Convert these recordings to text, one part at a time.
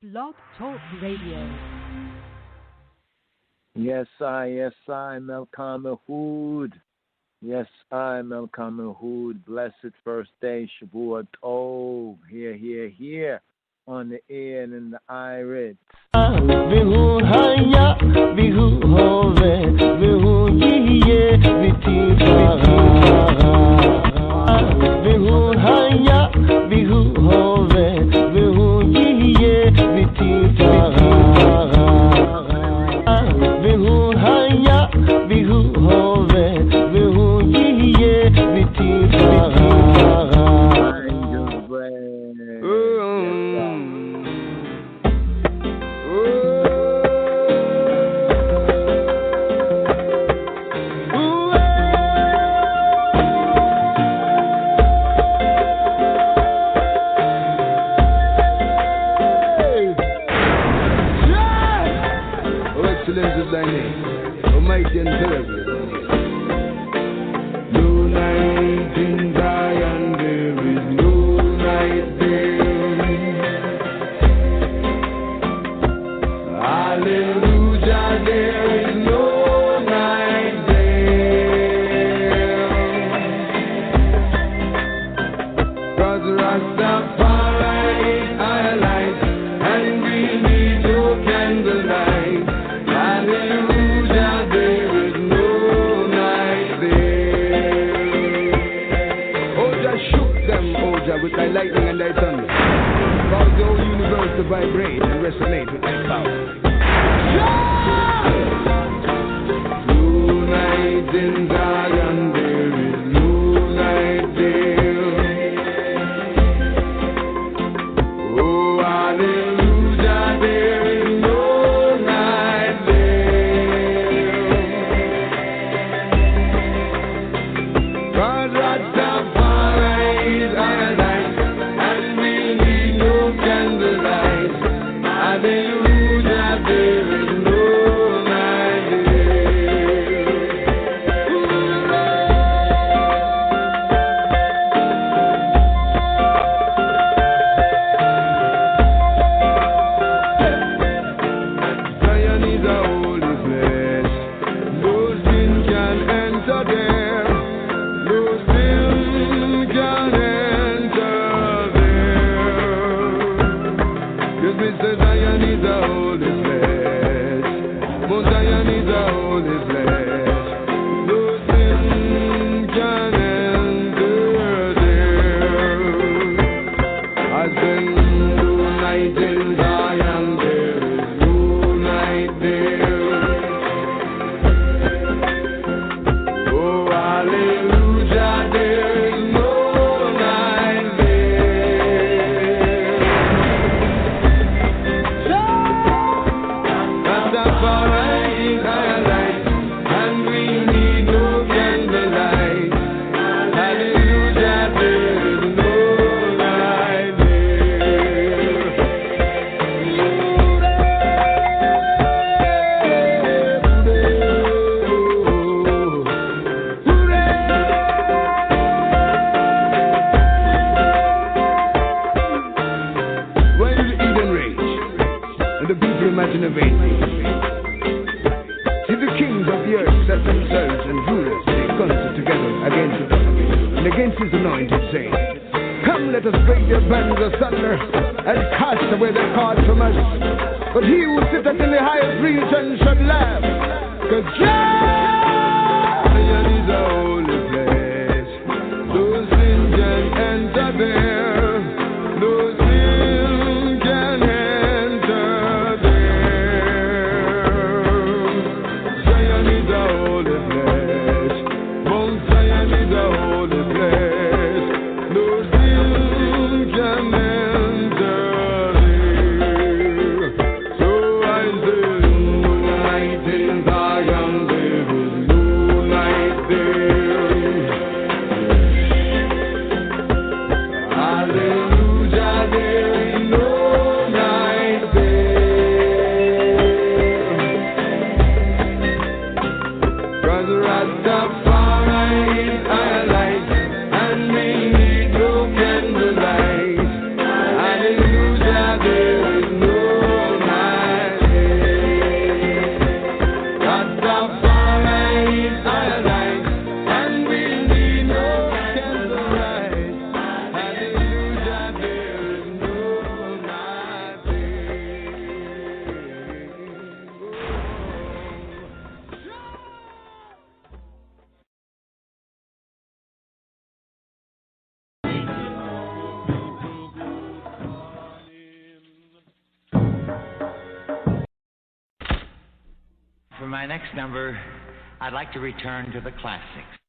Blog Talk Radio. Yes, I, Melcham Ehud. Yes, I, Melcham Ehud. Blessed first day, Shavuot Tov. Here, on the air and in the iris. Vihu haya, vihu hove, vihu yiye, vitifara. Vihu haya, vihu hove, vihu yiye, vitifara. Vihu haya, vihu hove, vihu yiye, vitifara. Almighty and terrible. No night in Zion, there is no night there. Hallelujah, there is no night there. 'Cause Rastafari is our light, and we need no candlelight. Hallelujah, there is no night there. Oja shook them, Oja, with thy lightning and thy thunder. Cause the whole universe to vibrate and resonate with thy power. No night in Zion, there is no night there. Oh, hallelujah, there is no night there. 'Cause Rastafari is our light, and we need no candlelight. Hallelujah, there is no night there. Zion is a holy place. No sin can enter there. No sin can enter there. Yes, Mr. Zion is a holy place. Mount Zion is a holy place. No sin can enter there. As when no night in Zion, there is no night there. Oh, hallelujah, there is no night there. Rastafari is our light, and we need no candlelight. Hallelujah, there is no night there. When the Eden rage, and the people imagine a vain thing. See the kings of the earth set themselves and rulers take counsel together against us and against his anointed, saying, Come, let us break their bands asunder and cast away their cords from us. But he who sitteth in the highest region should laugh, 'cause Zion is a holy place. No sin can enter there. No sin can enter there. Zion is a holy place. Mount Zion is a holy place. No sin can enter there. So I say, no night in Zion, there is no night there. my next number, I'd like to return to the classics.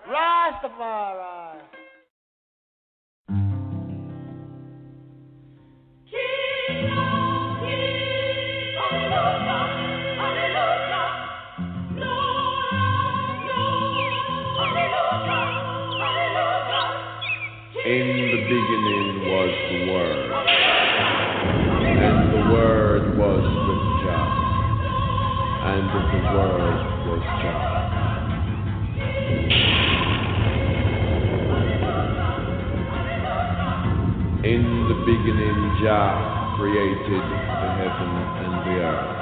Rastafari. In the beginning was the Word, and the Word was with God, and the Word was God. In the beginning, Jah created the heaven and the earth.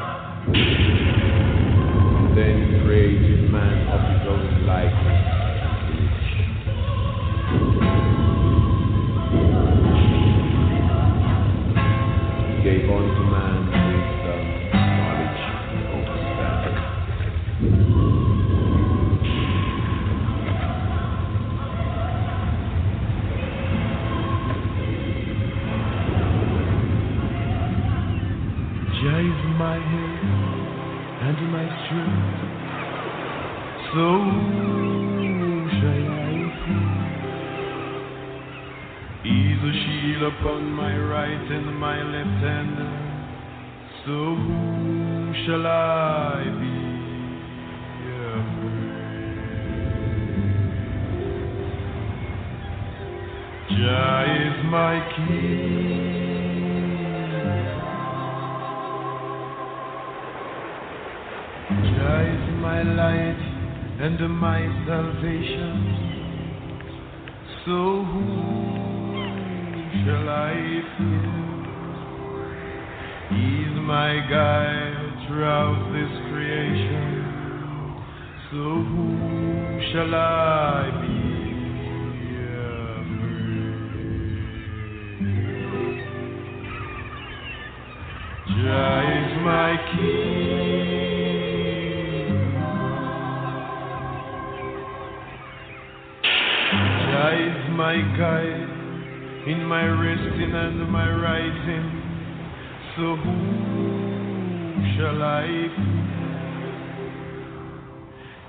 Then created man of his own likeness and image. He gave unto man wisdom, knowledge, and understanding. Jah is my help and my strength, so shall I fear. He's a shield upon my right and my left hand, so whom shall I be afraid? Jah is my king. Jah is my light and my salvation, so whom shall I fear? He's my guide throughout this creation, so whom shall I be afraid? Jah is my king. Jah is my guide in my resting and my rising, so whom shall I fear?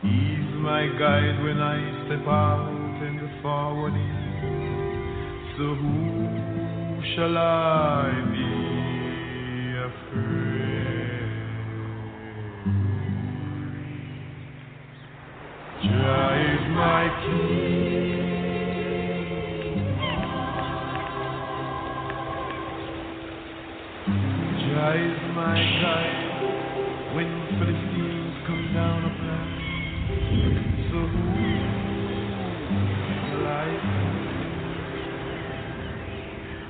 He's my guide when I step out in the forwarding, so whom shall I be afraid? Jah is my king. Jah is my guide when Philistines come down upon me, so whom shall I fear?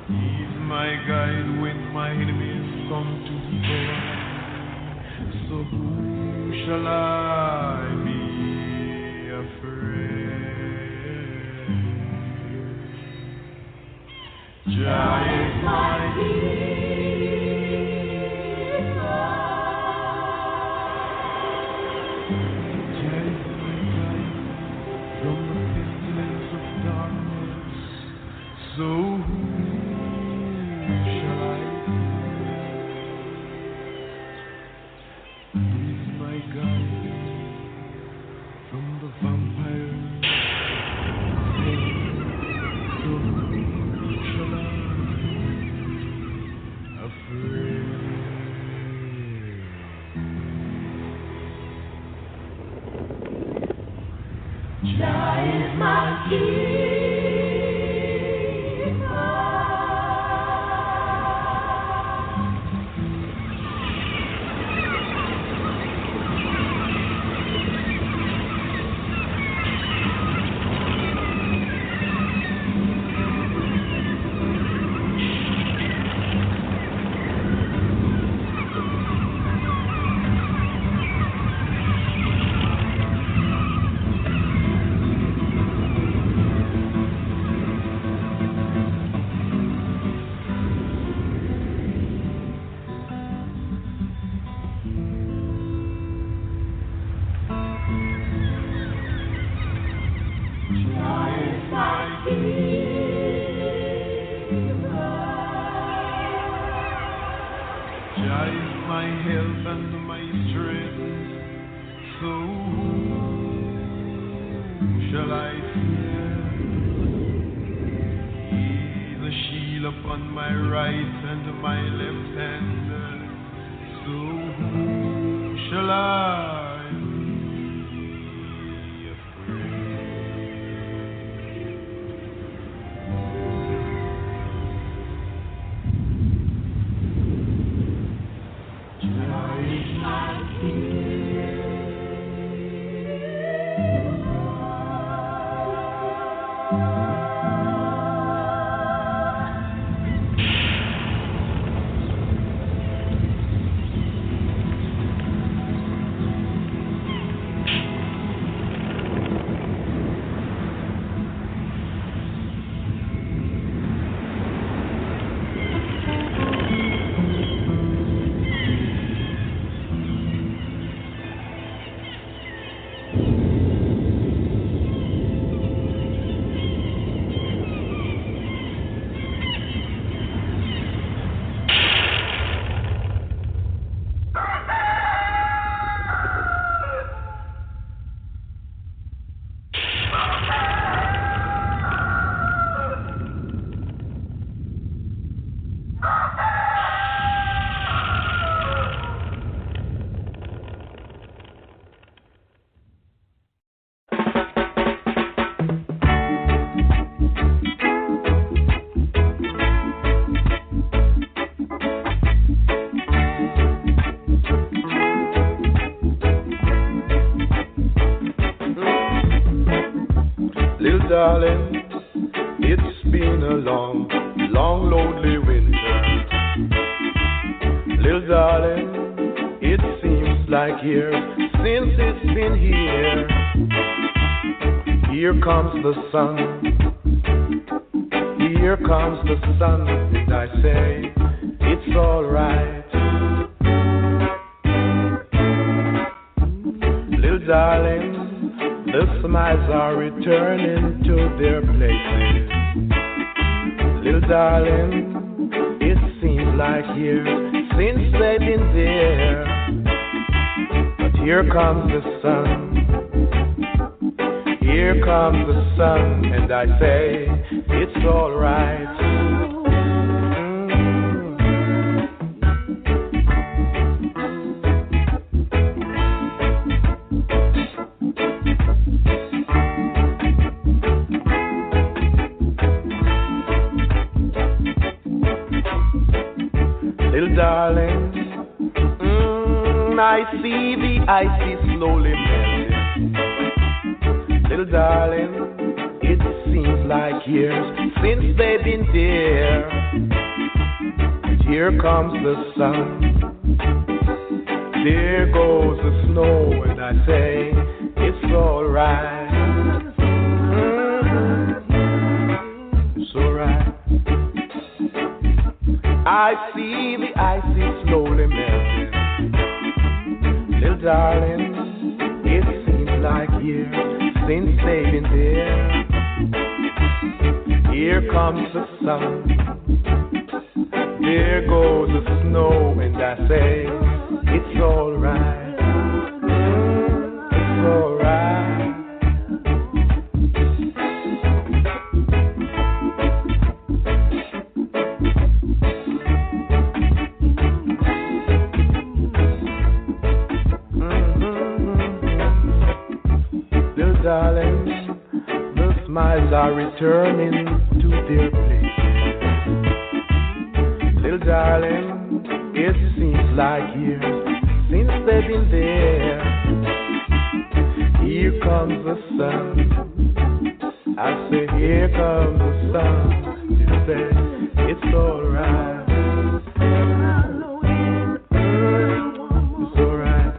He's my guide when my enemies come to devour me, so whom shall I be afraid? Jah is my king. So whom shall I fear? He's my guide from the vampire. So whom shall I be afraid? Jah is my king. Jah is my help and my strength, so whom shall I fear? He's a shield upon my right and my left hand, so whom shall I be afraid? darling, it's been a long, long, lonely winter. Little darling, it seems like years since it's been here. Here comes the sun, here comes the sun, and I say, it's alright. Little darling, the smiles are returning to their places. Little darling, it seems like years since they've been there. But here comes the sun, here comes the sun, and I say, it's alright. Little darling, I see the ice is slowly melting. Little darling, it seems like years since they've been there. And here comes the sun, there goes the snow, and I say, it's alright. It's alright. I see the ice is slowly melting. Little darling, it seems like years since they've been there. Here comes the sun, there goes the snow, and I say, it's alright. It's alright. Darling, the smiles are returning to their places. Little darling, it seems like years since they've been there. Here comes the sun, I say, here comes the sun. You say, it's alright. It's alright.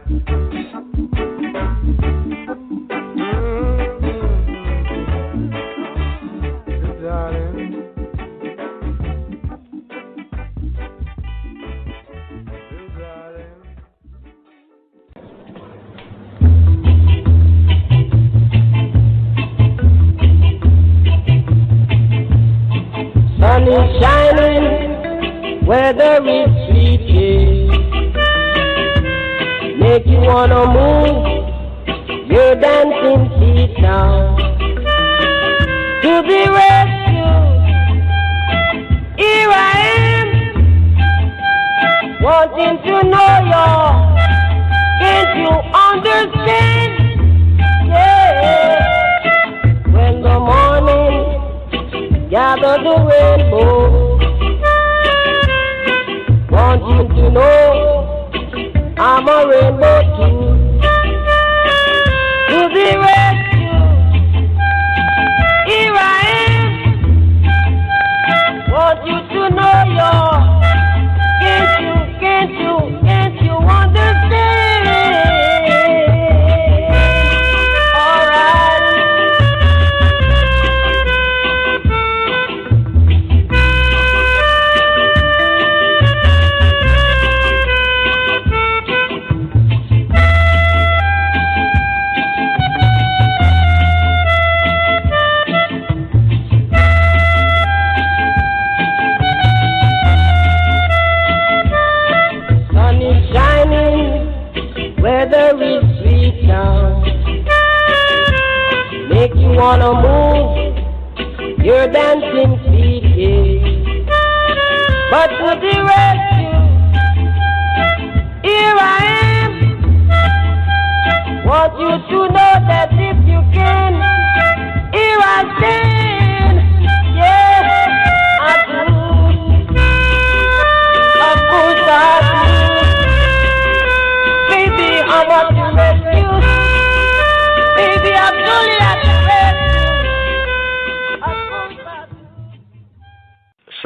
Sun is shining, weather is sweet, yeah. Make you wanna move your dancing feet now. To be rescued, here I am, wanting to know you. Can't you understand? Yeah. When the morning gather the rainbow, want you to know I'm a rainbow too. To be rescued, here I am. Want you to know you're. Can't you understand? Weather is sweet now, make you wanna move your dancing feet, yeah. But to the rescue, here I am. Want you to know that if you can, here I stand. Yeah, I do. Of course I do. Baby, I'm at the rescue. Baby, I'm truly at the rescue.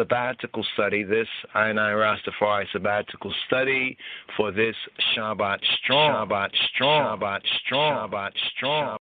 sabbatical study, this I Rastafari sabbatical study for this Shabbat Strong. Shabbat Strong. Shabbat Strong. Shabbat Strong.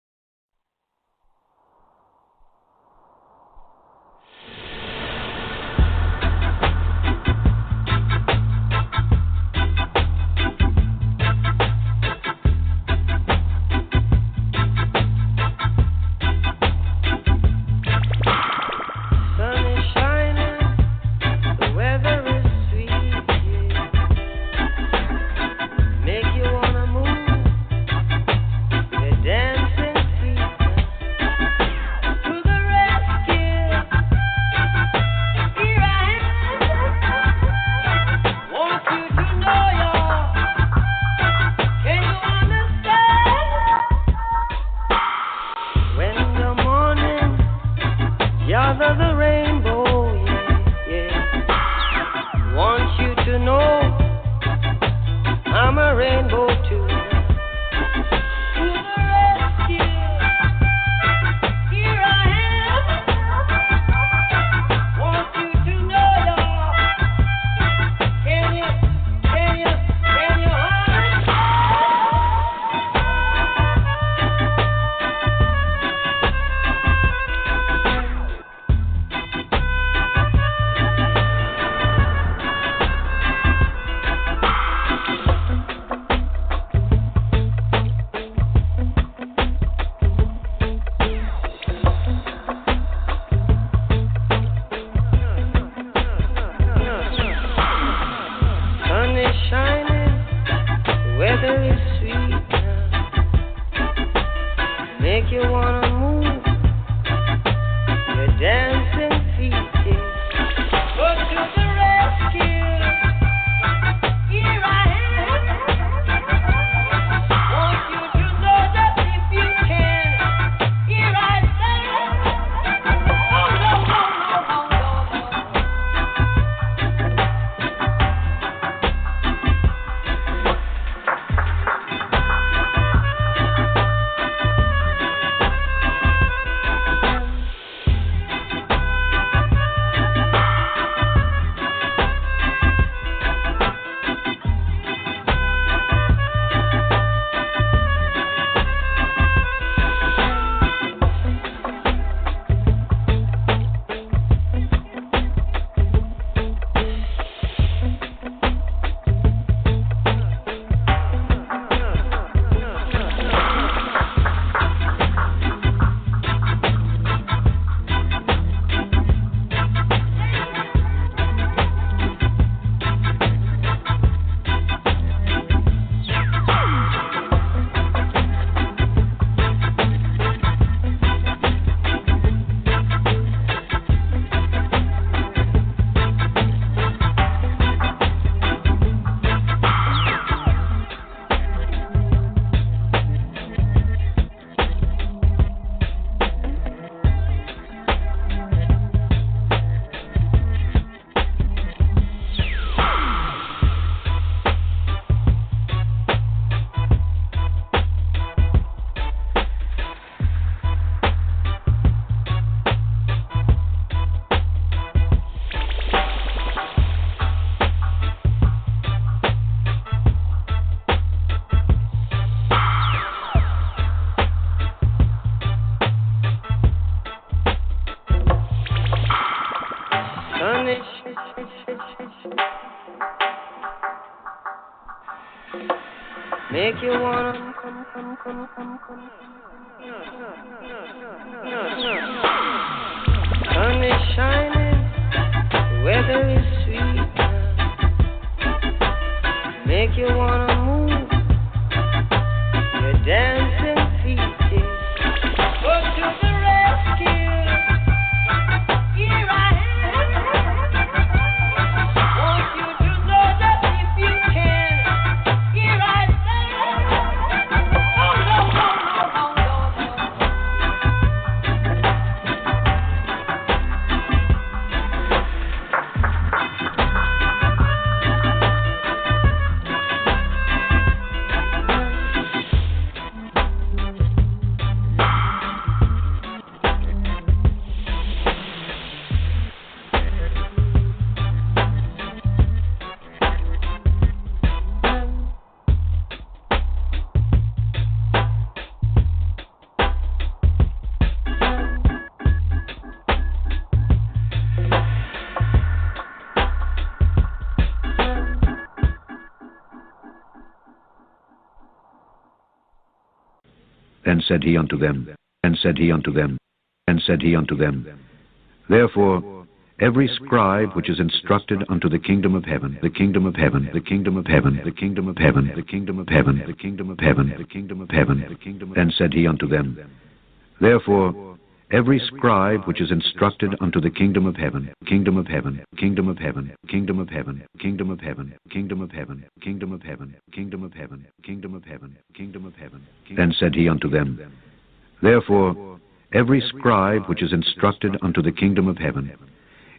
Make you wanna sun is shining, the weather is sweet. Make you wanna move your dancing feet. Go to the rescue. Here I am. Want you to know that if you can, here I stand. Oh no, no, no, no, no, no. And said he unto them, Therefore, every scribe which is instructed unto the kingdom of heaven, the kingdom of heaven, the kingdom of heaven, the kingdom of heaven, the kingdom of heaven, the kingdom of heaven, the kingdom of heaven, the kingdom. Then said he unto them, Therefore, every scribe which is instructed unto the kingdom of heaven, kingdom of heaven, kingdom of heaven, kingdom of heaven, kingdom of heaven, kingdom of heaven, kingdom of heaven, kingdom of heaven, kingdom of heaven, kingdom of heaven. Then said he unto them, Therefore, every scribe which is instructed unto the kingdom of heaven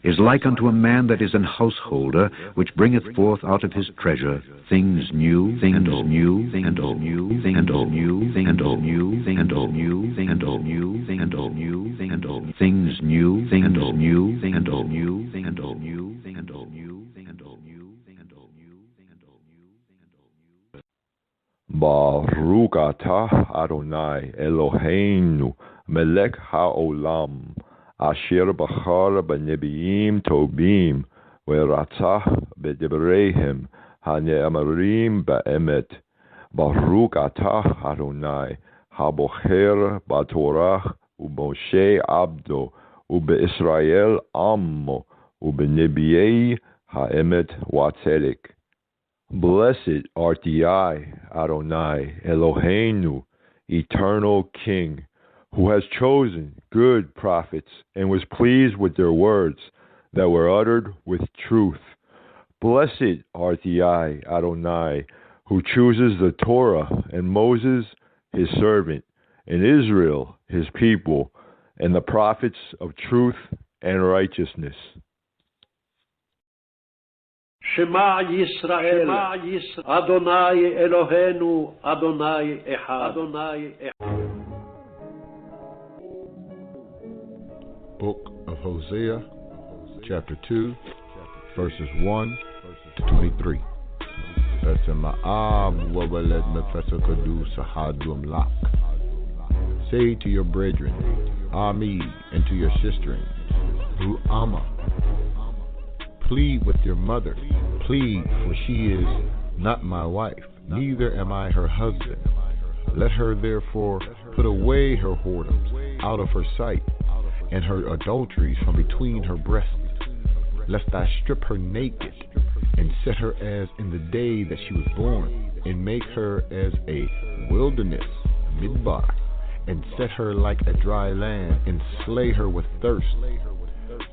is like unto a man that is an householder, which bringeth forth out of his treasure things new, and old, new, and old, new, and old, new, and old, new, and old, new, and old, new, and old, new, and old, things new, and old, new, and old, new, and old, new, and old, new, and old, new, and old, new, and old, new. Baruch atah Adonai Eloheinu melech haolam asher bachar b'nebiim tobim v'ratzah b'debreihem hane'amarim ba'emet. Baruch atah Adonai habocher b'torah u'Moshe abdo u'be'Israel ammo u'b'nebiei ha'emet wa'tzedek. Blessed art I, Adonai, Eloheinu, eternal King, who has chosen good prophets and was pleased with their words that were uttered with truth. Blessed art I, Adonai, who chooses the Torah and Moses, his servant, and Israel, his people, and the prophets of truth and righteousness. Shema Yisrael, Adonai Eloheinu, Adonai Echad, Adonai Echad. Book of Hosea, chapter 2, verses 1 to 23. Say to your brethren, Ami, and to your sister, Ru'ama, plead with your mother, plead, for she is not my wife, neither am I her husband. Let her therefore put away her whoredoms out of her sight, and her adulteries from between her breasts, lest I strip her naked, and set her as in the day that she was born, and make her as a wilderness, midbar, and set her like a dry land, and slay her with thirst.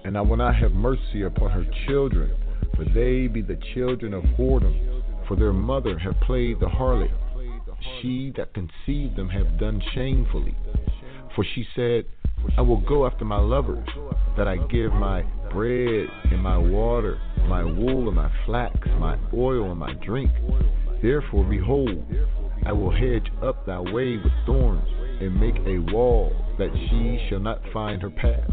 And I will not have mercy upon her children, for they be the children of whoredom, for their mother have played the harlot. She that conceived them have done shamefully. For she said, I will go after my lovers, that I give my bread and my water, my wool and my flax, my oil and my drink. Therefore, behold, I will hedge up thy way with thorns, and make a wall, that she shall not find her paths.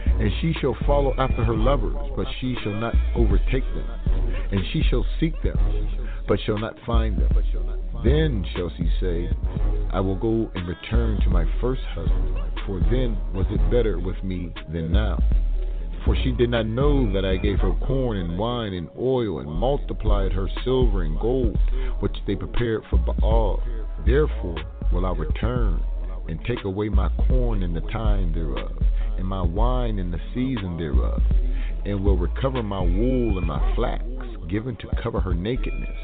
And she shall follow after her lovers, but she shall not overtake them. And she shall seek them, but shall not find them. Then shall she say, I will go and return to my first husband, for then was it better with me than now. For she did not know that I gave her corn and wine and oil, and multiplied her silver and gold, which they prepared for Baal. Therefore will I return, and take away my corn in the time thereof, and my wine in the season thereof, and will recover my wool and my flax, given to cover her nakedness.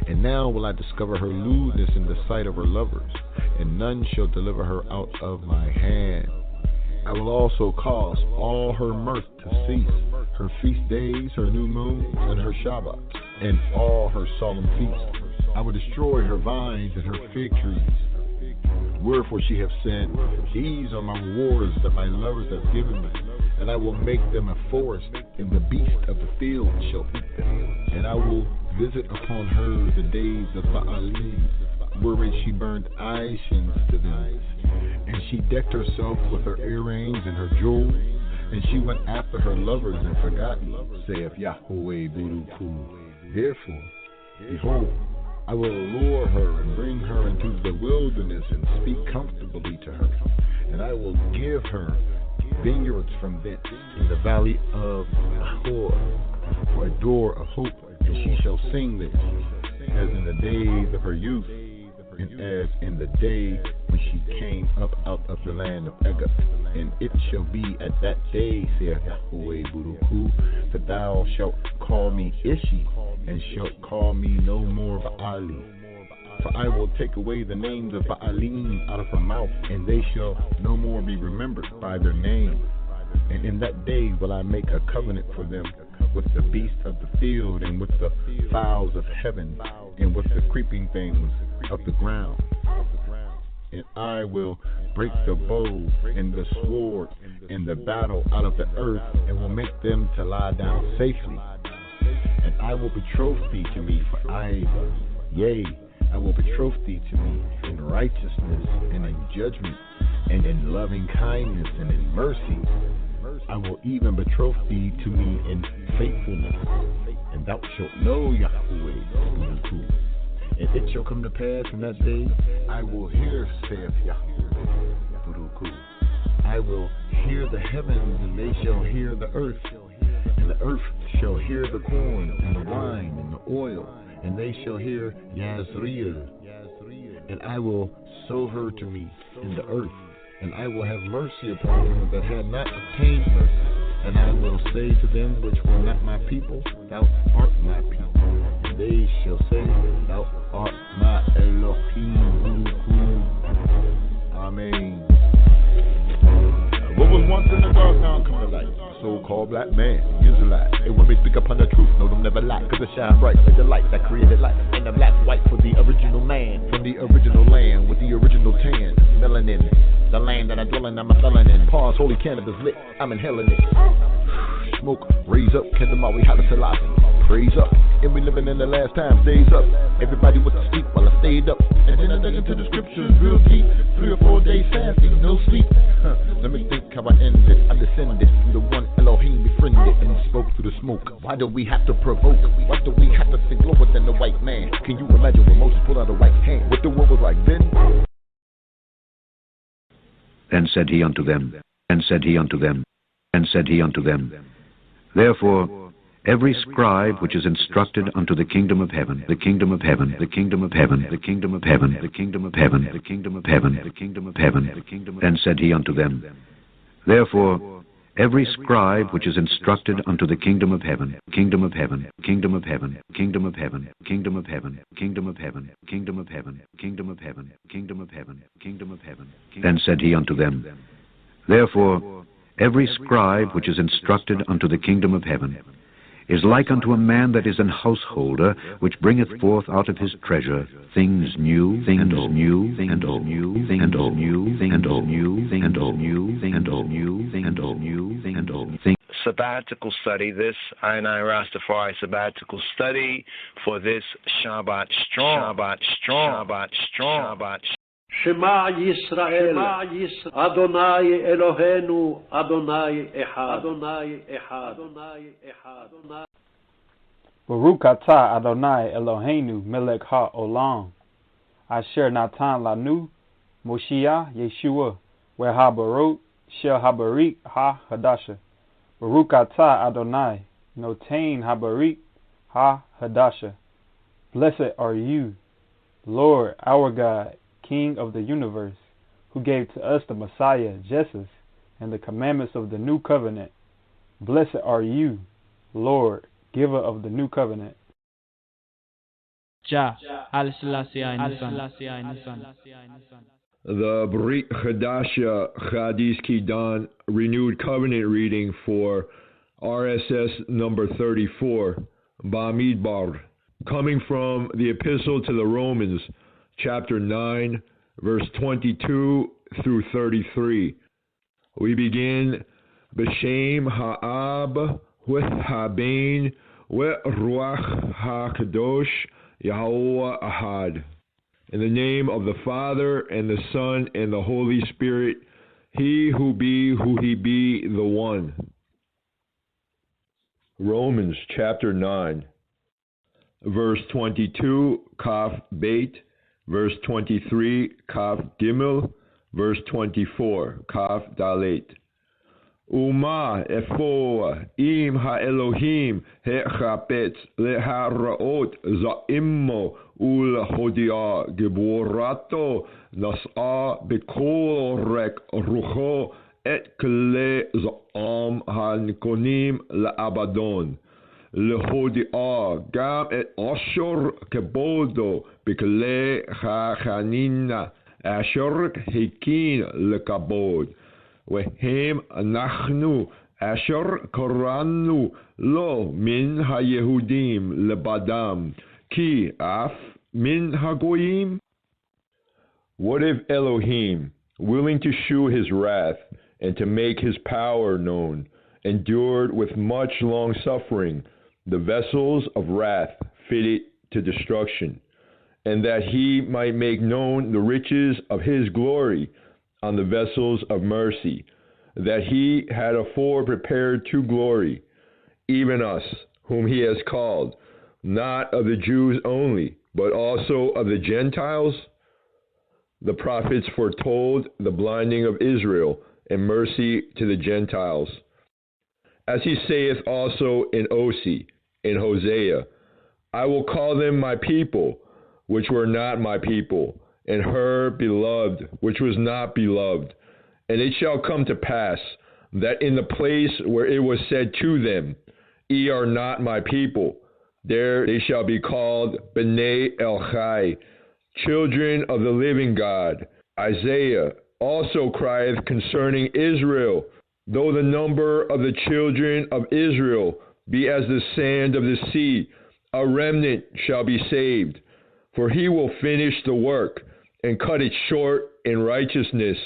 And now will I discover her lewdness in the sight of her lovers, and none shall deliver her out of my hand. I will also cause all her mirth to cease, her feast days, her new moons, and her Shabbats, and all her solemn feasts. I will destroy her vines and her fig trees. Wherefore she hath said, these are my rewards that my lovers have given me, and I will make them a forest, and the beast of the field shall eat them. And I will visit upon her the days of Baalim, wherein she burned incense to them. And she decked herself with her earrings and her jewels, and she went after her lovers and forgot me, saith Yahweh Buruku. Therefore, behold, I will allure her and bring her into the wilderness and speak comfortably to her. And I will give her vineyards from thence in the valley of Ahor, for a door of hope, and she shall sing there, as in the days of her youth, and as in the day when she came up out of the land of Egypt. And it shall be at that day, saith Yahweh Buruku, that thou shalt call me Ishi, and shalt call me no more Baali. For I will take away the names of Baalim out of her mouth, and they shall no more be remembered by their name. And in that day will I make a covenant for them with the beasts of the field, and with the fowls of heaven, and with the creeping things of the ground. And I will break the bow and the sword and the battle out of the earth, and will make them to lie down safely. And I will betroth thee to me for Ivor. Yea, I will betroth thee to me in righteousness and in judgment and in loving kindness and in mercy. I will even betroth thee to me in faithfulness. And thou shalt know Yahweh. And it shall come to pass in that day, I will hear, saith Yahweh. I will hear the heavens, and they shall hear the earth. And the earth shall hear the corn, and the wine, and the oil, and they shall hear Yazriel. And I will sow her to me in the earth, and I will have mercy upon them that had not obtained mercy. And I will say to them which were not my people, thou art my people. And they shall say, thou art my Elohim. Amen. What was once in the dark now come to light? So-called black man, Israelite. And when we speak upon the truth, know them never lie, cause it shine bright like the light that created light. And the black white for the original man, from the original land with the original tan, melanin. The land that I dwell in, I'm a felon in. Pause, holy cannabis lit, I'm inhaling it. Smoke, raise up, Kendamawi, Haile Selassie. Praise up, and we living in the last time, days up. Everybody went to sleep while I stayed up. And then I dug into the scriptures real deep. 3 or 4 days fasting, no sleep. Let me think how I ended. I descended from the one Elohim befriended and spoke through the smoke. Why do we have to provoke? Why do we have to think lower than the white man? Can you imagine when Moses pulled out the right hand? What the world was like then? Then said he unto them, Therefore, every scribe which is instructed unto the kingdom of heaven, the kingdom of heaven, the kingdom of heaven, the kingdom of heaven, the kingdom of heaven, the kingdom of heaven, the kingdom of heaven, the kingdom. Then said he unto them, Therefore, every scribe which is instructed unto the kingdom of heaven, kingdom of heaven, kingdom of heaven, kingdom of heaven, kingdom of heaven, kingdom of heaven, kingdom of heaven, kingdom of heaven, kingdom of heaven, kingdom of heaven. Then said he unto them, Therefore, every scribe which is instructed unto the kingdom of heaven is like unto a man that is an householder, which bringeth forth out of his treasure things new, and old, new, and old, new, and old, new, and old, new, and old, new, and old, new, and old, new, and old. Sabbatical study, this I Rastafari sabbatical study for this Shabbat strong, Shabbat strong, Shabbat strong, Shabbat. Shema Yisrael, Adonai Eloheinu, Adonai Echad, Adonai Echad, Adonai Echad. Baruch atah Adonai Eloheinu melech ha'olam, asher natan lanu, Moshiach Yeshua, ve'habarot shel habarit ha-hadasha. Baruch atah Adonai, notain habarit ha-hadasha. Blessed are you, Lord our God, King of the universe, who gave to us the Messiah, Jesus, and the commandments of the new covenant. Blessed are you, Lord, giver of the new covenant. The Brit Chadasha Chadis Kidan renewed covenant reading for RSS number 34, Bamidbar, coming from the Epistle to the Romans, chapter 9, verse 22 through 33. We begin B'Shem Ha'ab with Habein with Ruach HaKadosh Yahweh Ahad. In the name of the Father and the Son and the Holy Spirit, He who He be, the One. Romans chapter 9, verse 22, Kaf Beit, verse 23, Kaf Gimel, verse 24, Kaf Dalet. ומה אפוא אם האלוהים החפץ להראות זעמו ולהודיע גבורתו נשאה בכל רק רוחו את כלי זעם הנכונים לאבדון, להודיע גם את אשר כבודו בכלי החנינה אשר הכין לכבוד, והם אנחנו אשר קראנו לו מן היהודים לבדם, כי אף מן הגויים. What if Elohim, willing to shew his wrath and to make his power known, endured with much long suffering the vessels of wrath fitted to destruction, and that he might make known the riches of his glory on the vessels of mercy, that he had afore prepared to glory, even us, whom he has called, not of the Jews only, but also of the Gentiles? The prophets foretold the blinding of Israel and mercy to the Gentiles. As he saith also in Hosea, in Hosea, I will call them my people, which were not my people, and her beloved, which was not beloved. And it shall come to pass that in the place where it was said to them, Ye are not my people, there they shall be called Bnei El Chai, children of the living God. Isaiah also crieth concerning Israel, though the number of the children of Israel be as the sand of the sea, a remnant shall be saved. For he will finish the work and cut it short in righteousness,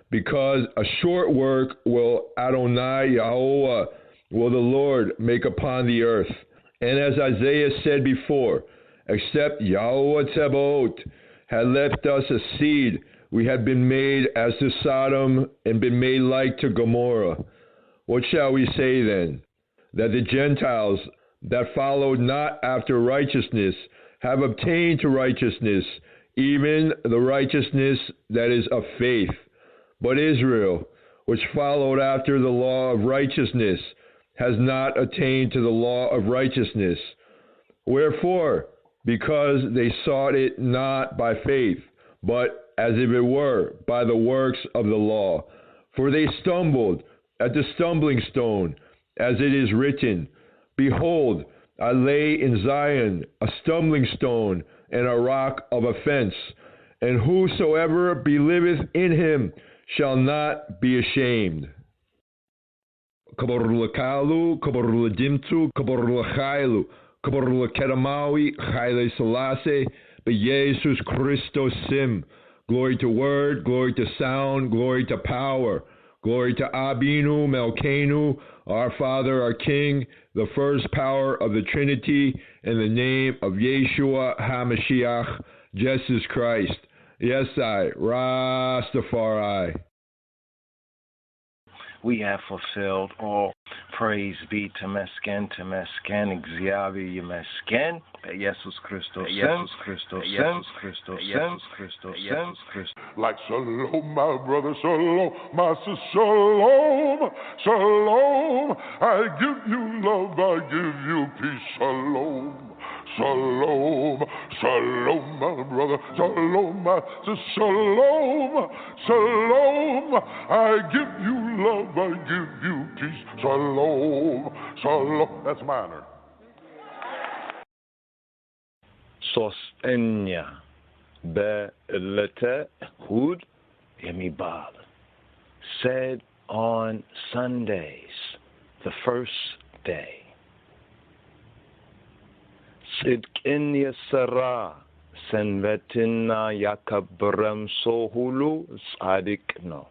because a short work will Adonai Yahweh, will the Lord make upon the earth. And as Isaiah said before, except Yahweh Tzebaoth had left us a seed, we had been made as to Sodom and been made like to Gomorrah. What shall we say then? That the Gentiles that followed not after righteousness have obtained to righteousness, even the righteousness that is of faith. But Israel, which followed after the law of righteousness, has not attained to the law of righteousness. Wherefore? Because they sought it not by faith, but as if it were by the works of the law. For they stumbled at the stumbling stone, as it is written, Behold, I lay in Zion a stumbling stone and a rock of offense, and whosoever believeth in him shall not be ashamed. Kabarulakalu, kabaruladimtu, kabarulachailu, kabarulakeramawi, chaile selase, beyesus Christos sim. Glory to word, glory to sound, glory to power. Glory to Abinu, Melkenu, our Father, our King, the first power of the Trinity, in the name of Yeshua HaMashiach, Jesus Christ. Yes, I, Rastafari. We have fulfilled all. Praise be to Mesken, Exavi Mesken, Jesus Christos, Jesus Christos, Jesus Christos, Jesus Christos, Jesus Christos. Like shalom, my brother, shalom, my sister, shalom, shalom. I give you love, I give you peace, shalom. Shalom, shalom, my brother, shalom, my sister, shalom, shalom. I give you love, I give you peace, shalom, shalom. That's minor. Sosenya Be'lete Hud Bamidbar said on Sundays, the first day, Sidkin Yasara Senvetina Yakabram Sohulu Sadikno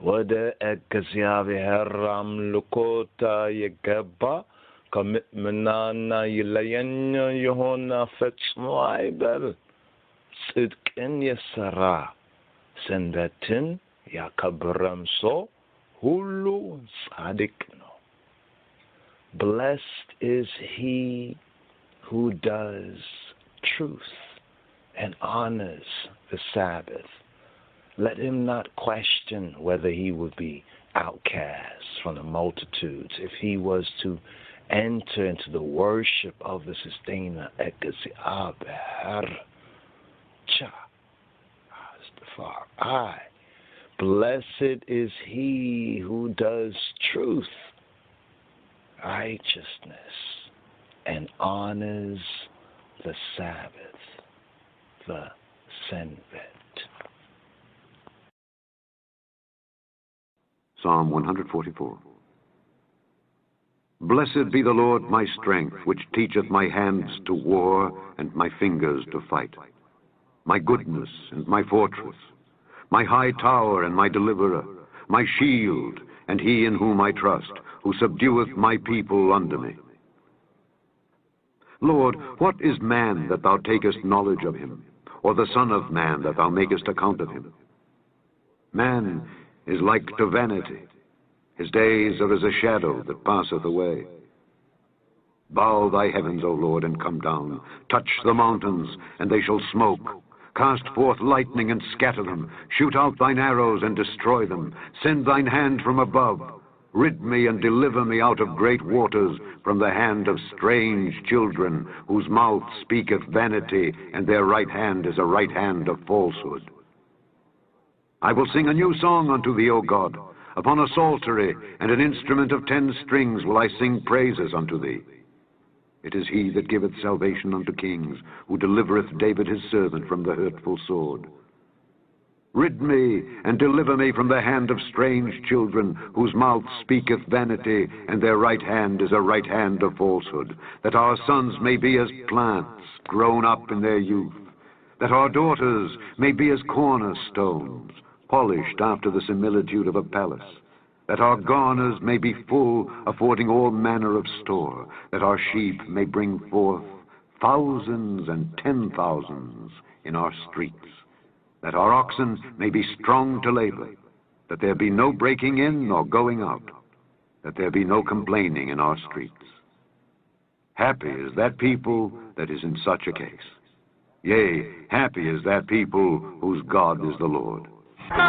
Wada Ekazyavi Haram Lukota Yagaba Commitmenana Yilayanya Yohona Fetzmoibel Sidkin Yasara Senvetin Yakabram Sohulu Sadikno. Blessed is he who does truth and honors the Sabbath. Let him not question whether he will be outcast from the multitudes, if he was to enter into the worship of the sustainer, Rastafari, blessed is he who does truth, righteousness, and honors the Sabbath, the Census. Psalm 144. Blessed be the Lord my strength, which teacheth my hands to war and my fingers to fight, my goodness and my fortress, my high tower and my deliverer, my shield, and he in whom I trust, who subdueth my people under me. Lord, what is man that thou takest knowledge of him, or the son of man that thou makest account of him? Man is like to vanity. His days are as a shadow that passeth away. Bow thy heavens, O Lord, and come down. Touch the mountains, and they shall smoke. Cast forth lightning and scatter them. Shoot out thine arrows and destroy them. Send thine hand from above. Rid me and deliver me out of great waters, from the hand of strange children, whose mouth speaketh vanity, and their right hand is a right hand of falsehood. I will sing a new song unto thee, O God. Upon a psaltery and an instrument of 10 strings will I sing praises unto thee. It is he that giveth salvation unto kings, who delivereth David his servant from the hurtful sword. Rid me and deliver me from the hand of strange children, whose mouth speaketh vanity, and their right hand is a right hand of falsehood, that our sons may be as plants grown up in their youth, that our daughters may be as cornerstones, polished after the similitude of a palace, that our garners may be full, affording all manner of store, that our sheep may bring forth thousands and 10,000s in our streets, that our oxen may be strong to labor, that there be no breaking in nor going out, that there be no complaining in our streets. Happy is that people that is in such a case. Yea, happy is that people whose God is the Lord. Come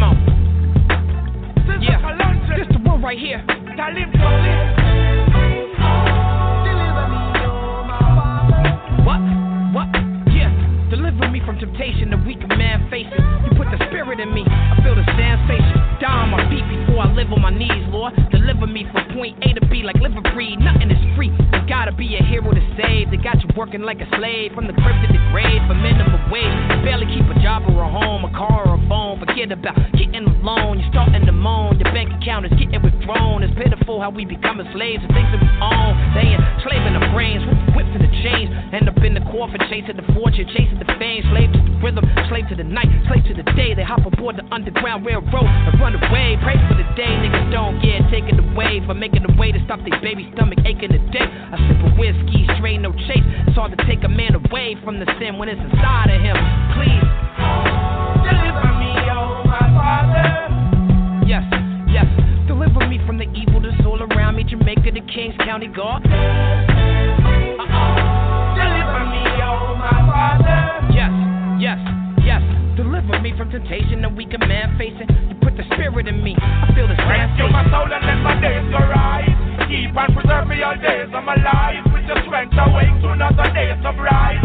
on. Yeah, this the one right here. What? Yeah, deliver me from temptation, the weak man faces. You put the spirit in me, I feel the sensation. Down my feet before I live on my knees, Lord. Deliver me from point A to B like liver breed. Nothing is free. You gotta be a hero to save. They got you working like a slave from the crib to the grave for minimum wage. You barely keep a job or a home, a car or a phone. Forget about getting a loan. You're starting to moan. Your bank account is getting withdrawn. It's pitiful how we becoming slaves of things that we own. They enslaving the brains with the whips and the chains. End up in the coffin chasing the fortune, chasing the fame. Slave to the rhythm, slave to the night, slave to the day. They hop aboard the Underground Railroad and run away. Pray for the day niggas don't get taken away for making a way to stop their baby stomach aching today. A sip of whiskey, straight no chase. It's hard to take a man away from the sin when it's inside of him. Please deliver me, oh my Father. Yes, deliver me from the evil that's all around me. Jamaica, the Kings County God. Deliver me, oh my Father. Yes. Deliver me from temptation, the weaker man facing. You put the spirit in me, I feel the rescue my soul and let my days go right. Keep and preserve me all days of my life. With your strength awake to another day of rise.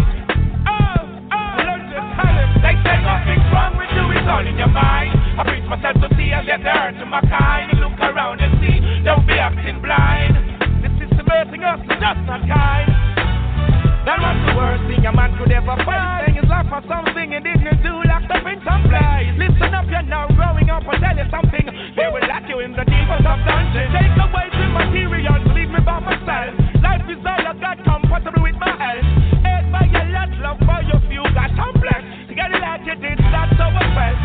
Learn to tell him. They say nothing's wrong with you, it's all in your mind. I preach myself to see and get the hurt to my kind. You look around and see, don't be acting blind. The system hurting us, it's just not kind. That was the worst thing a man could ever find. Saying his life for something he didn't do, locked up in some place. Listen up, you're now growing up, I'll tell you something. They will lock you in the deepest of dungeons. Take away the material, leave me by myself. Life is all I got, comfortable with my health. Hate by your lot, love for your few, got complex. To get it like you did, that's how I felt.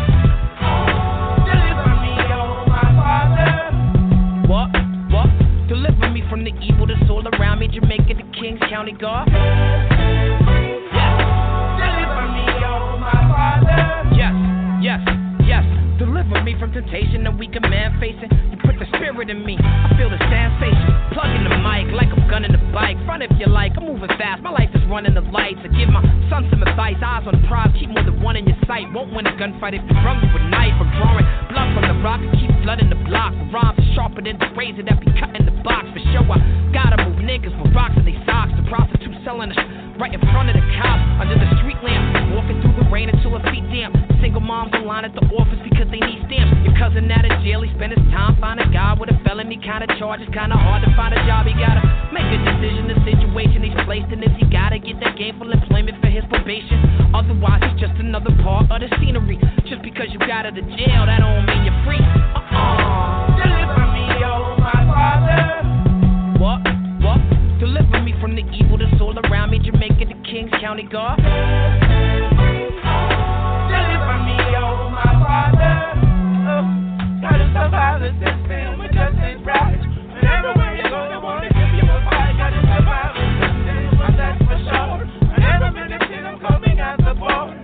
Deliver me, oh my Father. What? Deliver me from the evil that's all around me. Jamaica, the Kings County God. Deliver me, oh my Father. Yes. Deliver me from temptation, the weaker man facing. You put the spirit in me, I feel the sensation. Plugging the mic like I'm gonna running the bike. Front if you like, I'm moving fast. My life is running the lights. I give my son some advice. Eyes on the prize, keep more than one in your sight. Won't win a gunfight if you run with a knife. I'm drawing blood from the rock and keep flooding the block. The rhymes are sharper than the razor that be cutting the box. For sure, I gotta move niggas with rocks in they socks. The prostitute selling the right in front of the cops under the street lamp. Walking through the rain until her feet damp. Single moms in line at the office because they need stamps. Your cousin out of jail, he spent his time finding a guy with a felony kind of charge. It's kinda hard to find a job. He gotta make a decision, the situation he's placed in. Is he gotta get that gainful employment for his probation? Otherwise, he's just another part of the scenery. Just because you got out of jail, that don't mean you're free. Deliver me, oh my Father. What? Deliver me from the evil that's all around me. Jamaica, the Kings County God. Deliver me, oh my Father. Gotta survive this system, we just ain't right. And everywhere you go, they wanna give you a fight. Gotta survive this system, that's for sure. And every minute I'm coming at the board.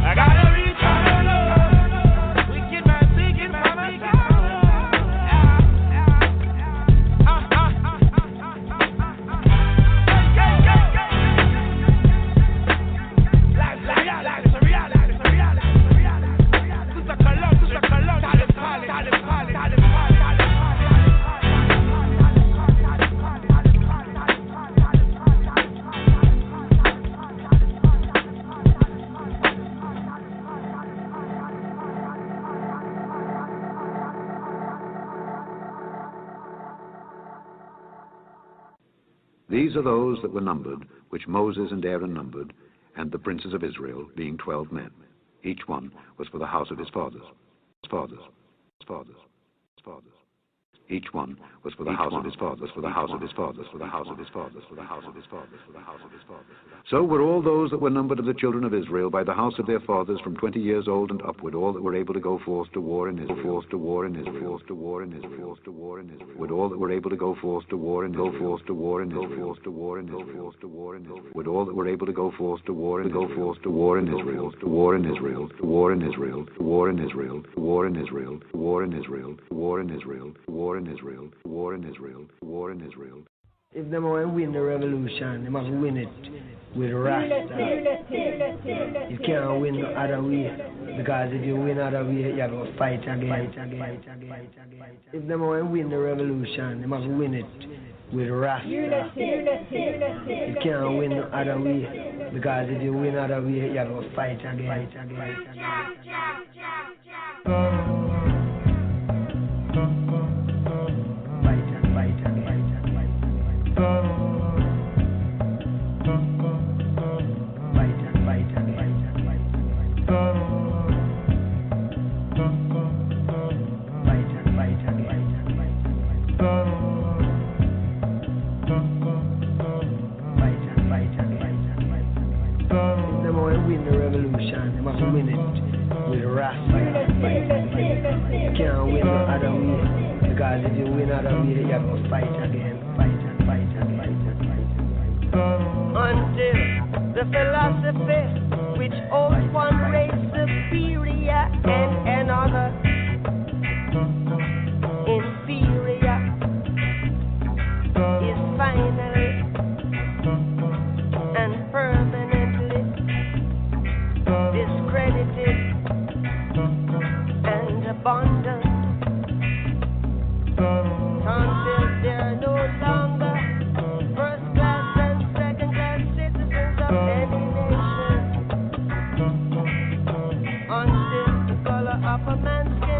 I gotta reach out, Lord. Wicked man, wicked man, wicked man. These are those that were numbered, which Moses and Aaron numbered, and the princes of Israel, being 12 men. Each one was for the house of his fathers. Each one was for the house of his fathers, for the house of his fathers, for the house of his fathers, for the house of his fathers, for the house of his fathers. So were all those that were numbered of the children of Israel by the house of their fathers from 20 years old and upward, all that were able to go forth to war in Israel, forth to war in Israel, forth to war in Israel, forth to war in Israel, with all that were able to go forth to war and go forth to war in Israel, forth to war in Israel, forth to war in Israel, with all that were able to go forth to war and go forth to war in Israel, to war in Israel, to war in Israel, to war in Israel, to war in Israel, to war in Israel, to war in Israel, to war in Israel, to war in Israel, to war in Israel. If they want to win the revolution, they must win it with Rasta. You can't win no other way, because if you win other way, you have to fight again. If they want to win the revolution, they must win it with Rasta. You can't win no other way, because if you win other way, you have to fight again. Win the revolution, they must win it with Rasta. You can't win no other way, because if you win other way, you have to fight again, Until the philosophy which holds one race superior and another inferior is finally and permanently discredited and abandoned, until they're no longer first class and second class citizens of any nation, until the color of a man's skin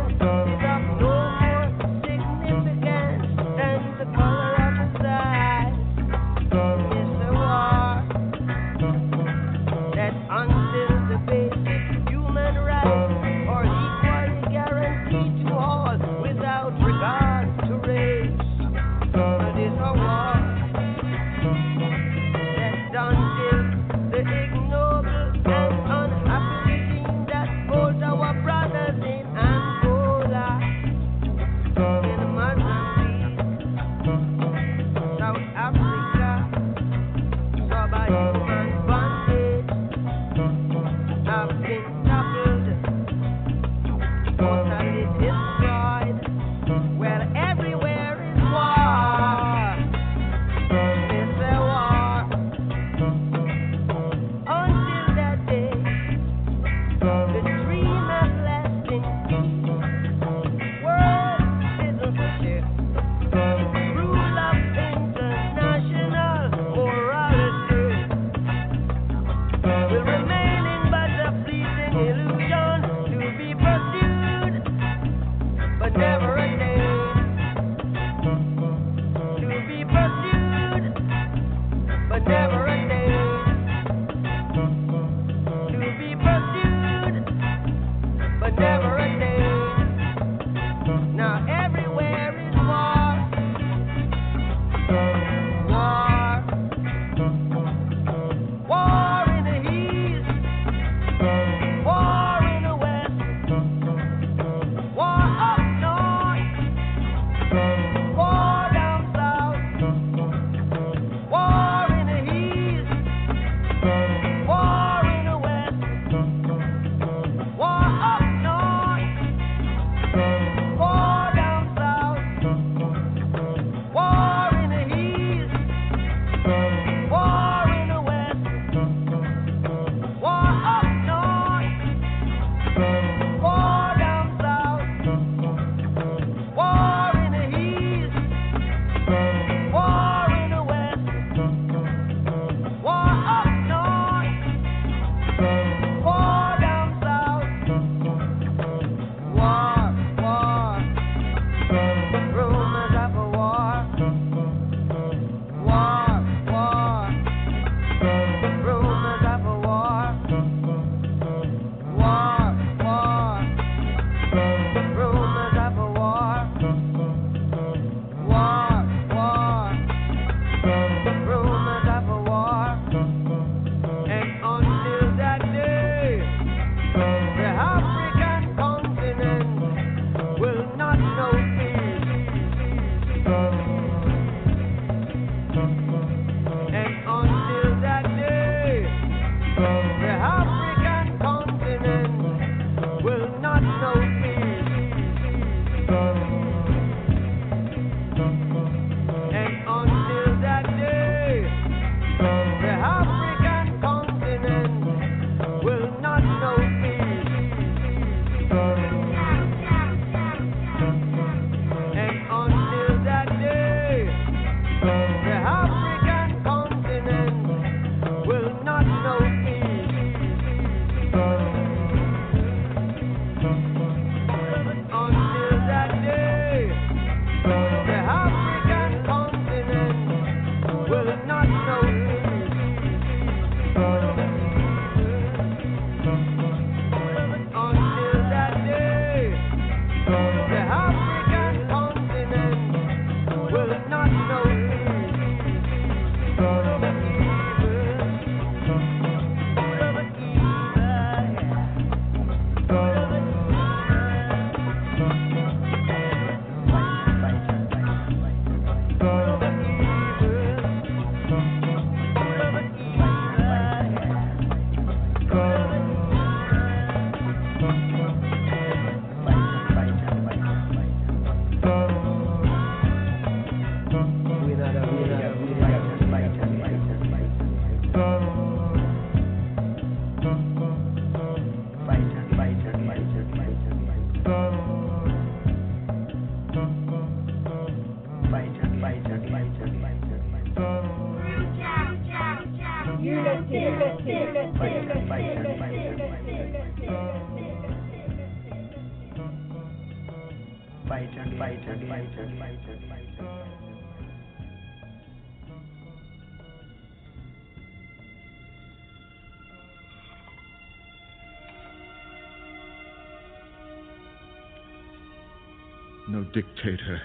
No dictator,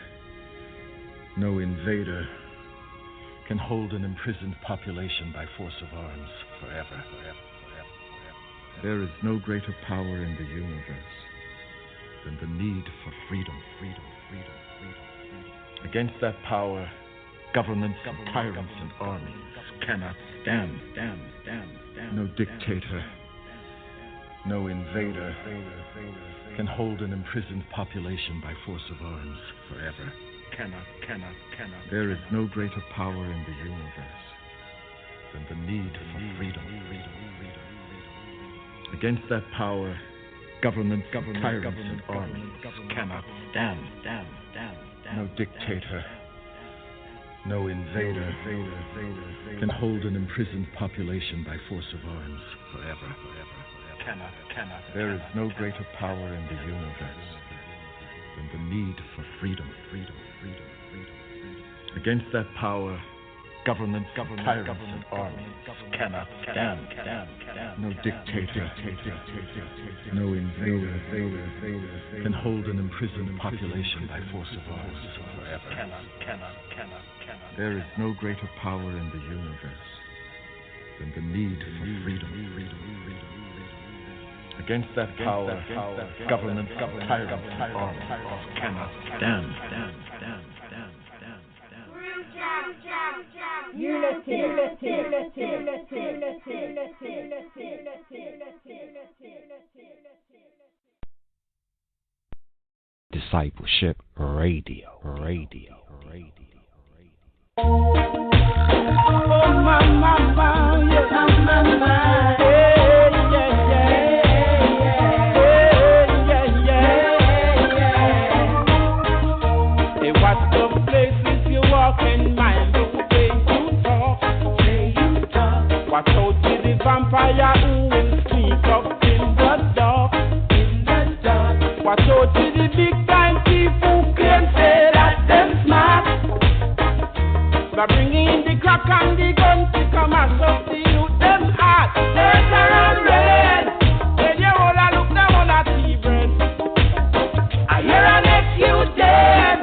no invader can hold an imprisoned population by force of arms forever. There is no greater power in the universe than the need for freedom. Against that power, governments, tyrants, and armies cannot stand. No dictator, no invader can hold an imprisoned population by force of arms forever. Cannot. There is no greater power in the universe than the need for freedom. Against that power, governments, tyrants, and armies cannot stand. No dictator, no invader can hold an imprisoned population by force of arms forever. Cannot. There is no greater power in the universe than the need for freedom. Against that power, governments, tyrants, and armies cannot stand. No dictator, no invader can hold an imprisoned population by force of arms forever. There is no greater power in the universe than the need for freedom. Against that power, governments, tyrants, and armies cannot stand. Discipleship Radio. Oh, mama, yeah, mama, Hey, what's the places you walk in mind? The way you talk. Watch out to the vampire who will sneak up in the dark. Watch out to the big time thief who claim say that them smart. They're bringing in the crack and the gun to come and up the youth them hard. There's a red. When you all a look them on a tea bread. I hear an ex you dead.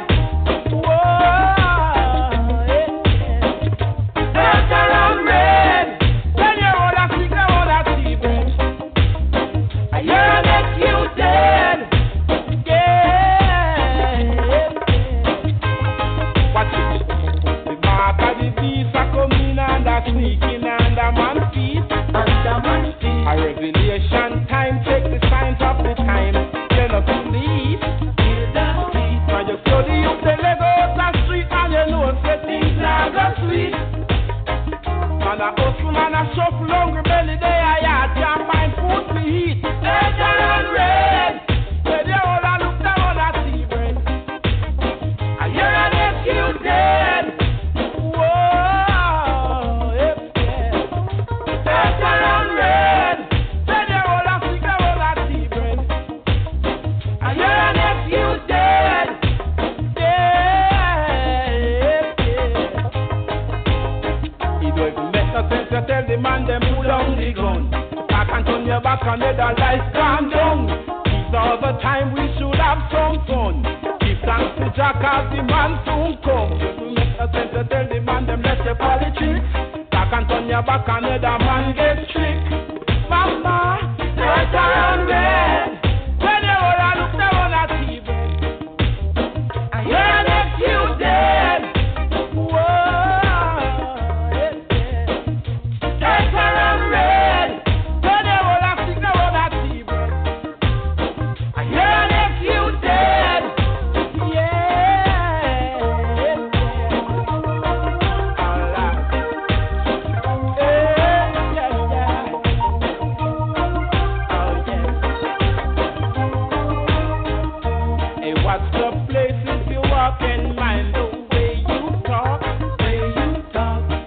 Sneaking under man's feet. A revelation time, check the signs of the time. You're not to leave. When you study up the Lagos the street and you know say things are go sweet. Man a hustle, man a shuffle, hungry belly they a yard can't find food to eat. Better and red. Where they all a look down on a tea bread. I hear an excuse dead. Tell the man them pull down the gun. Back and turn your back and let the lights calm down. These are the time we should have some fun. Give thanks to Jack as the man soon come. You make a sense to tell the man them let your politics. Back and turn your back and let the man get tricked. Mama, let her run red. When you all a look down on a TV, I hear an ex you dead.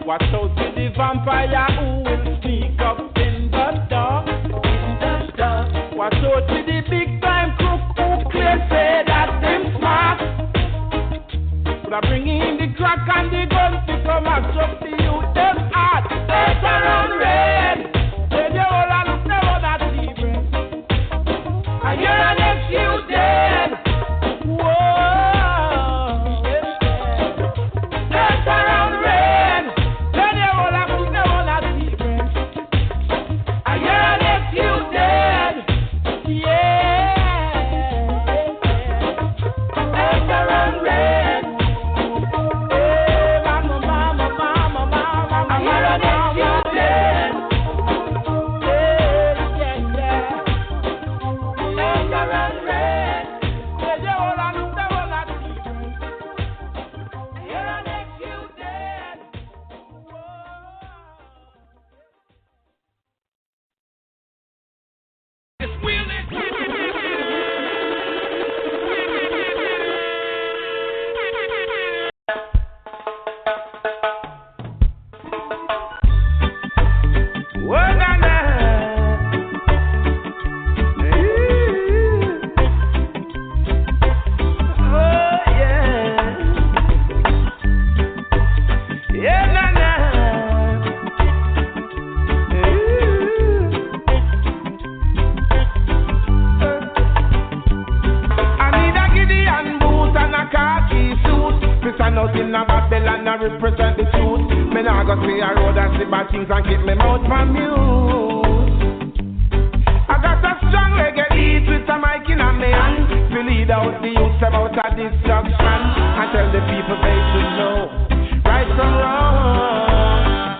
Watch out to the vampire who will sneak up you mash up the youth, them heart. Earth around rain. When you all a look, never that different. And you're an next youth dead. Whoa. Earth around rain. When you all a look, never that different. And you're an next youth dead. Earth around rain. Represent the truth. Me nah go say a road and see bad things and keep me mouth from mute. I got a strong reggae beat with a mic in a me hand to lead out the youth about a destruction and tell the people they should know right from wrong.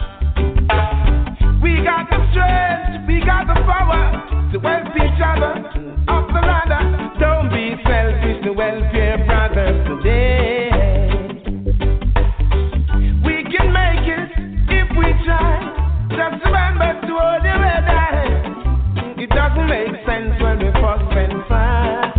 We got the strength, we got the power to help each other up the ladder. Don't be selfish to welfare brothers today. Just remember to hold your head high. It doesn't make sense when we fuss and fight.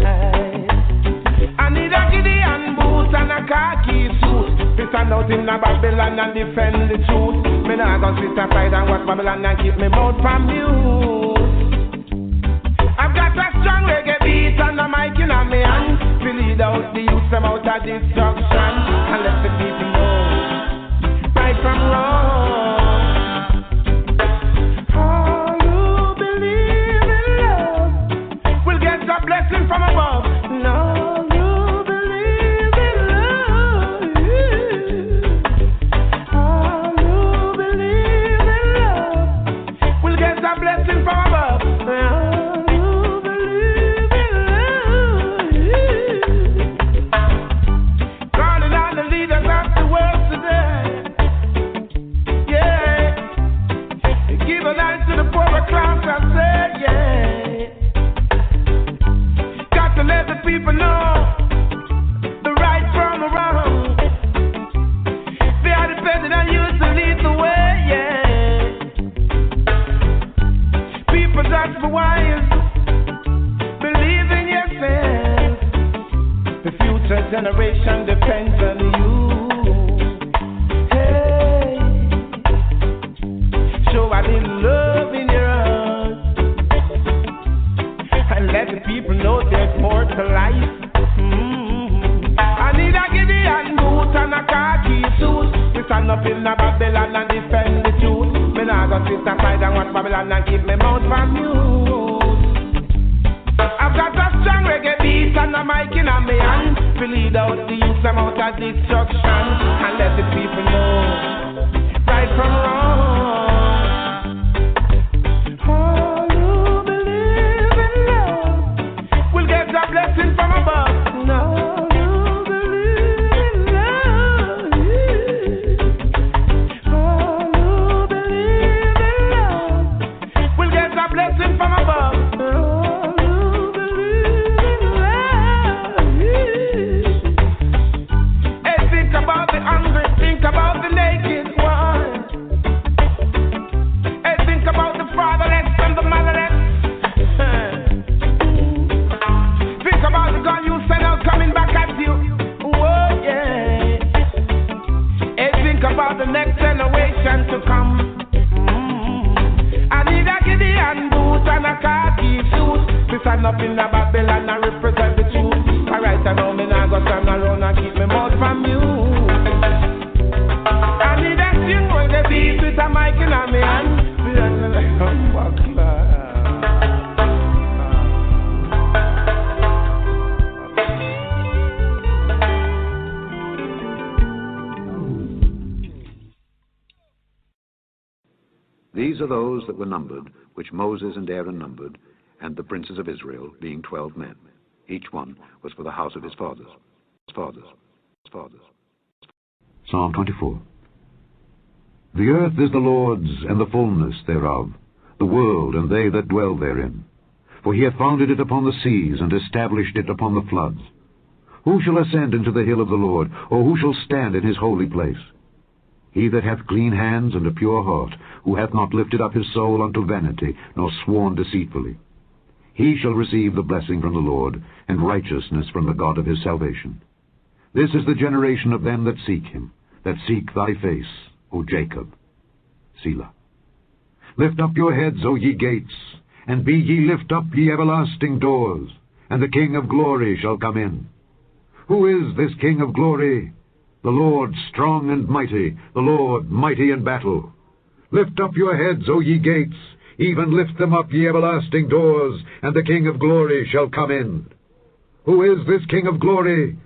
I need a Gideon boots and a khaki suit to stand out in a Babylon and defend the truth. Me nah go sit aside and watch Babylon and keep me mouth from mute. I've got a strong reggae beat and a mic in a me hand to lead out the youth them out of destruction and let the people know right from wrong. Blessing from above. No, you believe in love. Oh, you believe in love. We'll get a blessing from above. Oh, you believe in love. Calling on the leaders of the world today. Yeah. Give a light to the poorer class, I said, yeah. To let the people know the right from the wrong. They are dependent on you to lead the way, yeah. People that's for wise, believe in yourself. The future generation depends on you. Hey, show a little love in your heart and let the people know there's more to life. I need a Gideon boot and a khaki suit to stand up in a Babylon and defend the truth. Me nah go sit aside and watch Babylon and keep me mouth from mute. I've got a strong reggae beat and a mic in a me hand to lead out the youth them out of destruction and let the people know right from wrong. Blessing from above. No, you believe in love. Oh, you believe in love. We'll get a blessing from above. Oh, you believe in love. Hey, think about the hungry, think about the naked. These are those that were numbered, which Moses and Aaron numbered, and the princes of Israel, being 12 men. Each one was for the house of his fathers. Psalm 24. The earth is the Lord's, and the fullness thereof, the world and they that dwell therein. For he hath founded it upon the seas, and established it upon the floods. Who shall ascend into the hill of the Lord, or who shall stand in his holy place? He that hath clean hands and a pure heart, who hath not lifted up his soul unto vanity, nor sworn deceitfully. He shall receive the blessing from the Lord, and righteousness from the God of his salvation. This is the generation of them that seek him, that seek thy face, O Jacob. Selah. Lift up your heads, O ye gates, and be ye lift up, ye everlasting doors, and the King of glory shall come in. Who is this King of glory? The Lord strong and mighty, the Lord mighty in battle. Lift up your heads, O ye gates, even lift them up, ye everlasting doors, and the King of glory shall come in. Who is this King of glory?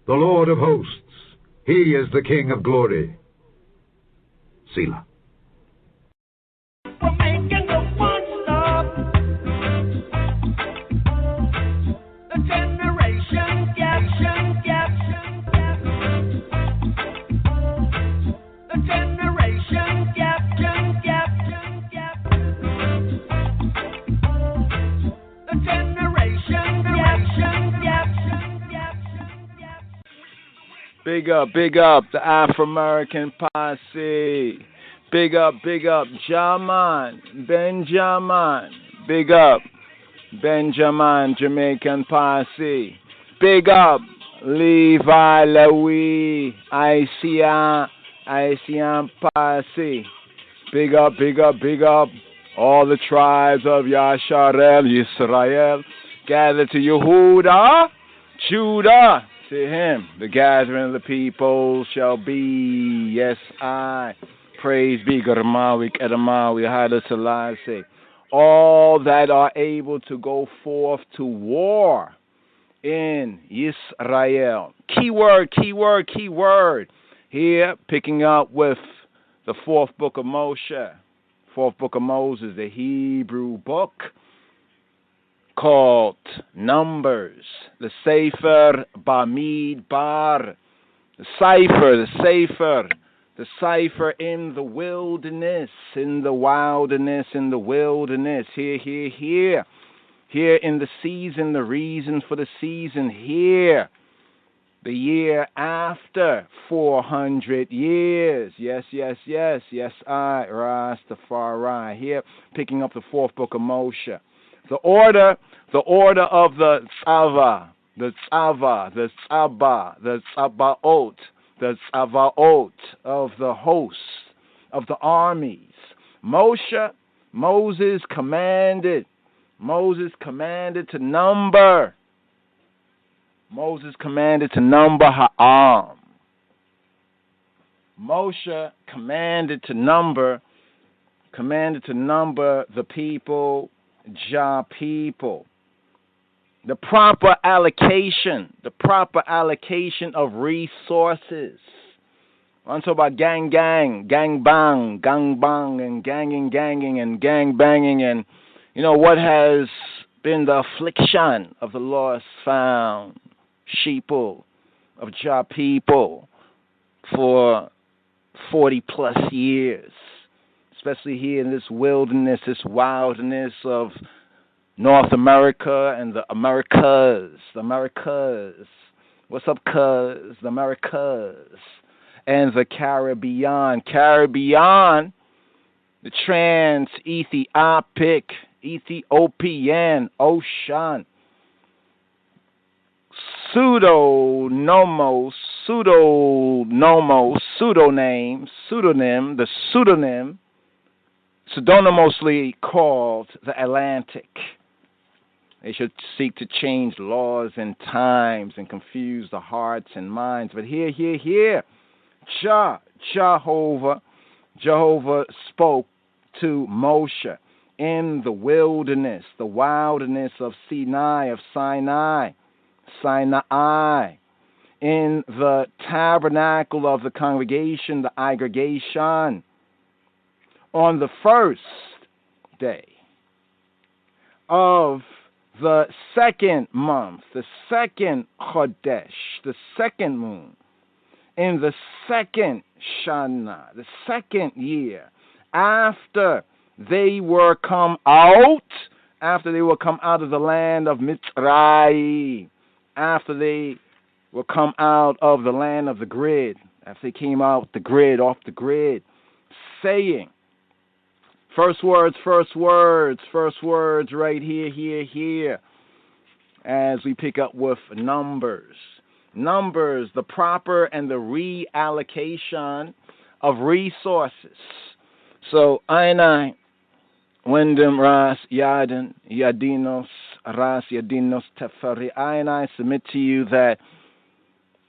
The Lord of hosts. He is the King of glory. Selah. We're making the one stop. The generation gap. The generation gap. The generation gap. Big up the Afro-American posse. Big up, Jaman, Benjamin. Big up, Benjamin, Jamaican posse. Big up, Levi, Louis, Haitian posse. Big up, all the tribes of Yasharel, Yisrael. Gather to Yehuda, Judah. To him, the gathering of the people shall be. Yes, I. Praise be Garmawi, Kedamawi, Haile Selassie. All that are able to go forth to war in Israel. Keyword. Here, picking up with the fourth book of Moshe. Fourth book of Moses, the Hebrew book called Numbers. The Sefer Bamidbar. The cipher in the wilderness, in the wilderness. Here in the season, the reason for the season. Here, the year after 400 years. Yes, I, Rastafari. Here, picking up the fourth book of Moshe. The order of the Tzava, the Tzabaot, the Tzavaot of the hosts, of the armies. Moses commanded to number. Moses commanded to number Ha'am. Moshe commanded to number the people, Jah people. The proper allocation of resources. I'm talking about gang bang, and ganging, and gang banging, and what has been the affliction of the lost found sheeple of Jah people for 40 plus years, especially here in this wilderness, this wilderness of North America and the Americas. What's up, cuz? The Americas. And the Caribbean, the Ethiopian Ocean, pseudonymously called the Atlantic. They should seek to change laws and times and confuse the hearts and minds. But here, Jehovah spoke to Moshe in the wilderness, the wilderness of Sinai, in the tabernacle of the congregation, the aggregation, on the first day of the second month, the second Chodesh, the second moon, in the second Shana, the second year, after they were come out of the land of Mitzrayim, after they were come out of the land of the grid, after they came out off the grid, saying, first words right here, as we pick up with Numbers. Numbers, the proper and the reallocation of resources. So, I, Wendem Ras Yadin, Yadinos, Ras Yadinos Teferi, I submit to you that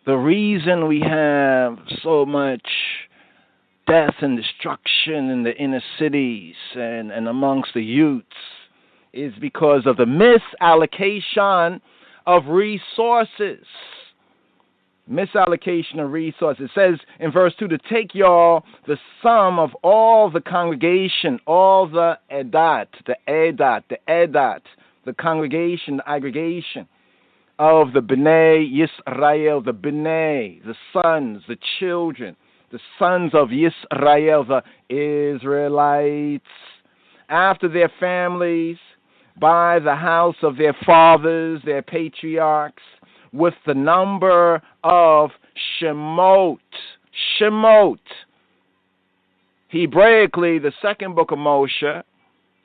the reason we have so much death and destruction in the inner cities and amongst the youths is because of the misallocation of resources. Misallocation of resources. It says in verse 2 to take y'all the sum of all the congregation, all the edat, the congregation, the aggregation of the Bnei Yisrael, the sons, the children, the sons of Yisrael, the Israelites, after their families, by the house of their fathers, their patriarchs, with the number of Shemot. Hebraically, the second book of Moshe,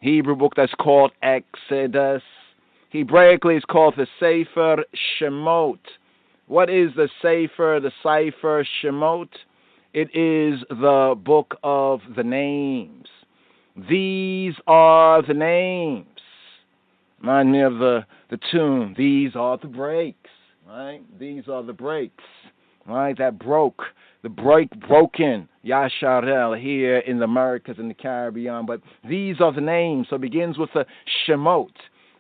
Hebrew book that's called Exodus. Hebraically, it's called the Sefer Shemot. What is the Sefer Shemot? It is the book of the names. These are the names. Remind me of the tune. These are the breaks. Right? These are the breaks. Right? That broke. The broken. Yasharel here in the Americas and the Caribbean. But these are the names. So it begins with the Shemot.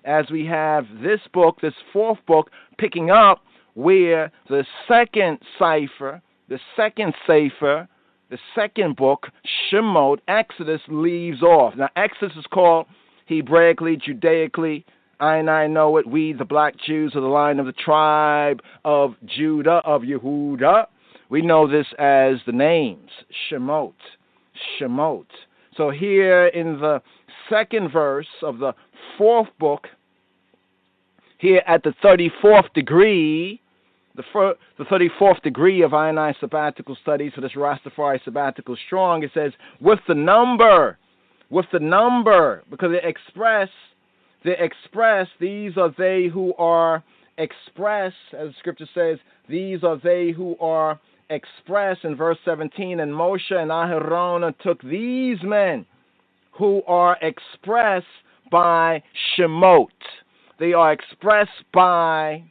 As we have this book, this fourth book, picking up where the second cipher, the second sefer, the second book, Shemot, Exodus, leaves off. Now, Exodus is called Hebraically, Judaically, I know it, we, the black Jews of the line of the tribe of Judah, of Yehuda. We know this as the names, Shemot. So here in the second verse of the fourth book, here at the 34th degree, the 34th degree of I sabbatical studies for this Rastafari sabbatical strong, it says, with the number, because they express, these are they who are express, as the scripture says, these are they who are express in verse 17, and Moshe and Aharon took these men who are expressed by Shemot. They are expressed by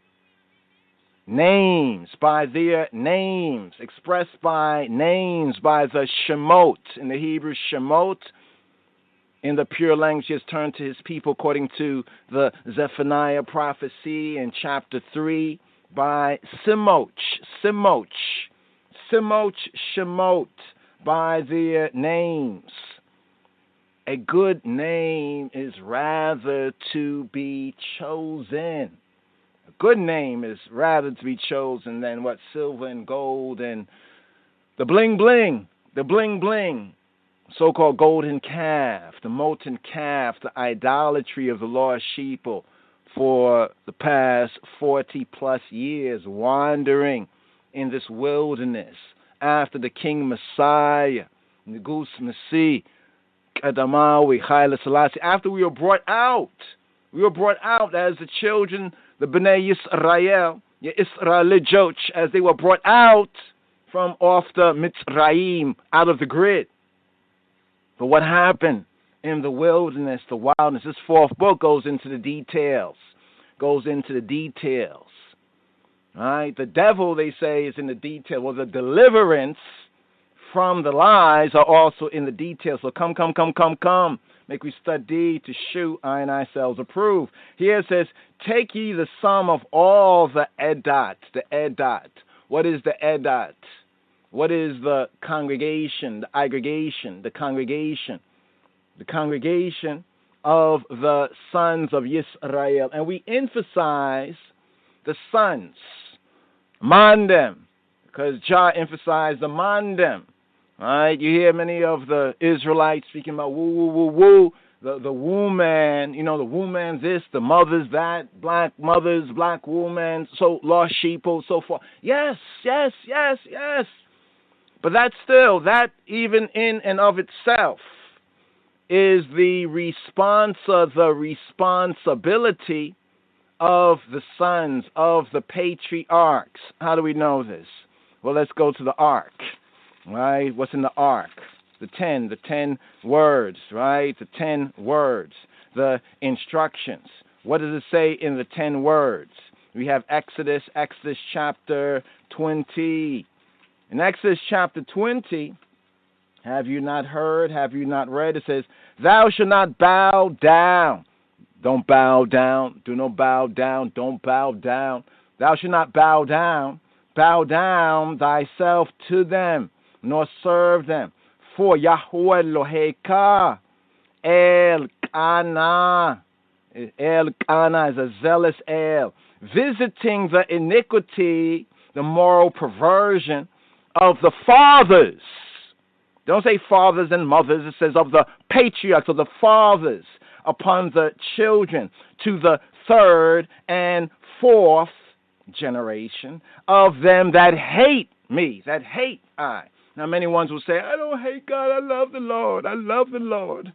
names, by their names, expressed by names, by the Shemot. In the Hebrew, Shemot, in the pure language, he has turned to his people according to the Zephaniah prophecy in chapter 3 by Shemot, by their names. A good name is rather to be chosen. A good name is rather to be chosen than what silver and gold and the bling bling, so-called golden calf, the molten calf, the idolatry of the lost sheeple for the past 40 plus years, wandering in this wilderness after the King Messiah, Negus Messiah, Kadamawi, Haile Selassie, after we were brought out as the children, the Bnei Yisrael, Israelijoch, as they were brought out from off the Mitzrayim, out of the grid. But what happened in the wilderness, the wildness? This fourth book goes into the details. Right? The devil, they say, is in the detail. Well, the deliverance from the lies are also in the details. So come. Make we study to shew and ourselves approve. Here it says, take ye the sum of all the edat. What is the edat? What is the congregation, the aggregation, the congregation? the congregation of the sons of Yisrael. And we emphasize the sons, mandem, because Jah emphasized the mandem. Right? You hear many of the Israelites speaking about woo, woo, woo, woo, the woman, the woman this, the mothers that, black mothers, black women, so lost sheep, so forth. Yes. But that even in and of itself is the responsibility of the sons of the patriarchs. How do we know this? Well, let's go to the ark, right? What's in the ark? The 10 words, right? The 10 words, the instructions. What does it say in the 10 words? We have Exodus chapter 20. In Exodus chapter 20, have you not heard, have you not read? It says, thou shalt not bow down. Don't bow down. Do not bow down. Don't bow down. Thou shalt not bow down. Bow down thyself to them, nor serve them. For Yahweh Eloheka, Elkanah is a zealous El, visiting the iniquity, the moral perversion of the fathers. Don't say fathers and mothers. It says of the patriarchs, of the fathers, upon the children, to the third and fourth generation of them that hate me, that hate I. Now, many ones will say, I don't hate God, I love the Lord, I love the Lord.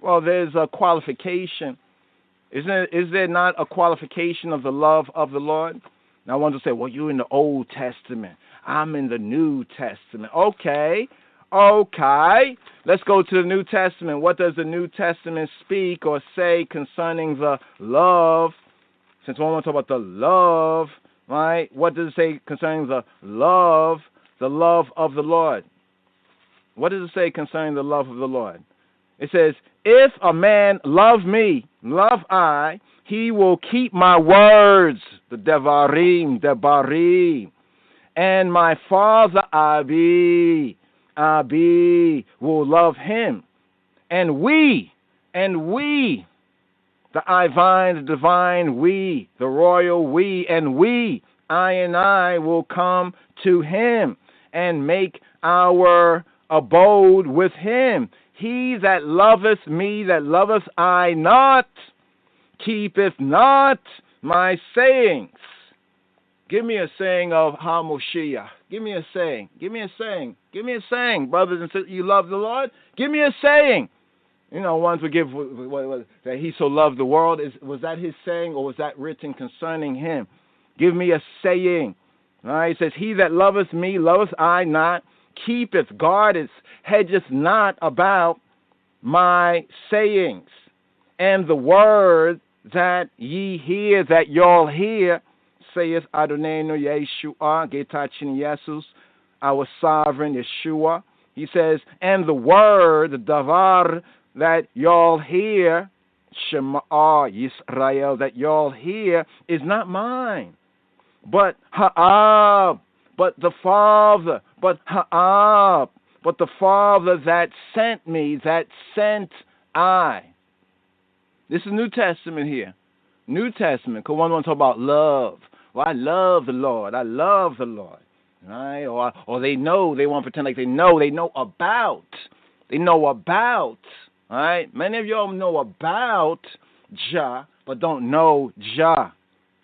Well, there's a qualification. Is there not a qualification of the love of the Lord? Now, ones will say, well, you're in the Old Testament. I'm in the New Testament. Okay. Let's go to the New Testament. What does the New Testament speak or say concerning the love? Since we want to talk about the love, right? What does it say concerning the love of the Lord? What does it say concerning the love of the Lord? It says, if a man love me, love I, he will keep my words, the devarim, and my Father Abi will love him. And we, the the divine we, the royal we, and we, I and I will come to him and make our abode with him. He that loveth me, that loveth I not, keepeth not my sayings. Give me a saying of HaMoshiach. Give me a saying. Give me a saying. Give me a saying. Brothers and sisters, you love the Lord? Give me a saying. Ones would give that he so loved the world. Was that his saying or was that written concerning him? Give me a saying. All right, it says, he that loveth me, loveth I not, keepeth, guardeth, hedgeth not about my sayings. And the word that ye hear, that y'all hear, saith Adonai Yeshua, Getachin Jesus, our sovereign Yeshua. He says, and the word, the davar, that y'all hear, Shema Yisrael, that y'all hear, is not mine, but Ha'ab, but the Father, but Ha'ab, but the Father that sent me, that sent I. This is New Testament here. New Testament, because one wants to talk about love. Well, I love the Lord. I love the Lord. Right? Or they know, they want to pretend like they know about. They know about. Right? Many of y'all know about Jah, but don't know Jah.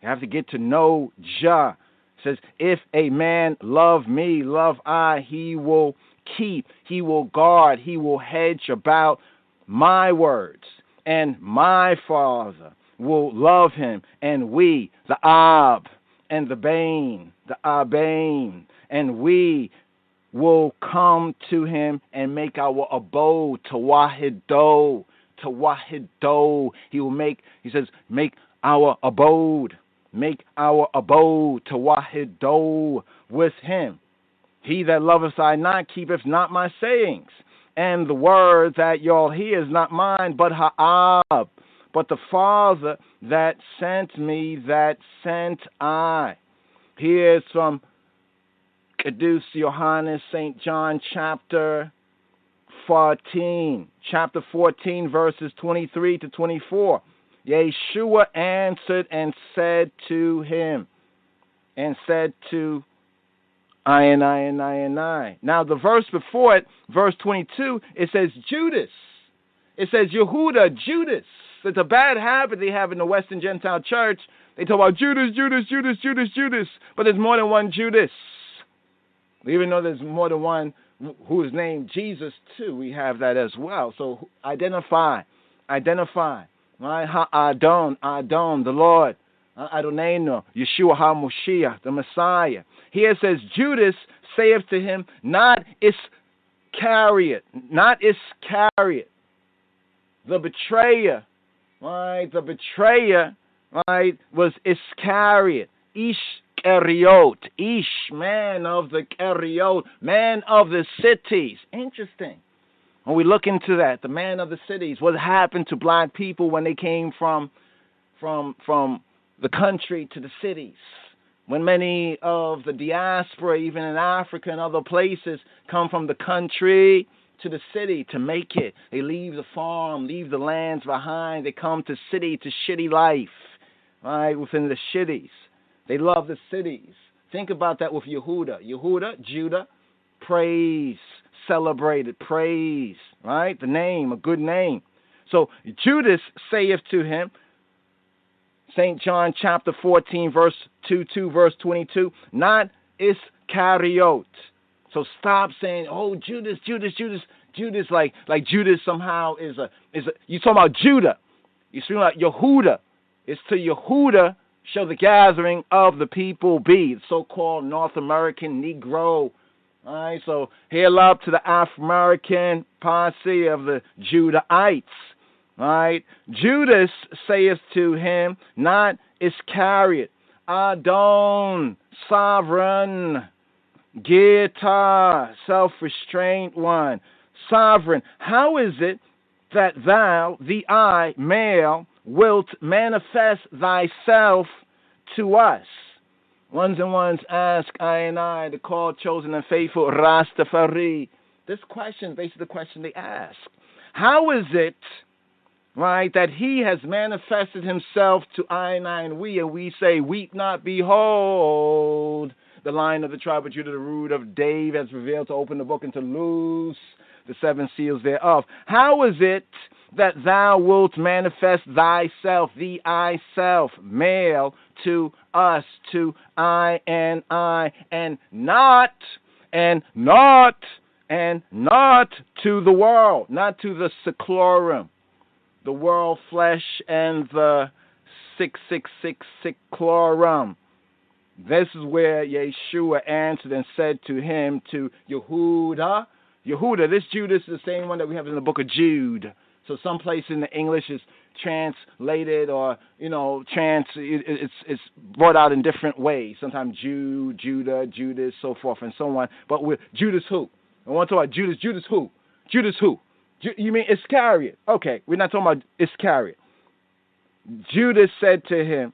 You have to get to know Jah. It says, if a man love me, love I, he will keep, he will guard, he will hedge about my words, and my Father will love him, and we, the Ab, and the Bain, the Abain, and we will come to him and make our abode, Tawahido. He will make, he says, make our abode, Tawahido with him. He that loveth I not keepeth not my sayings, and the word that y'all hear is not mine, but Ha'ab, but the Father that sent me, that sent I. Here's from Kedus Yohanes, St. John chapter 14, chapter 14, verses 23 to 24. Yeshua answered and said to him, and said to I. Now the verse before it, verse 22, it says Judas. It says Yehuda, Judas. It's a bad habit they have in the Western Gentile church. They talk about Judas, Judas, Judas, Judas, Judas. But there's more than one Judas. Even though there's more than one who is named Jesus too, we have that as well. So identify. Right? Ha-Adon, the Lord. Adonai, Yeshua HaMoshiach, the Messiah. Here it says, Judas saith to him, not Iscariot. The betrayer, right? The betrayer, right, was Iscariot. Ishkariot. Ish, man of the Kariot, man of the cities. Interesting. When we look into that, the man of the cities, what happened to black people when they came from the country to the cities? When many of the diaspora, even in Africa and other places, come from the country to the city to make it. They leave the farm, leave the lands behind. They come to city, to shitty life, right, within the shitties. They love the cities. Think about that with Yehuda. Yehuda, Judah, praise, celebrated, praise, right? The name, a good name. So Judas saith to him, St. John chapter 14, verse 2, verse 22, not Iscariot. So stop saying, oh, Judas, like Judas somehow is a. You talking about Judah? You speaking about Yehuda? It's to Yehuda shall the gathering of the people be, the so-called North American Negro. All right, so hail up to the Afro-American posse of the Judahites. All right, Judas saith to him, not Iscariot, Adon, sovereign, Gita, self-restrained one, sovereign. How is it that thou, the I, male, wilt manifest thyself to us? Ones and ones ask I, the called, chosen, and faithful Rastafari. This question, basically the question they ask. How is it, right, that he has manifested himself to I and we say, weep not, behold, the Lion of the tribe of Judah, the root of David, has revealed to open the book and to loose the seven seals thereof. How is it that thou wilt manifest thyself, the I self, male, to us, to I, and not to the world, not to the seclorum, the world, flesh, and the 666 seclorum. This is where Yeshua answered and said to him, to Yehuda. Yehuda, this Judas is the same one that we have in the book of Jude. So someplace in the English is translated or, it's brought out in different ways. Sometimes Jude, Judah, Judas, so forth and so on. But with Judas who? I want to talk about Judas. Judas who? Judas who? You mean Iscariot? Okay, we're not talking about Iscariot. Judas said to him,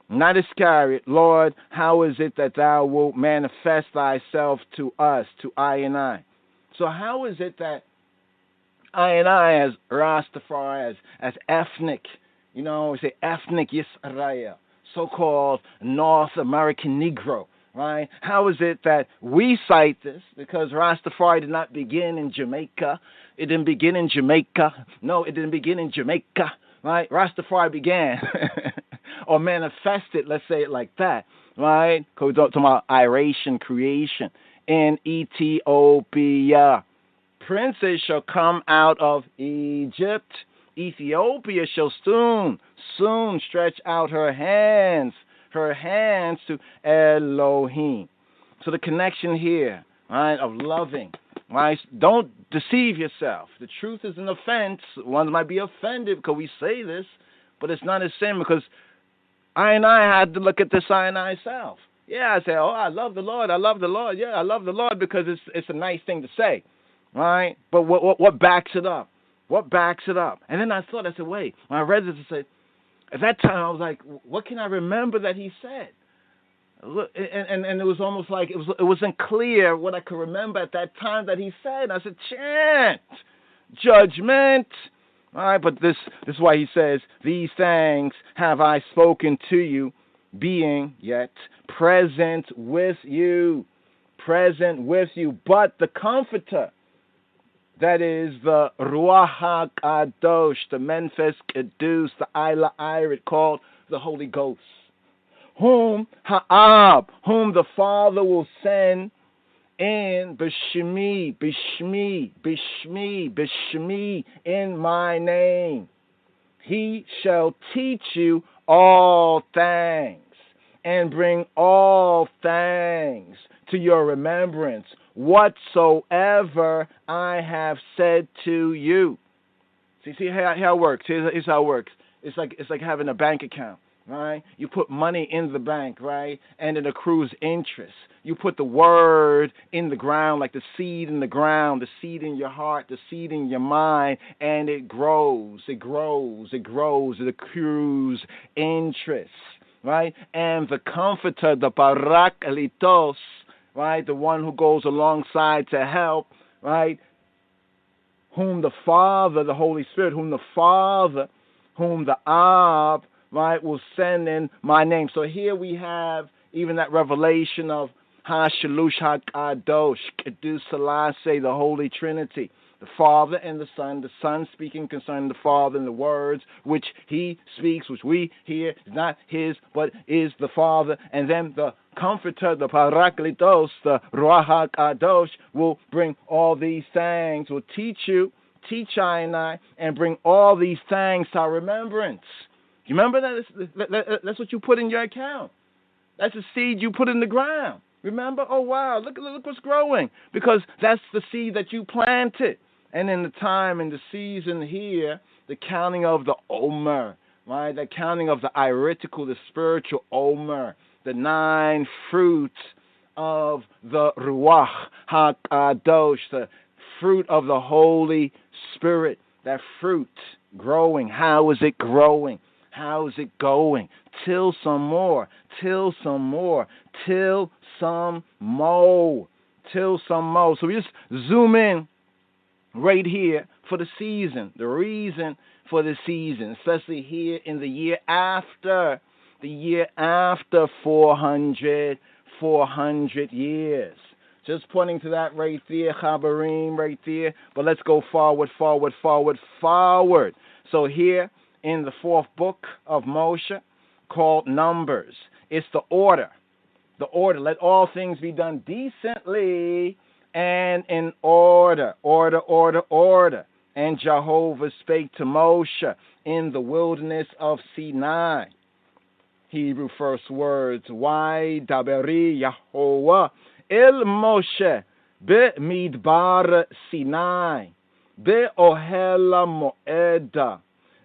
not Iscariot, Lord, how is it that thou wilt manifest thyself to us, to I and I? So how is it that I and I, as Rastafari, as ethnic, we say ethnic Yisrael, so-called North American Negro, right? How is it that we cite this? Because Rastafari did not begin in Jamaica. It didn't begin in Jamaica. No, it didn't begin in Jamaica, right? Rastafari began or manifested, let's say it like that, right? Because we're talking about iration, creation, in Ethiopia. Princes shall come out of Egypt. Ethiopia shall soon stretch out her hands to Elohim. So the connection here, right, of loving, right? Don't deceive yourself. The truth is an offense. One might be offended because we say this, but it's not a sin because I had to look at this I and I self. Yeah, I say, oh, I love the Lord. Yeah, I love the Lord because it's a nice thing to say, right? But what backs it up? What backs it up? And then I said, wait. When I read this, I said, at that time, I was like, what can I remember that he said? And it was almost like it wasn't clear what I could remember at that time that he said. I said, chant. judgment. All right, but this is why he says, these things have I spoken to you, being yet present with you. Present with you. But the Comforter, that is the Ruach HaKadosh, the Menfes Kedus, the Ila Irit, called the Holy Ghost, whom Ha'ab, whom the Father will send in B'Shmi, in my name. He shall teach you all things and bring all things to your remembrance, whatsoever I have said to you. See how it works. Here's how it works. It's like having a bank account, right? You put money in the bank, right, and it accrues interest. You put the word in the ground, like the seed in the ground, the seed in your heart, the seed in your mind, and it grows, it accrues interest, right? And the Comforter, the Parakletos, right, the one who goes alongside to help, right, whom the Father, the Holy Spirit, whom the Ab, right, will send in my name. So here we have even that revelation of HaShalush HaKadosh, Kedus Selassie, the Holy Trinity, the Father and the Son speaking concerning the Father and the words which he speaks, which we hear, is not his, but is the Father. And then the Comforter, the Parakletos, the Ruach HaKadosh, will bring all these things, will teach I and I, and bring all these things to our remembrance. You remember that? That's what you put in your account. That's the seed you put in the ground. Remember? Oh, wow, look what's growing. Because that's the seed that you planted. And in the time, in the season here, the counting of the Omer, right? The counting of the iritical, the spiritual Omer, the 9 fruits of the Ruach HaKadosh, the fruit of the Holy Spirit. That fruit growing. How is it growing? How is it going? Till some more. So we just zoom in right here for the season, the reason for the season, especially here in the year after 400 years. Just pointing to that right there, Chabarim, right there. But let's go forward. So here in the 4th book of Moshe, called Numbers, it's the order. Let all things be done decently and in order. And Jehovah spake to Moshe in the wilderness of Sinai. Hebrew first words, Why daberi Yahovah el Moshe במדבר סיני באוהל המועד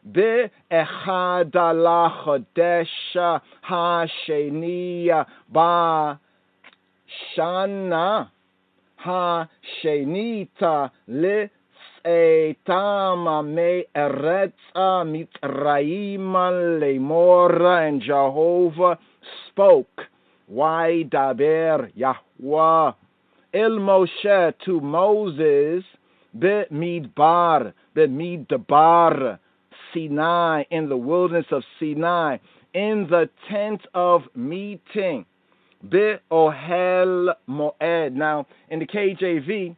באחד לחודש השני בשנה השנית לצאתם מארץ מצרים לאמור. And Jehovah spoke, Why daber Yahweh El Moshe to Moses Bamidbar Sinai, in the wilderness of Sinai, in the tent of meeting Be'ohel Moed. Now in the KJV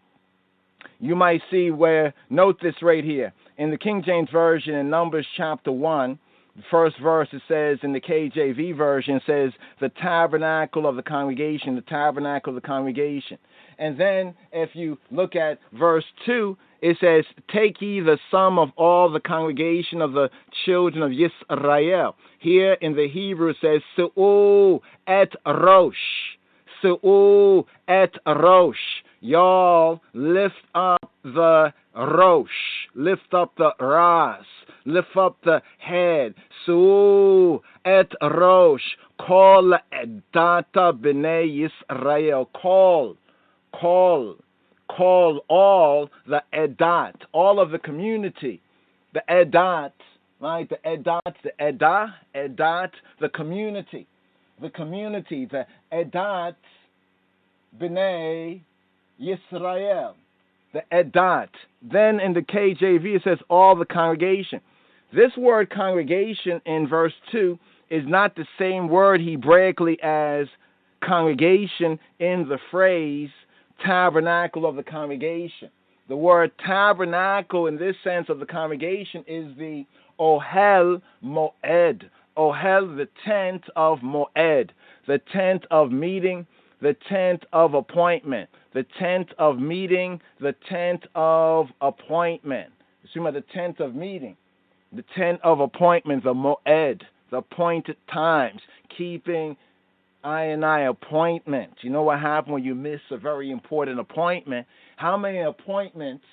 you might see where, note this right here, in the King James Version in Numbers chapter 1, the first verse, it says, in the KJV version, says, the tabernacle of the congregation, And then, if you look at verse 2, it says, take ye the sum of all the congregation of the children of Yisrael. Here in the Hebrew, it says, Su'u et Rosh. Y'all lift up the Rosh, lift up the Ras, lift up the head. Su'u et Rosh, call edata b'nei Yisrael, call all the edat, all of the community, the edat, right? The edat, the edat, the community, the edat b'nei Yisrael, the edat. Then in the KJV it says all the congregation. This word congregation in verse 2 is not the same word Hebraically as congregation in the phrase tabernacle of the congregation. The word tabernacle in this sense of the congregation is the Ohel Moed. Ohel, the tent of Moed, the tent of meeting, the tent of appointment, the tent of meeting, the tent of appointment. You see, the tent of meeting, the tent of appointment, the Moed, the appointed times, keeping I appointment. You know what happens when you miss a very important appointment? How many appointments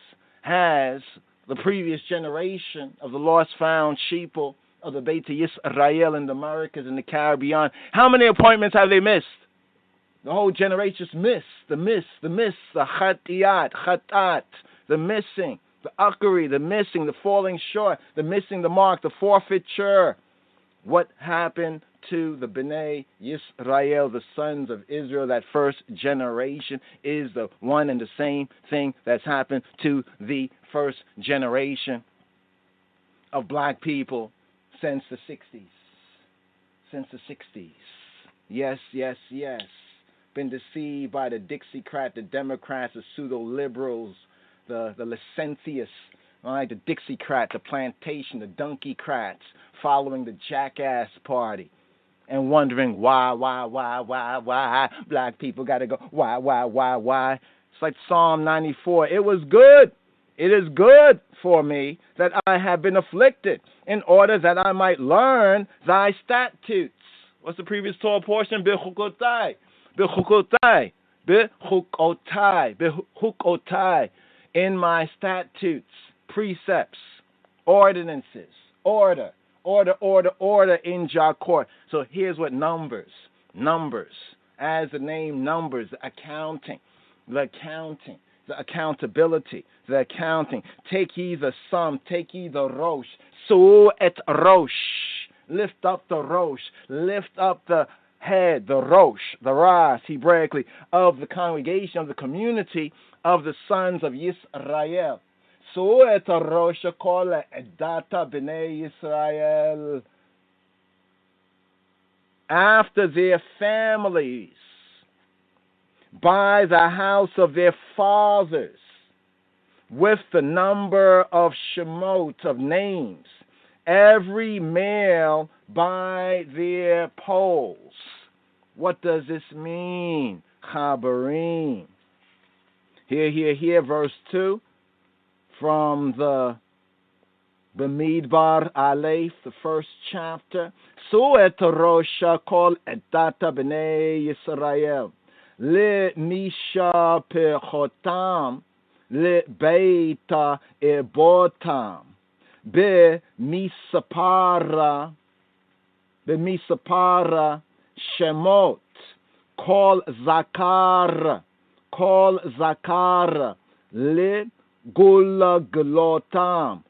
has the previous generation of the lost found sheeple of the Beta Yisrael in the Americas and the Caribbean? How many appointments have they missed? The whole generation just missed. The chatiyat, the missing, the akari, the missing, the falling short, the missing the mark, the forfeiture. What happened to the Bnei Yisrael, the sons of Israel? That first generation is the one and the same thing that's happened to the first generation of black people since the 60s. Since the 60s. Yes. Been deceived by the Dixiecrat, the Democrats, the pseudo-liberals, the licentious, right? The Dixiecrat, the plantation, the Donkeycrats, following the Jackass Party, and wondering why black people got to go, why? It's like Psalm 94. It was good. It is good for me that I have been afflicted, in order that I might learn thy statutes. What's the previous Torah portion? Bechukotai. In my statutes, precepts, ordinances, order in Jah court. So here's what numbers, as the name numbers, the accounting, the accountability, the accounting. Take ye the sum, take ye the rosh, su et rosh, lift up the rosh, lift up the head, the rosh, the ras, Hebraically, of the congregation, of the community, of the sons of Yisrael. So et rosh kol edata b'nei Yisrael. After their families, by the house of their fathers, with the number of shemot, of names, every male by their poles. What does this mean? Chabarim. Here, verse 2, from the Bamidbar Aleph, the first chapter. So et rosha kol edata b'nei Yisrael, le misha pechotam, le beita ebotam, be misapara shemot, kol zakar, le gulgalotam,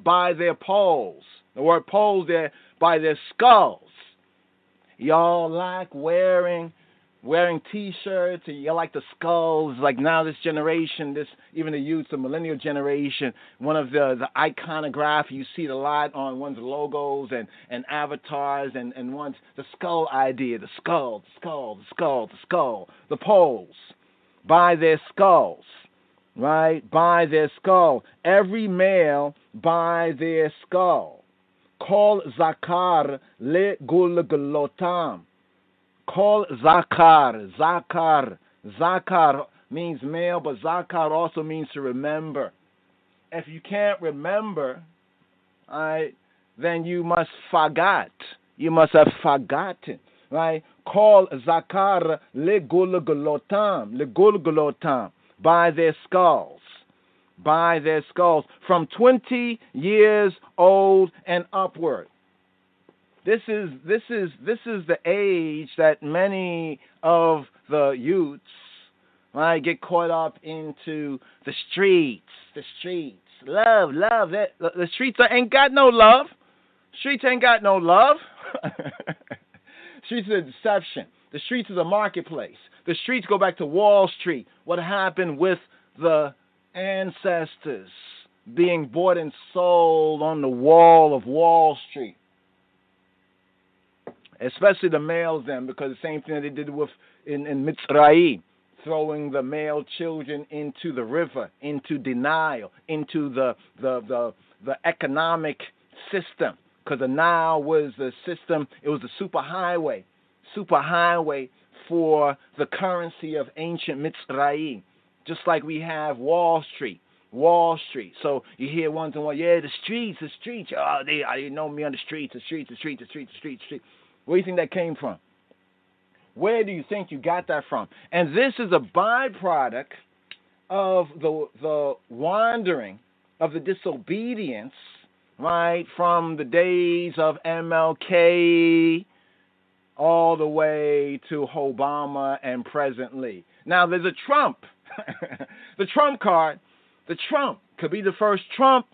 by their poles. The word poles there, by their skulls. Y'all like wearing T-shirts, and you like the skulls. Like now, this generation, even the youth, the millennial generation, one of the iconography you see it a lot on one's logos and avatars and one's the skull idea, the skull, the poles, by their skulls, right? By their skull, every male by their skull. Kol zakar le gulgalotam. Kol zakar means male, but zakar also means to remember. If you can't remember, then you must forgot. You must have forgotten, right? Kol zakar le gulgalotam, by their skulls. By their skulls, from 20 years old and upward. This is the age that many of the youths get caught up into the streets. Love. The streets ain't got no love. Streets ain't got no love. Streets is a deception. The streets is a marketplace. the streets go back to Wall Street. What happened with the ancestors being bought and sold on the wall of Wall Street? Especially the males then, because the same thing that they did with in Mitzrayim, throwing the male children into the river, into denial, into the economic system. Because the Nile was the system, it was the superhighway for the currency of ancient Mitzrayim. Just like we have Wall Street. So you hear once in a while, yeah, the streets. Oh, they didn't know me on the streets. Where do you think that came from? Where do you think you got that from? And this is a byproduct of the wandering, of the disobedience, right, from the days of MLK all the way to Obama and presently. Now, there's a Trump. The Trump card. The Trump could be the first Trump,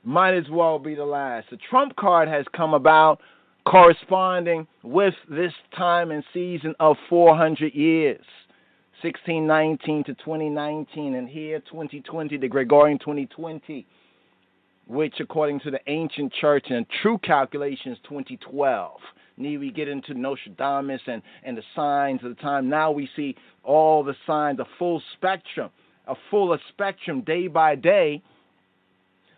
might as well be the last. The Trump card has come about corresponding with this time and season of 400 years, 1619 to 2019, and here 2020, the Gregorian 2020, which according to the ancient church and true calculations 2012. Need we get into Nostradamus and the signs of the time? Now we see all the signs, a fuller spectrum day by day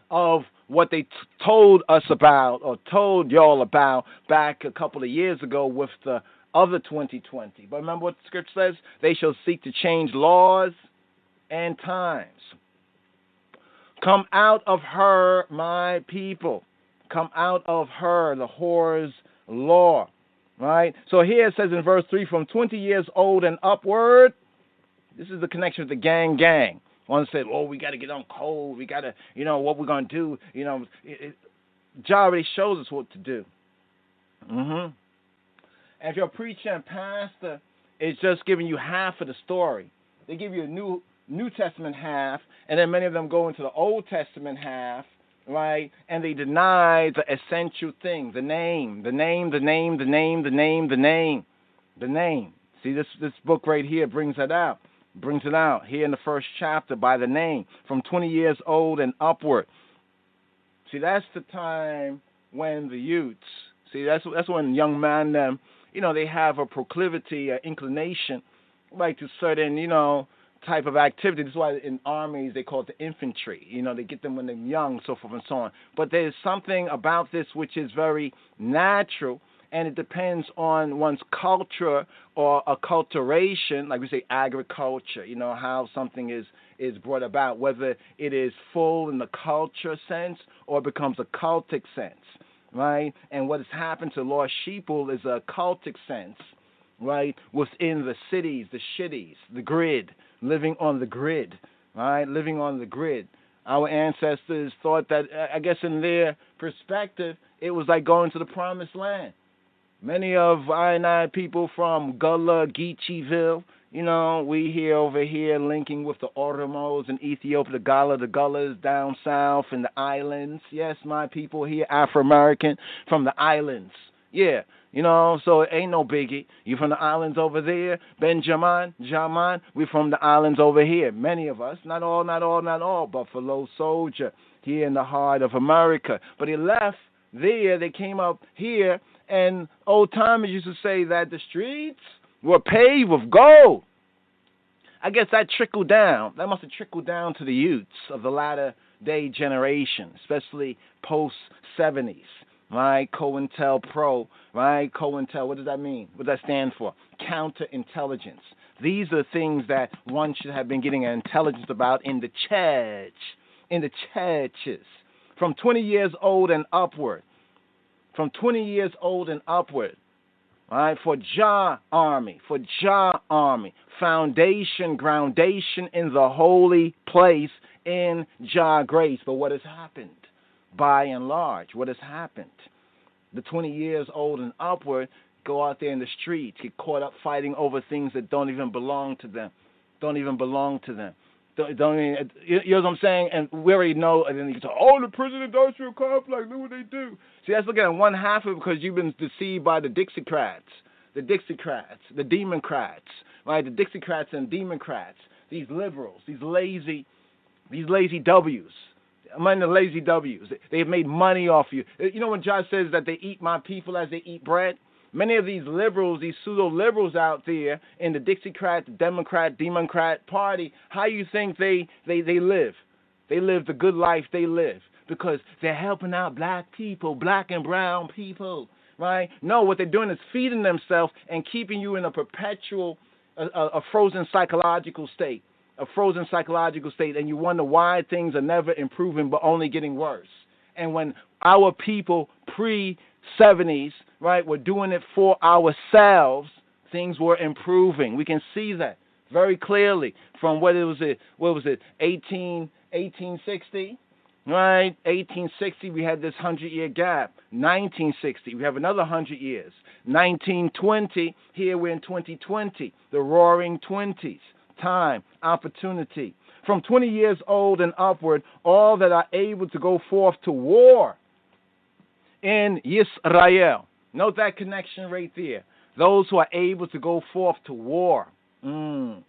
of what they told us about or told y'all about back a couple of years ago with the other 2020. But remember what the scripture says? They shall seek to change laws and times. Come out of her, my people. Come out of her, the whore's law. Right? So here it says in verse 3, from 20 years old and upward, this is the connection with the gang. One said, oh, we got to get on code. We got to, what we're going to do. Jah already shows us what to do. And if your preacher and pastor is just giving you half of the story, they give you a New Testament half, and then many of them go into the Old Testament half, right? And they deny the essential thing, the name. See, this book right here brings it out here in the first chapter by the name, from 20 years old and upward. See, that's the time when the youths, that's when young men, they have a proclivity, an inclination, like to certain, type of activity. This is why in armies they call it the infantry. They get them when they're young, so forth and so on. But there's something about this which is very natural, and it depends on one's culture or acculturation, like we say agriculture, how something is brought about, whether it is full in the culture sense or becomes a cultic sense, right? And what has happened to lost sheeple is a cultic sense, right, within the cities, the shitties, the grid, living on the grid, right, living on the grid. Our ancestors thought that, I guess in their perspective, it was like going to the promised land. Many of I people from Gullah, Geecheeville, we over here linking with the Oromos in Ethiopia, the Gullahs down south in the islands. Yes, my people here, Afro-American from the islands. Yeah, so it ain't no biggie. You from the islands over there, Benjamin, we from the islands over here. Many of us, not all, Buffalo Soldier here in the heart of America. But he left there, they came up here, and old timers used to say that the streets were paved with gold. I guess that trickled down. That must have trickled down to the youths of the latter day generation, especially post-70s, right? COINTELPRO, right? COINTEL, what does that mean? What does that stand for? Counterintelligence. These are things that one should have been getting intelligence about in the church, in the churches. From 20 years old and upward. From 20 years old and upward. All right, for Jah Army, foundation, groundation in the holy place in Jah grace. But what has happened? By and large, what has happened? The 20 years old and upward go out there in the streets, get caught up fighting over things that don't even belong to them. Don't even, you know what I'm saying? And we already know, and then you can say, the prison industrial complex, look what they do. See, that's looking at one half of it because you've been deceived by the Dixiecrats, the Democrats, right? The Dixiecrats and Democrats, these liberals, these lazy W's. Among the lazy W's, they've made money off you. You know when Josh says that they eat my people as they eat bread? Many of these liberals, these pseudo-liberals out there in the Dixiecrat, the Democrat Party, how you think they live? They live the good life they live because they're helping out black people, black and brown people, right? No, what they're doing is feeding themselves and keeping you in a perpetual, a frozen psychological state. A frozen psychological state, and you wonder why things are never improving but only getting worse. And when our people pre-70s, right, were doing it for ourselves, things were improving. We can see that very clearly from what was it, 1860, right? 1860, we had this 100-year gap. 1960, we have another 100 years. 1920, here we're in 2020, the roaring 20s. Time, opportunity. From 20 years old and upward, all that are able to go forth to war in Yisrael. Note that connection right there. Those who are able to go forth to war in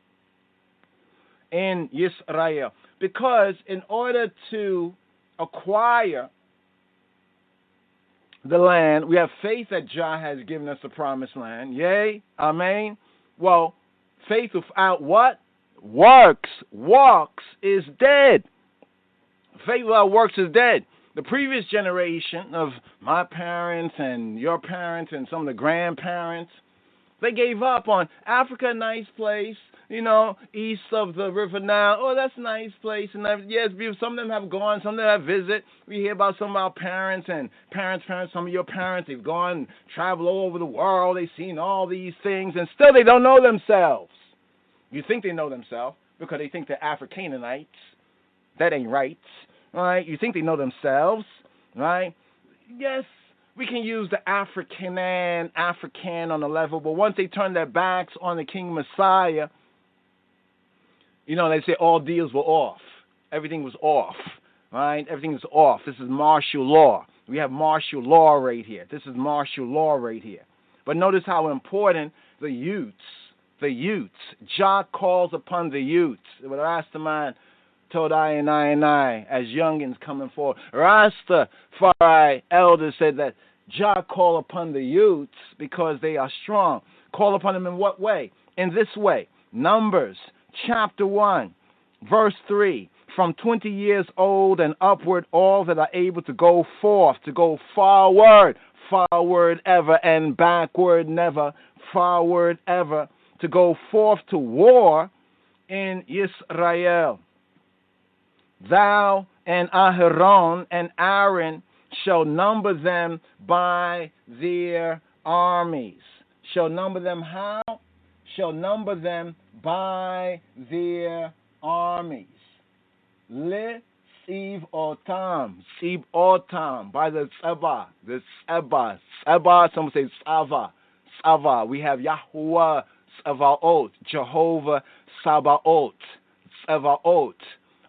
Yisrael. Because in order to acquire the land, we have faith that Jah has given us the promised land. Yea, amen. Well, faith without what? Works is dead. Faith without works is dead. The previous generation of my parents and your parents and some of the grandparents, they gave up on Africa, a nice place, east of the River Nile. Oh, that's a nice place. And yes, some of them have gone, some of them have visited. We hear about some of our parents and parents, some of your parents. They've gone, traveled all over the world. They've seen all these things, and still they don't know themselves. You think they know themselves because they think they're Africanites. That ain't right. Right? You think they know themselves. Right? Yes, we can use the African on the level, but once they turn their backs on the King Messiah, they say all deals were off. Everything was off. Right? Everything is off. This is martial law. We have martial law right here. This is martial law right here. But notice how important the youths, Jah calls upon the youths. What Rastaman told I as youngins coming forward. Rastafari elders said that Jah call upon the youths because they are strong. Call upon them in what way? In this way. Numbers chapter 1, verse 3. From 20 years old and upward, all that are able to go forth, to go forward ever and backward never, forward ever, to go forth to war in Israel. Thou and Aharon and Aaron shall number them by their armies. Shall number them how? Shall number them by their armies. Siv Otam, by the Seba, some say Sava. We have Yahuwah Sabaoth, Jehovah Sabaoth,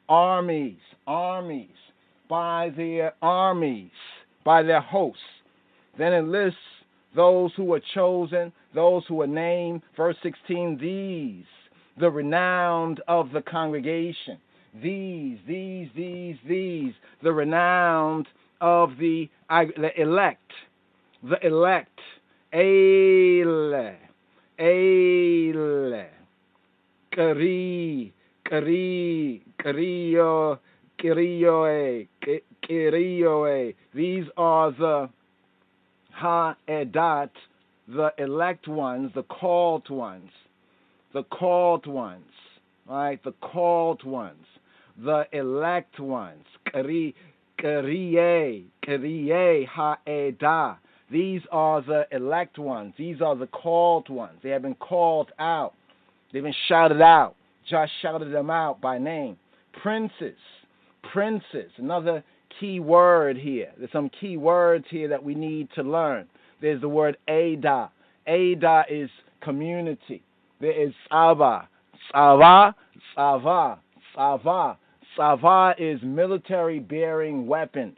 armies, by their armies, by their hosts. Then it lists those who were chosen, those who were named. Verse 16, these, the renowned of the congregation. These, the renowned of the elect. Eile, Kirioe. These are the Ha'edat, the elect ones, the called ones, right? The called ones, the elect ones. Kirie Ha'edah. These are the elect ones. These are the called ones. They have been called out. They've been shouted out. Just shouted them out by name. Princes. Another key word here. There's some key words here that we need to learn. There's the word Ada. Ada is community. There is Sava. Sava is military bearing weapons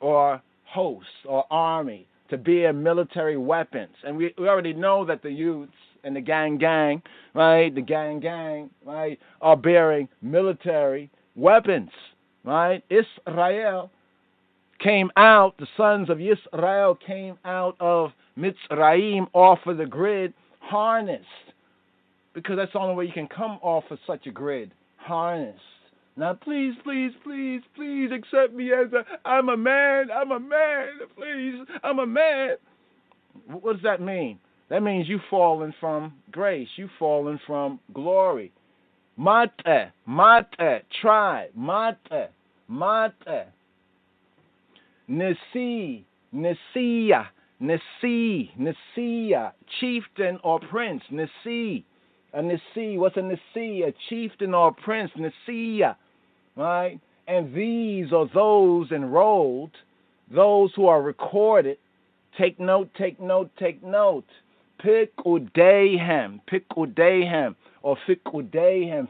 or hosts or army to bear military weapons. And we already know that the youths and the gang, right? The gang, right, are bearing military weapons, right? Israel came out, the sons of Israel came out of Mitzrayim off of the grid, harnessed, because that's the only way you can come off of such a grid, harnessed. Now, please accept me as I'm a man, please, I'm a man. What does that mean? That means you fallen from grace, you fallen from glory. Mate, tribe, mate. Nisi, chieftain or prince, Nisi. A Nisi, what's a Nisi? A chieftain or prince, Nisiya, right? And these are those enrolled, those who are recorded. Take note. Pikudehem, or Fikudehem.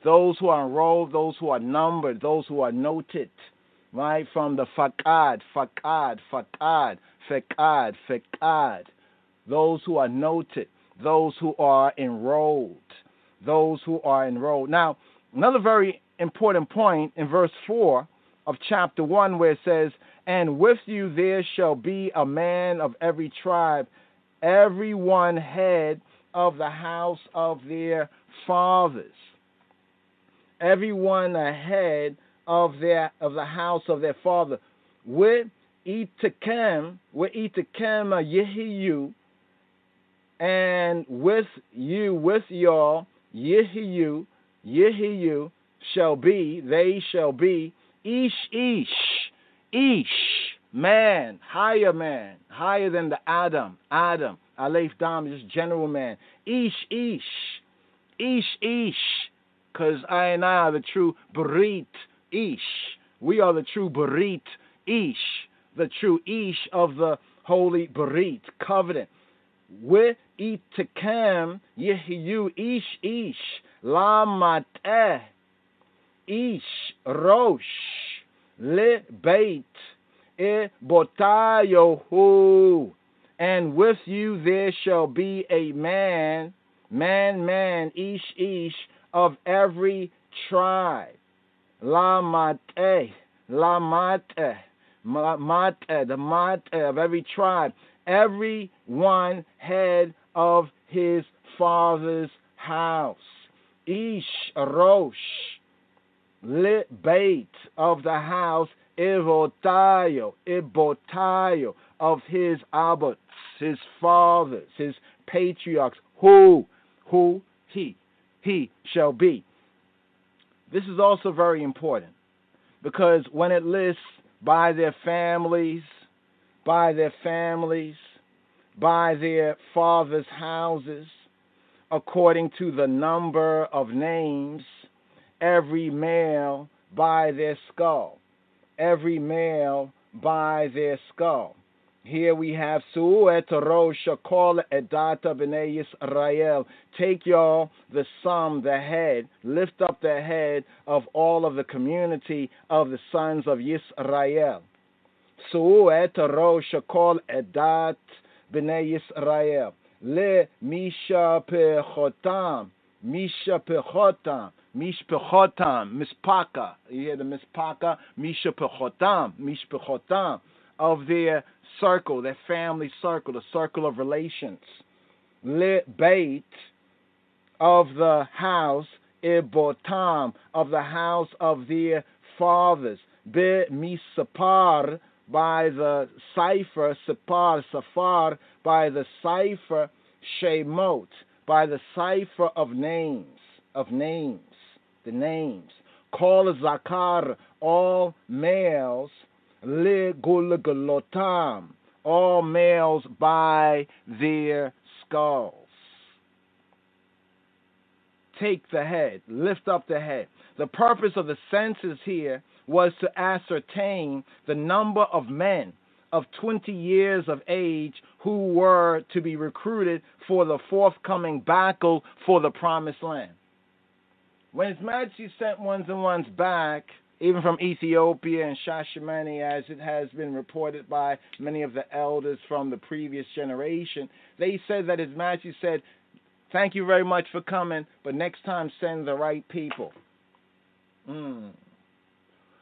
Those who are enrolled, those who are numbered, those who are noted, right? From the Fakad. Those who are noted, those who are enrolled. Now, another very important point in verse 4 of chapter 1 where it says, and with you there shall be a man of every tribe, every one head of the house of their fathers. Every one a head of the house of their father. With Itakem Yehiyu, and with y'all, Yehiyu shall be, they shall be, Ish, man, higher than the Adam, Aleph Dam, just general man, Ish, because I and I are the true Berit Ish, we are the true Berit Ish, the true Ish of the holy Berit, covenant. With Itakem Yehiyu Ish Lamateh Ish Rosh Le Beit E Botayohu, and with you there shall be a man, Ish of every tribe. Lamateh, the Mateh of every tribe. Every one head of his father's house. Ish Rosh Lit Beit of the house, Ibotayo of his abbots, his fathers, his patriarchs, who he shall be. This is also very important because when it lists by their families, by their fathers' houses, according to the number of names, every male by their skull. Here we have Su'et Rosh Kol Edata B'nai Yisrael. Take y'all the sum, the head, lift up the head of all of the community of the sons of Yisrael. Su'et Rosh Kol Edat B'nai Yisrael. Le Misha Pechotam, Mispaka. You hear the Mispaka? Misha Pechotam, of their circle, their family circle, the circle of relations. Le Beit, of the house, Ibotam, of the house of their fathers. Be Misapar, by the cipher, Safar, by the cipher, Shemot, by the cipher of names, the names. Kol Zakar, all males, Le Gulgalotam, all males by their skulls. Take the head, lift up the head. The purpose of the census here was to ascertain the number of men of 20 years of age who were to be recruited for the forthcoming battle for the promised land. When His Majesty sent ones and ones back even from Ethiopia and Shashamani, as it has been reported by many of the elders from the previous generation, they said that His Majesty said, thank you very much for coming, but next time send the right people.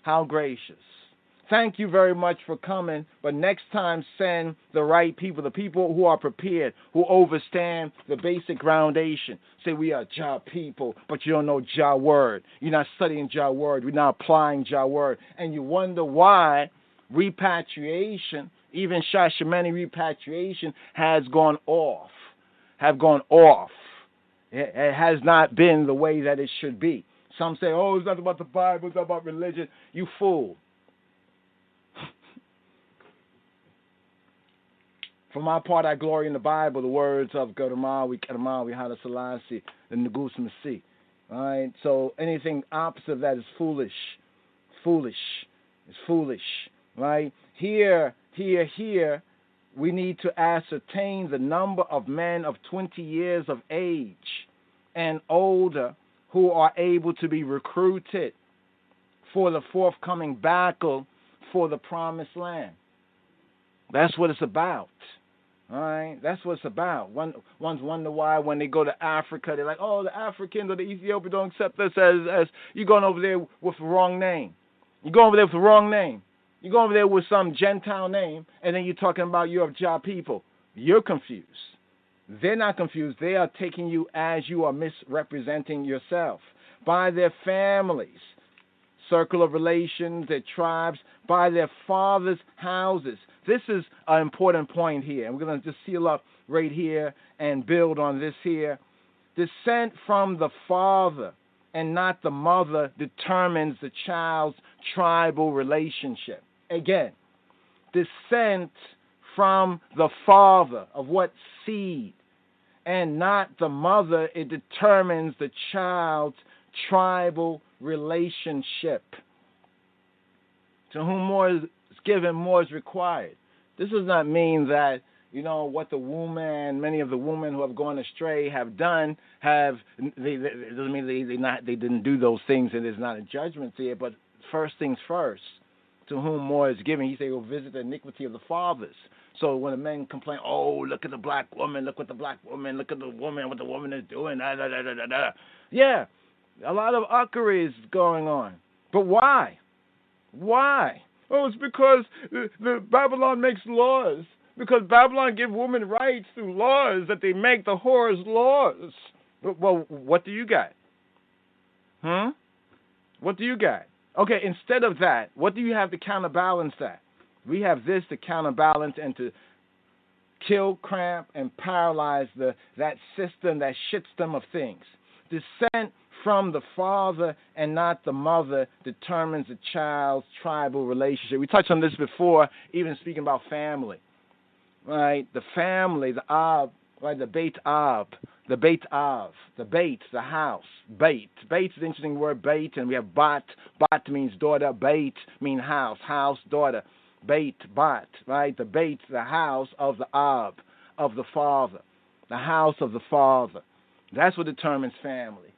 How gracious. Thank you very much for coming, but next time send the right people, the people who are prepared, who understand the basic foundation. Say we are Jah people, but you don't know Jah word. You're not studying Jah word. We're not applying Jah word. And you wonder why repatriation, even Shashamani repatriation, has gone off. It has not been the way that it should be. Some say, oh, it's not about the Bible, it's about religion. You fool. For my part, I glory in the Bible, the words of Gadamawi, Kadamawi, Haile Selassie, the Negus Masih. All right? So anything opposite of that is foolish. It's foolish. Right? Here, we need to ascertain the number of men of 20 years of age and older who are able to be recruited for the forthcoming battle for the promised land. That's what it's about. All right? That's what it's about. Ones wonder why when they go to Africa, they're like, oh, the Africans or the Ethiopians don't accept us as you're going over there with the wrong name. You're going over there with the wrong name. You go over there with some Gentile name, and then you're talking about you're of Jah people. You're confused. They're not confused. They are taking you as you are misrepresenting yourself by their families, circle of relations, their tribes, by their fathers' houses. This is an important point here, and we're going to just seal up right here and build on this here. Descent from the father and not the mother determines the child's tribal relationship. Again, descent from the father of what seed and not the mother, it determines the child's tribal relationship. To whom more is given, more is required. This does not mean that, what the woman, many of the women who have gone astray have done, it doesn't mean they didn't do those things and there's not a judgment there, but first things first. To whom more is given, he said, will visit the iniquity of the fathers. So when the men complain, oh, look at the black woman, look at the woman, what the woman is doing, Yeah, a lot of uckery is going on. But why? Why? Oh, it's because the Babylon makes laws. Because Babylon give women rights through laws that they make the whores laws. Well, what do you got? What do you got? Okay, instead of that, what do you have to counterbalance that? We have this to counterbalance and to kill, cramp, and paralyze that system, that shitstorm of things. Descent from the father and not the mother determines the child's tribal relationship. We touched on this before, even speaking about family. Right? The family, the Ab, right? The Beit Ab, the Beit Av, the Beit, the house. Beit. Beit is an interesting word, Beit, and we have Bat. Bat means daughter. Beit means house, daughter. Beit, Bat, right? The Beit, the house of the Ab, of the father. The house of the father. That's what determines family.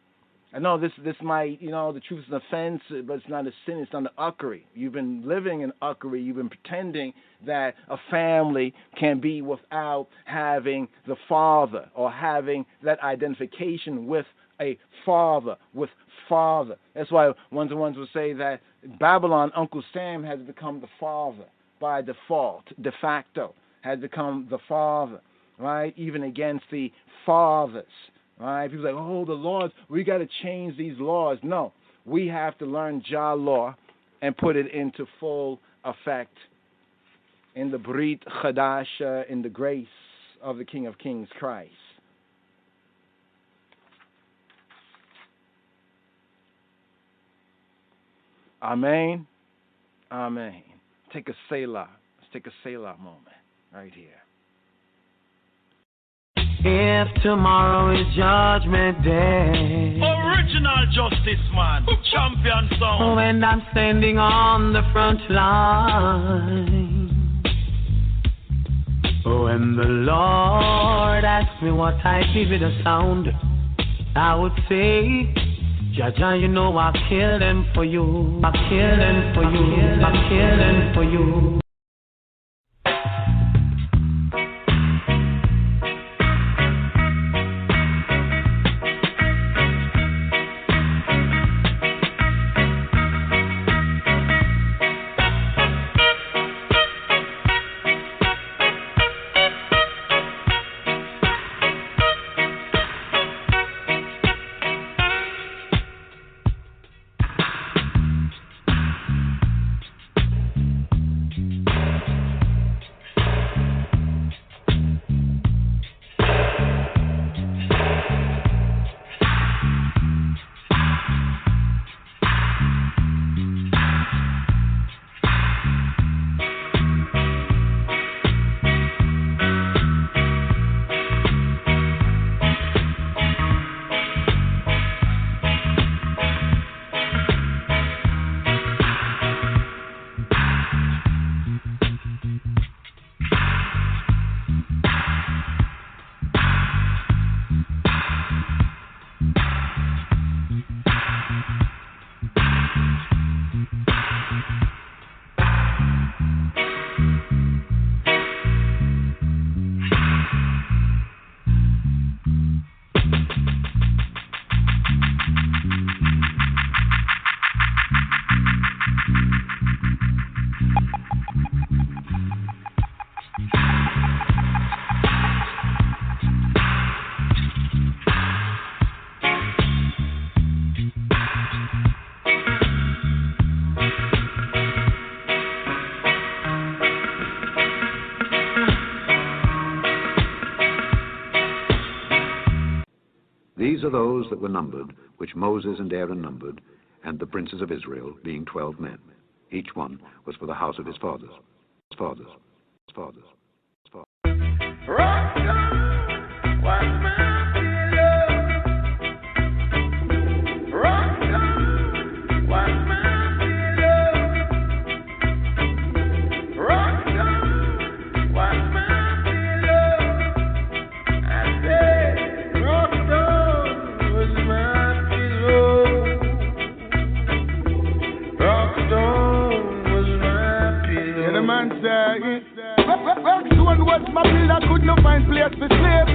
I know this might, the truth is an offense, but it's not a sin, it's not an uckery. You've been living in uckery. You've been pretending that a family can be without having the father or having that identification with a father, with father. That's why ones will say that Babylon, Uncle Sam has become the father by default, de facto, has become the father, right? Even against the fathers. Right? People say, oh, the laws, we got to change these laws. No, we have to learn Jah law and put it into full effect in the Brit Chadasha, in the grace of the King of Kings, Christ. Amen. Amen. Take a Selah. Let's take a Selah moment right here. If tomorrow is Judgment Day, original justice man, champion song. When I'm standing on the front line, when the Lord asks me what I give it a sound, I would say, Jaja, you know I kill them for you. I kill them for you. I kill them for you. These are those that were numbered, which Moses and Aaron numbered, and the princes of Israel, being 12 men. Each one was for the house of his fathers. His fathers. His fathers. His fathers. Was my pillar, could not find place for sleep.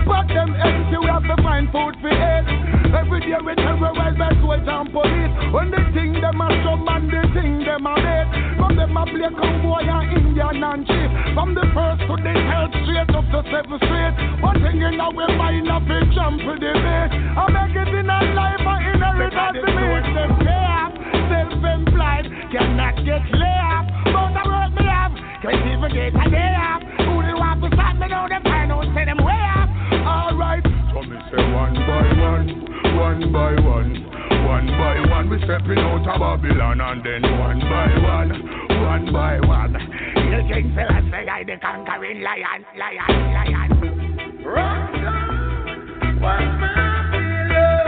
But them empty, we have to find food for eat. Every day we terrorize by soldiers and police. When they think them a some and they think them a dead. From them a play cowboy and Indian and chief. From the first to the third straight up to 7th Street. One thing in our mind of a jump for the bait. I make it in a life and inheritance to me. Them pay up, self-employed, cannot get laid off. But the work me have, can't even get a day off. To stop me now, them find out, say them way up. Alright, so me say one by one, we stepping out of Babylon, and then one by one. You King Celestia, I the conquering lion. Rock on, what's my pillow?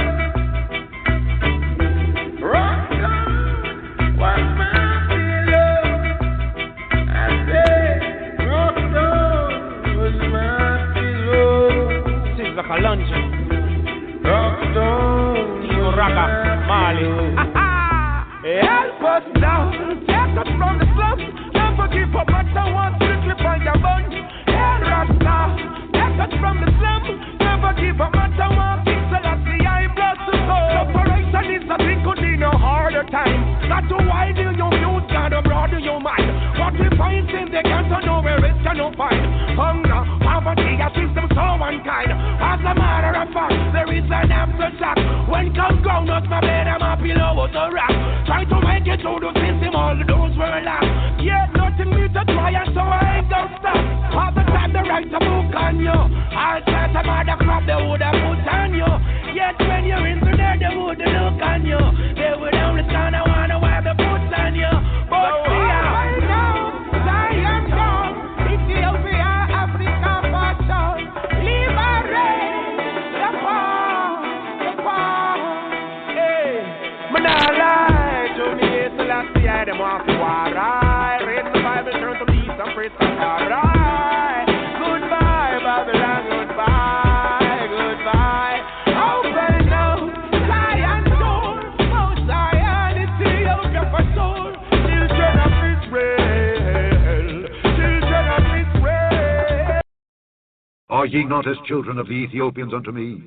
Rock on, what's my pillow? I say, rock on. Like a luncheon. Timo Raka, Mali. Help us now, take us from the slums. Never give up, but I want strictly by your bun. Help us now, take us from the slums. Never give up, but I want King Celestia, I'm blessed to go. Separation is a thing, could be no harder time. Not to widen your views, gotta broaden your mind. What we find in the can't know where it's gonna find. Hunger, poverty, a system so unkind. As a matter of fact, there is an aftershock. When come ground out my bed, I'm a pillow out the rock. Try to make it through the system, all those were lost. Yeah, nothing new to try, and so I ain't gonna stop. All the time they write a book on you. All kinds of other crap they would have put on you. Yet when you're into there, they would look on you. They would only stand and wanna wear the boots on you. But so see right now, Zion gone. Ethiopia, Africa, fashion. Liberate the poor. Hey, man, I lie. Johnny Celestia, them want to war. Read the Bible, turn to peace and praise the Lord. Goodbye, Babylon, goodbye. Open now, Zion door. Are ye not as children of the Ethiopians unto me,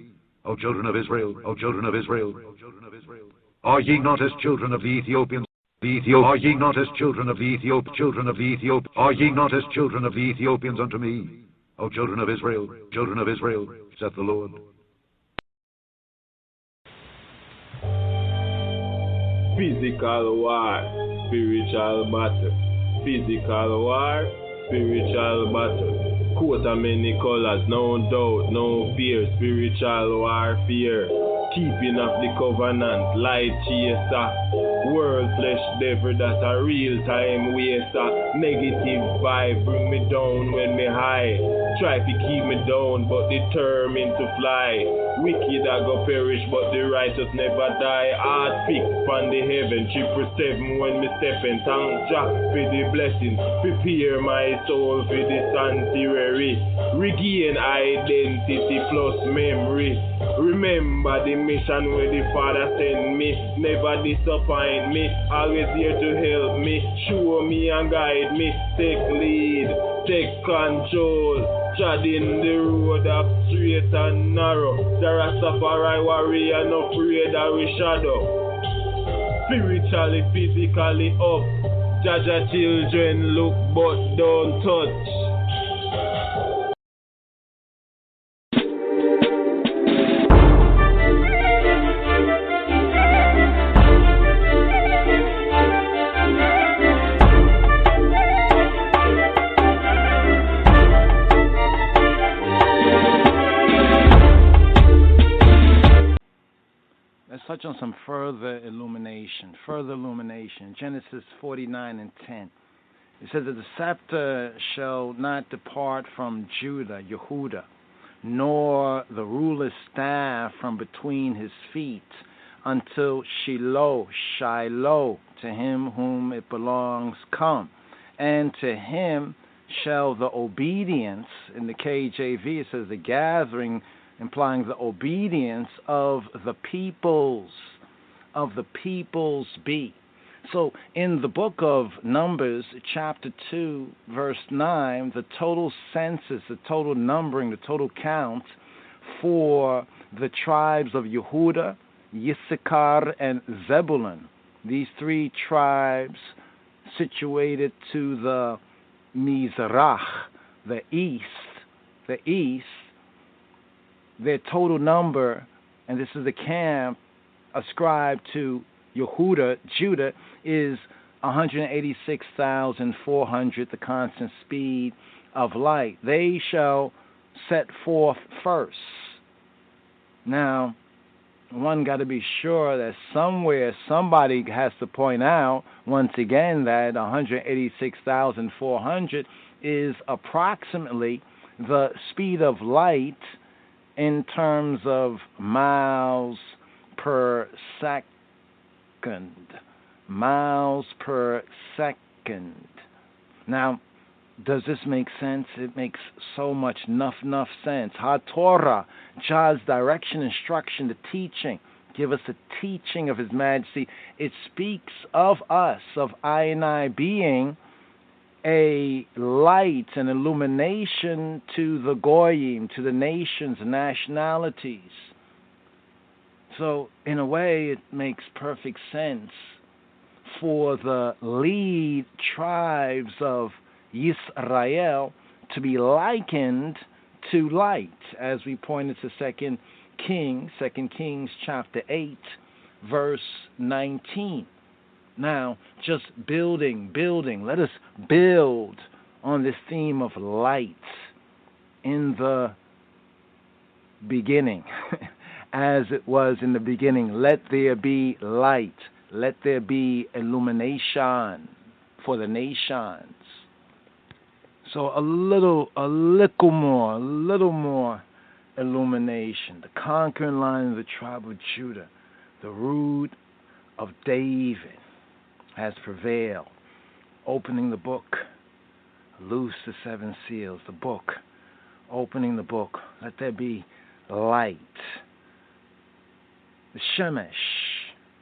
O children of Israel, O children of Israel? Are ye not as children of the Ethiopians? Are ye not as children of the children of the Ethiopians? Are ye not as children of the Ethiopians unto me, O children of Israel, saith the Lord? Physical war, spiritual battle. Physical war, spiritual battle. Coat of many colors, no doubt, no fear. Spiritual warfare. Keeping up the covenant, light chaser. World flesh devil, that's a real time waster. Negative vibe, bring me down when me high. Try to keep me down, but determined to fly. Wicked I go perish, but the righteous never die. Heart fixed on the heaven, 777 when me stepping. Thank Jah for the blessing, prepare my soul for the sanctuary. Regain identity plus memory. Remember the mission where the Father sent me. Never disappoint me, always here to help me. Show me and guide me. Take lead, take control. Treading the road up straight and narrow. The Rastafari warrior no afraid of we shadow. Spiritually, physically up. Jaja children look but don't touch. Touch on some further illumination. Genesis 49 and 10. It says that the scepter shall not depart from Judah, Yehudah, nor the ruler's staff from between his feet, until Shiloh, to him whom it belongs, come. And to him shall the obedience, in the KJV it says the gathering, implying the obedience of the peoples be. So in the book of Numbers, chapter 2, verse 9, the total census, the total numbering, the total count for the tribes of Yehudah, Yissachar, and Zebulun, these three tribes situated to the Mizrach, the east, their total number, and this is the camp ascribed to Yehudah, Judah, is 186,400, the constant speed of light. They shall set forth first. Now, one got to be sure that somewhere somebody has to point out, once again, that 186,400 is approximately the speed of light in terms of miles per second. Now, does this make sense? It makes so much enough sense. Torah, God's direction, instruction, the teaching. Give us the teaching of His Majesty. It speaks of us, of I and I being a light, an illumination to the Goyim, to the nations, nationalities. So, in a way, it makes perfect sense for the lead tribes of Yisrael to be likened to light, as we pointed to 2 Kings chapter 8, verse 19. Now, just building. Let us build on this theme of light in the beginning. As it was in the beginning, let there be light. Let there be illumination for the nations. So a little more illumination. The conquering line of the tribe of Judah, the root of David, has prevailed. Opening the book, loose the seven seals, the book, opening the book, let there be light. The Shemesh,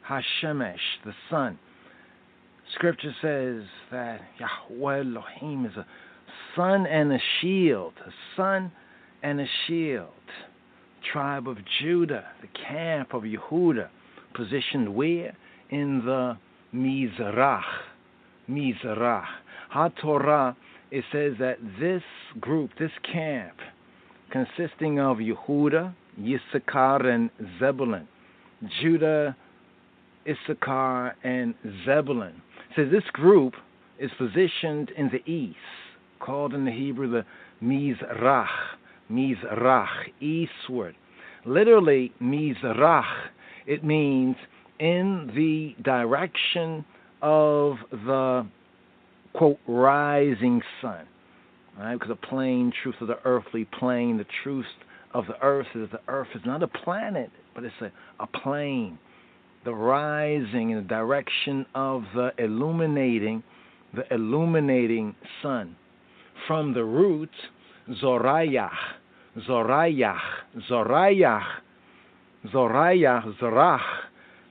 Hashemesh, the sun. Scripture says that Yahweh Elohim is a sun and a shield, and a shield. Tribe of Judah, the camp of Yehuda, positioned where? In the Mizrach. Mizrach. HaTorah, it says that this group, this camp, consisting of Yehuda, Yissachar, and Zebulun. Judah, Issachar, and Zebulun. It says this group is positioned in the east, called in the Hebrew the Mizrach. Mizrach, eastward. Literally, Mizrach, it means in the direction of the, quote, rising sun. Right? Because the plain truth of the earthly plane, the truth of the earth is that the earth is not a planet, but it's a plane. The rising in the direction of the illuminating sun. From the root, Zorayach, Zorach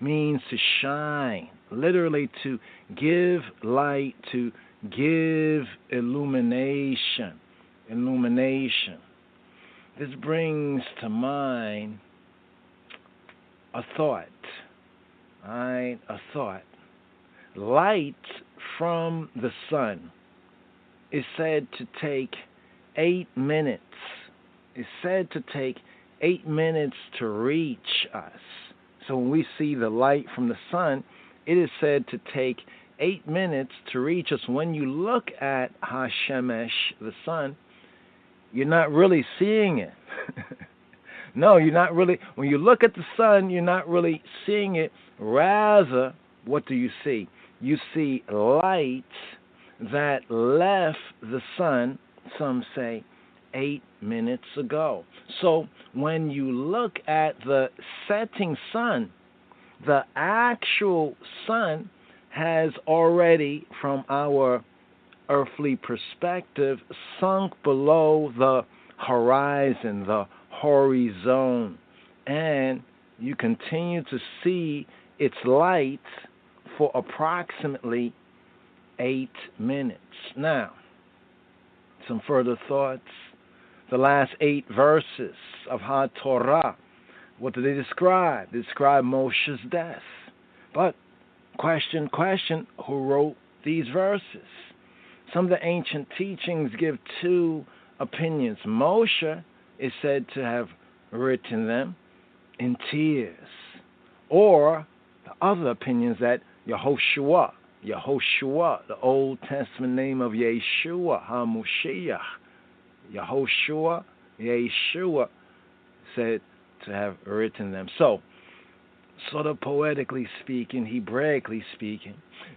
means to shine, literally to give light, to give illumination. This brings to mind a thought. A thought. Light from the sun is said to take 8 minutes. It's said to take 8 minutes to reach us. So when we see the light from the sun, it is said to take 8 minutes to reach us. When you look at Hashemesh, the sun, you're not really seeing it. No, you're not really. When you look at the sun, you're not really seeing it. Rather, what do you see? You see light that left the sun, some say, 8 minutes ago. So when you look at the setting sun, the actual sun has already, from our earthly perspective, sunk below the horizon, the horizon, and you continue to see its light for approximately 8 minutes. Now, some further thoughts. The last 8 verses of HaTorah, what do they describe? They describe Moshe's death. But, question, who wrote these verses? Some of the ancient teachings give 2 opinions. Moshe is said to have written them in tears. Or the other opinion is that Yehoshua, the Old Testament name of Yeshua, HaMoshiach, Yehoshua, Yeshua, said to have written them. So, sort of poetically speaking, Hebraically speaking,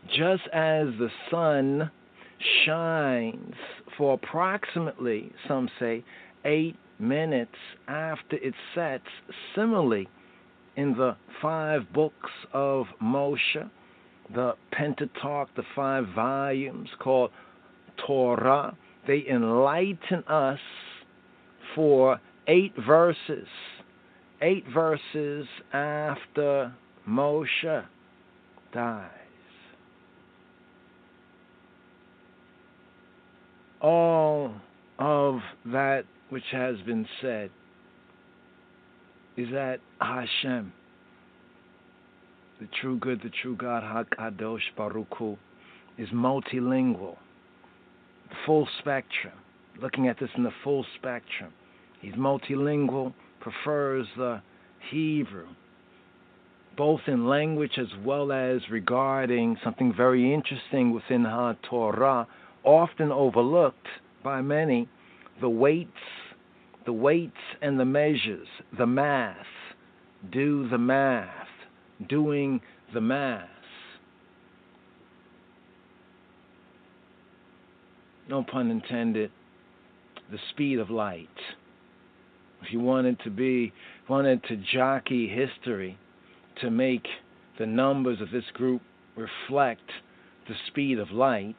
just as the sun shines for approximately, some say, 8 minutes after it sets, similarly, in the 5 books of Moshe, the Pentateuch, the 5 volumes called Torah, they enlighten us for 8 verses. 8 verses after Moshe dies. All of that which has been said is that Hashem, the true good, the true God, HaKadosh Baruch Hu, is multilingual, full spectrum. Looking at this in the full spectrum, he's multilingual, prefers the Hebrew, both in language as well as regarding something very interesting within HaTorah, often overlooked by many, the weights and the measures, the math, do the math, doing the math. No pun intended, the speed of light. If you wanted to jockey history to make the numbers of this group reflect the speed of light,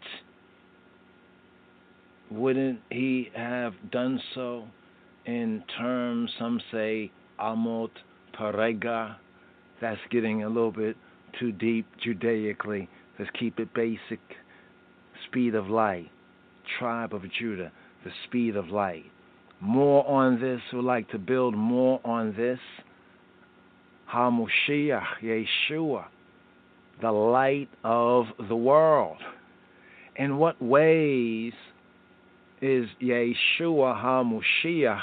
wouldn't he have done so in terms, some say, amot parega? That's getting a little bit too deep Judaically. Let's keep it basic. Speed of light. Tribe of Judah, the speed of light. more on this, would like to build more on this. HaMoshiach, Yeshua, the light of the world. In what ways is Yeshua HaMoshiach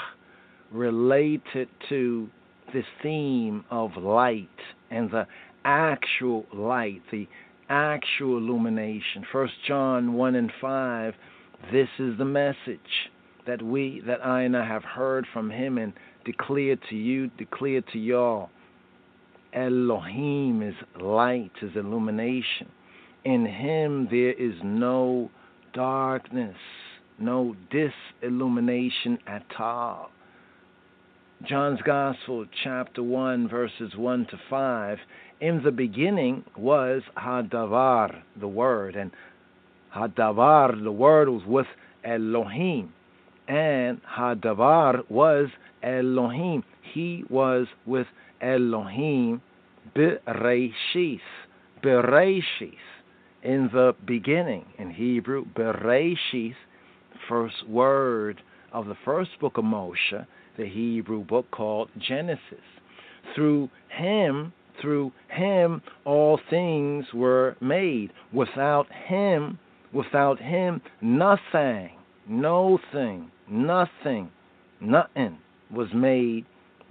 related to this theme of light and the actual light, the actual illumination? 1 John 1 and 5, this is the message that I and I have heard from him and declared to you, declared to y'all. Elohim is light, is illumination. In him there is no darkness, no disillumination at all. John's Gospel, chapter 1, verses 1 to 5. In the beginning was Hadavar, the Word, and Hadavar, the Word, was with Elohim, and Hadavar was Elohim. He was with Elohim, Bereshith, in the beginning. In Hebrew, Bereshith, first word of the first book of Moshe, the Hebrew book called Genesis. Through him, all things were made. Without him, nothing was made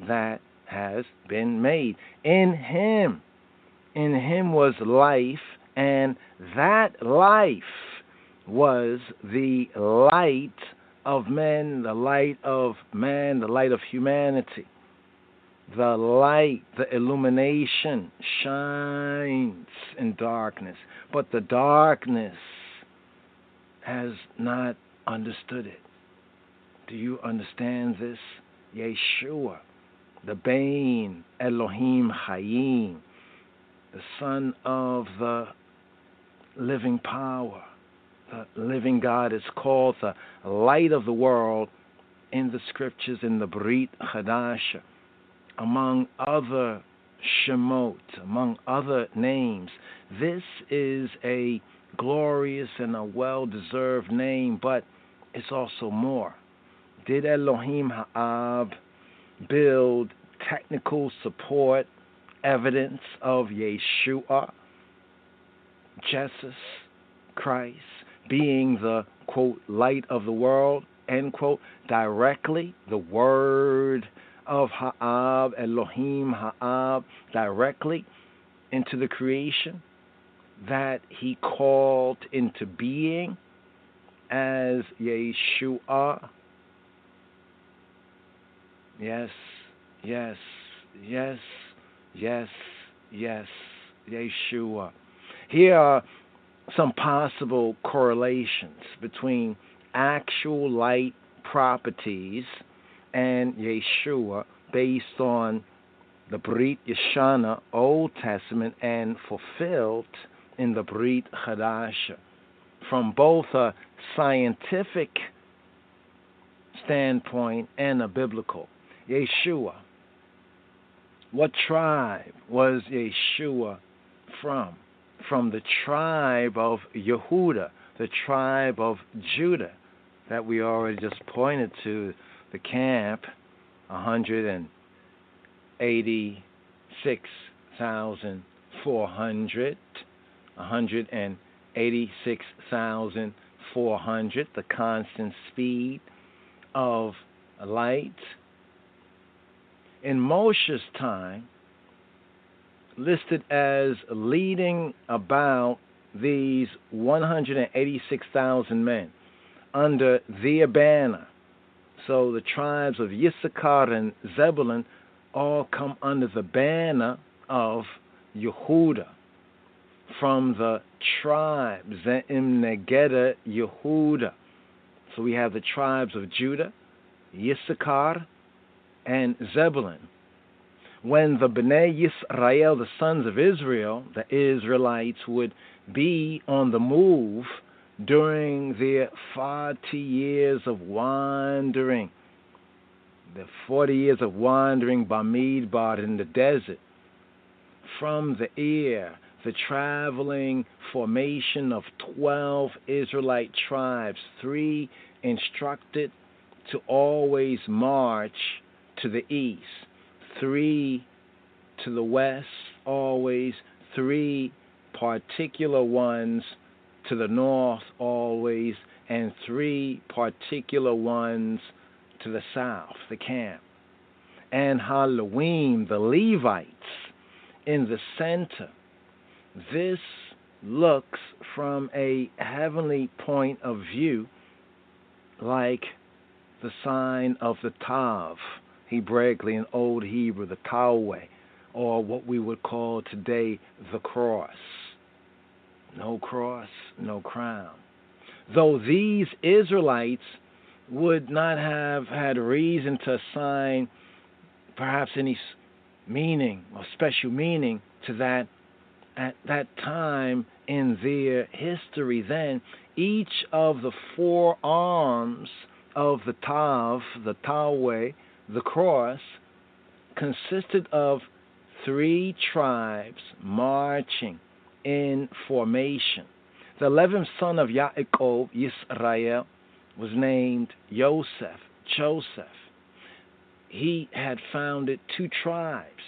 that has been made. In him was life, and that life was the light of men, the light of man, the light of humanity. The light, the illumination shines in darkness, but the darkness has not understood it. Do you understand this? Yeshua, the Bain Elohim Hayim, the Son of the living power, the living God, is called the light of the world in the scriptures, in the Brit Chadasha, among other Shemot, among other names. This is a glorious and a well-deserved name, but it's also more. Did Elohim Ha'ab build technical support, evidence of Yeshua, Jesus Christ, being the, quote, light of the world, end quote, directly, the word of Ha'ab, Elohim Ha'ab, directly into the creation that he called into being as Yeshua? Yes, Yeshua. Here are some possible correlations between actual light properties and Yeshua based on the Brit Yeshana, Old Testament, and fulfilled in the Brit Chadasha, from both a scientific standpoint and a biblical. Yeshua. What tribe was Yeshua from? From the tribe of Yehuda, the tribe of Judah that we already just pointed to, the camp, 186,400, 186,400, the constant speed of light. In Moshe's time, listed as leading about these 186,000 men under their banner. So the tribes of Yissachar and Zebulun all come under the banner of Yehuda. From the tribe, Ze'im Negeda Yehuda. So we have the tribes of Judah, Yissachar, and Zebulun. When the Bnei Yisrael, the sons of Israel, the Israelites, would be on the move during their 40 years of wandering, the 40 years of wandering Bamidbar in the desert, from the air, the traveling formation of 12 Israelite tribes, 3 instructed to always march to the east, 3 to the west, always 3 particular ones to the north, always, and 3 particular ones to the south, the camp. And Halloween, the Levites, in the center. This looks from a heavenly point of view like the sign of the Tav, Hebraically in Old Hebrew, the Taweh, or what we would call today the cross. No cross, no crown. Though these Israelites would not have had reason to assign perhaps any meaning or special meaning to that at that time in their history, then each of the 4 arms of the Tav, the Taweh, the cross, consisted of 3 tribes marching in formation. The 11th son of Yaakov, Yisrael, was named Joseph. He had founded 2 tribes,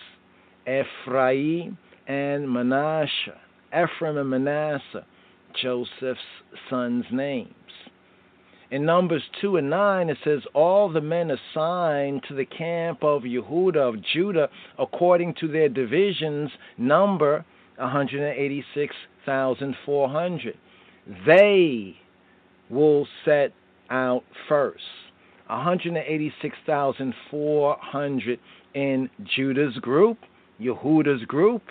Ephraim and Manasseh. Ephraim and Manasseh, Joseph's sons' names. In Numbers 2 and 9, it says, all the men assigned to the camp of Yehuda, of Judah, according to their divisions, number 186,400. They will set out first. 186,400 in Judah's group, Yehuda's group.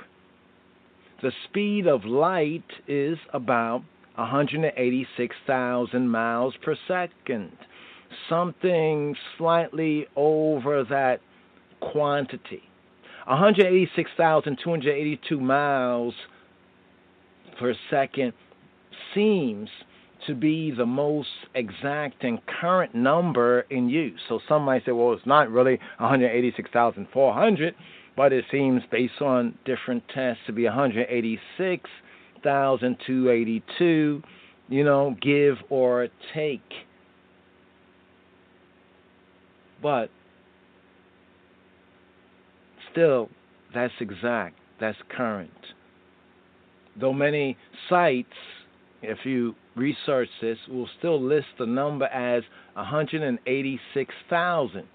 The speed of light is about 186,000 miles per second, something slightly over that quantity. 186,282 miles per second seems to be the most exact and current number in use. So some might say, well, it's not really 186,400, but it seems based on different tests to be 186,282, give or take. But still, that's exact, that's current. Though many sites, if you research this, will still list the number as 186,000.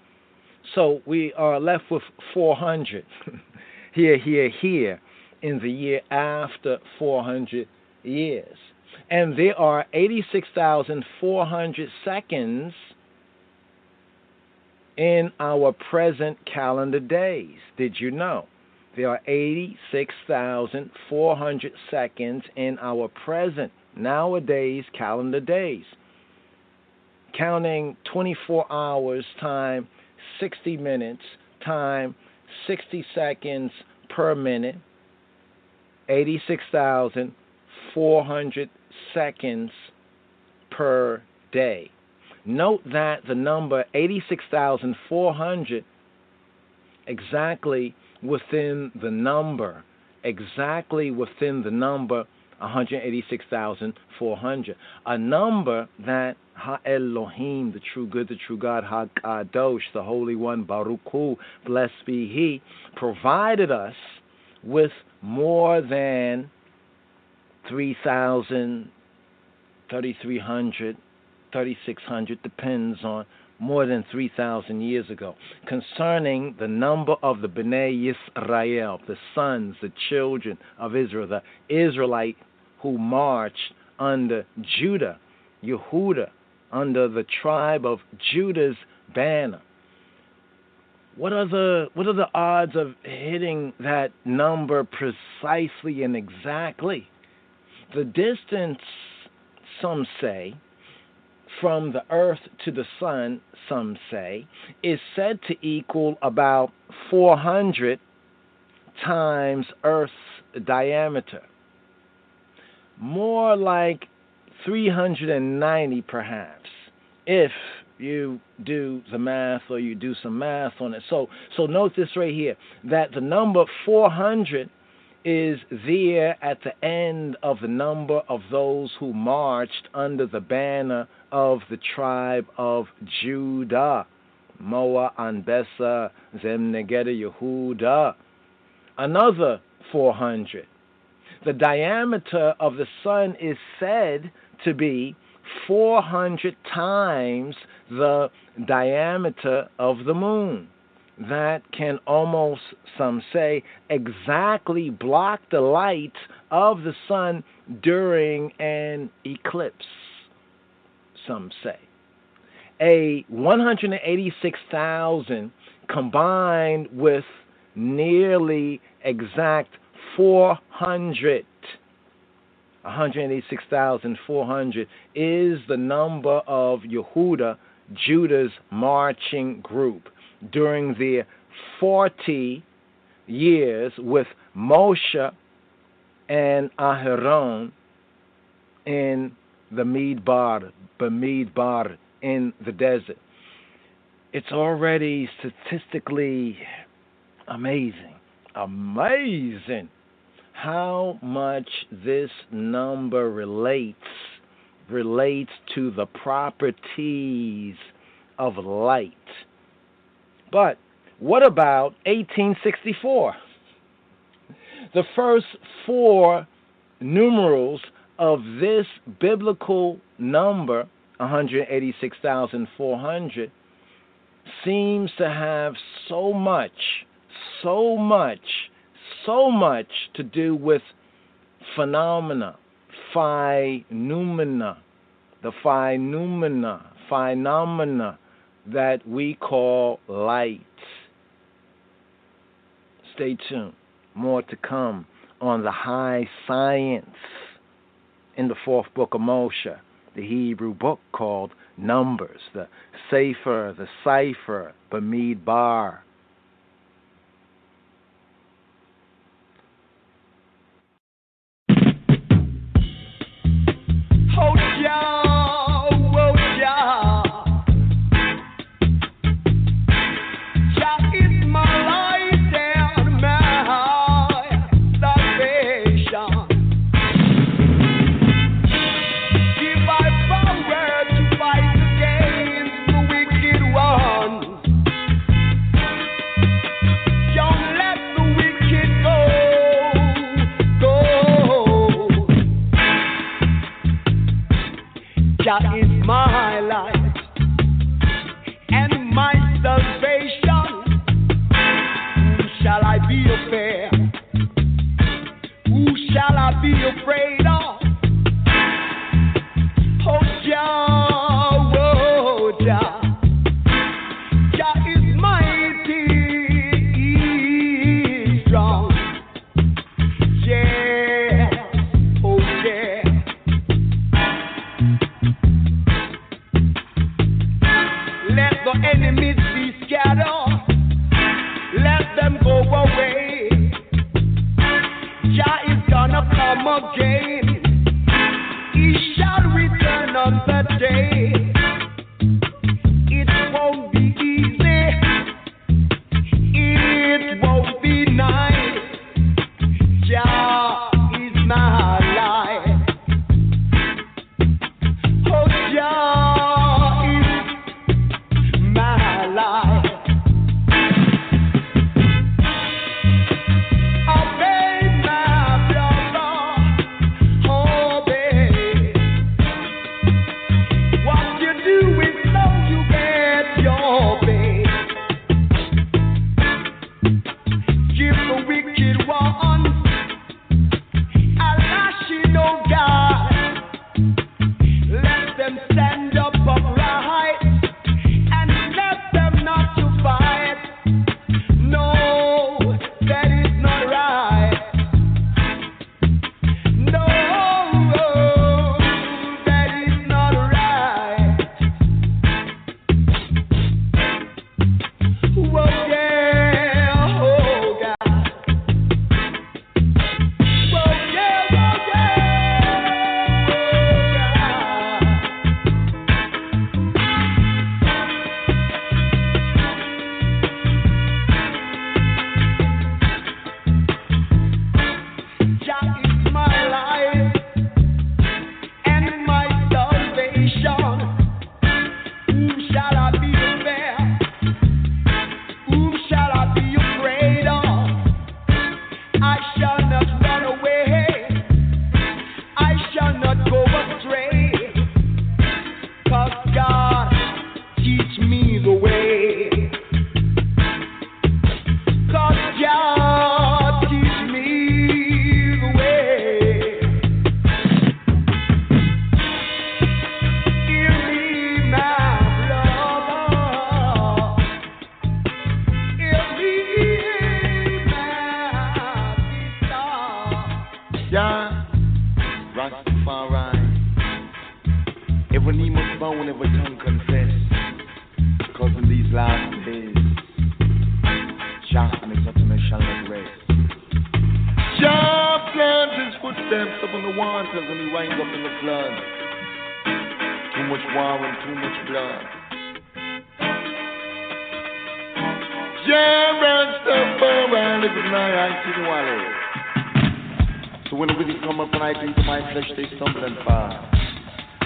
So we are left with 400 here in the year after 400 years. And there are 86,400 seconds in our present calendar days. Did you know? There are 86,400 seconds in our present, nowadays, calendar days. Counting 24 hours time 60 minutes time 60 seconds per minute, 86,400 seconds per day. Note that the number 86,400 exactly within the number 186,400, a number that Ha-Elohim, the true good, the true God, Ha-Kadosh, the Holy One, Baruch Hu, blessed be He, provided us with more than 3,000, 3,300, 3,600, depends on, more than 3,000 years ago, concerning the number of the Bnei Yisrael, the sons, the children of Israel, the Israelite who marched under Judah, Yehuda, under the tribe of Judah's banner. What are the odds of hitting that number precisely and exactly? The distance, some say, from the earth to the sun, some say, is said to equal about 400 times Earth's diameter. More like 390 perhaps, if you do the math or you do some math on it. So note this right here, that the number 400 is there at the end of the number of those who marched under the banner of the tribe of Judah. Moa, Anbesa, Zemnegeda, Yehuda. Another 400. The diameter of the sun is said to be 400 times the diameter of the moon. That can almost, some say, exactly block the light of the sun during an eclipse, some say. A 186,000 combined with nearly exact 400. 186,400 is the number of Yehuda, Judah's marching group, during their 40 years with Moshe and Aharon in the Bamidbar, in the desert. It's already statistically amazing how much this number relates to the properties of light. But what about 1864? The first 4 numerals of this biblical number, 186,400, seems to have so much to do with phenomena that we call light. Stay tuned. More to come on the high science in the 4th book of Moshe, the Hebrew book called Numbers, the Sefer, the Cipher, Bamidbar. Jah is my light and my salvation. Whom shall I be afraid? Who shall I be afraid of? Oh Jah, Jah is mighty, He's strong. Yeah, oh yeah. Let the enemies be scattered. Let them go away. Jah is gonna come again. He shall return on the day. It won't be easy. It won't be nice. Jah is my life. Oh, Jah is my life. Obey my brother, obey. What Rastafari. Every knee must bow and every tongue confess. Because in these last days, Jah and his utterance shall not rest. Jah plants his footsteps upon the waters and he winds up in the flood. Too much war and too much blood. Jah Rastafari live in my eyes to the valley. So when the wicked come up and I think to my flesh, they stumble and fall.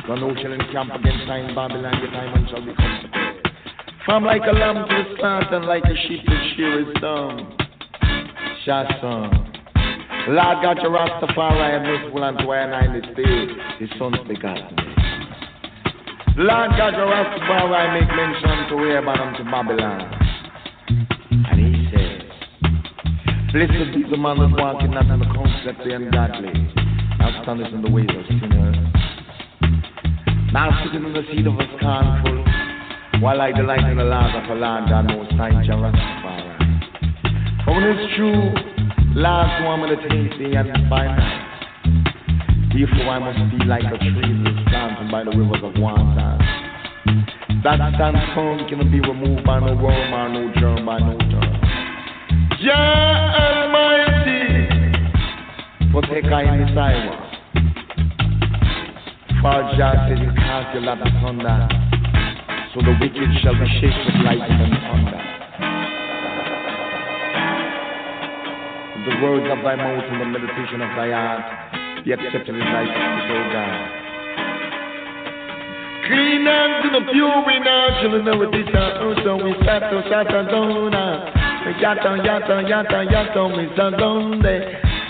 Run no shall encamp against time, Babylon, your time and shall be consecrated. From like a lamb to the slaughter, and like a sheep to shear his tongue. Shasson. Lord God, your Rastafari, and merciful unto I and I in this day, his sons begot me. Lord God, your Rastafari, make mention unto Rahab and unto Babylon. And he says, blessed be the man that walketh not in the counsel of the ungodly, now standeth in the ways of sinners, now sitting in the seat of a scornful, while I delight in the laws of a Lord God most high, Jah Rastafari. For when it's true, last one meditates day and by night. Therefore I must be like a tree that is planted by the rivers of water, that stands firm, cannot be removed by no worm or no germ, by no germ. Jah Almighty, protect I in his Iowa. For Jah said he cast your lap asunder, so the wicked shall be shaken with lightning and thunder. The words of thy mouth and the meditation of thy heart be accepted in thy sight, O God. Clean hands and a pure in our children, know this so we start to Satagona. Yato, yato, yato, yato, Mr. Gonde.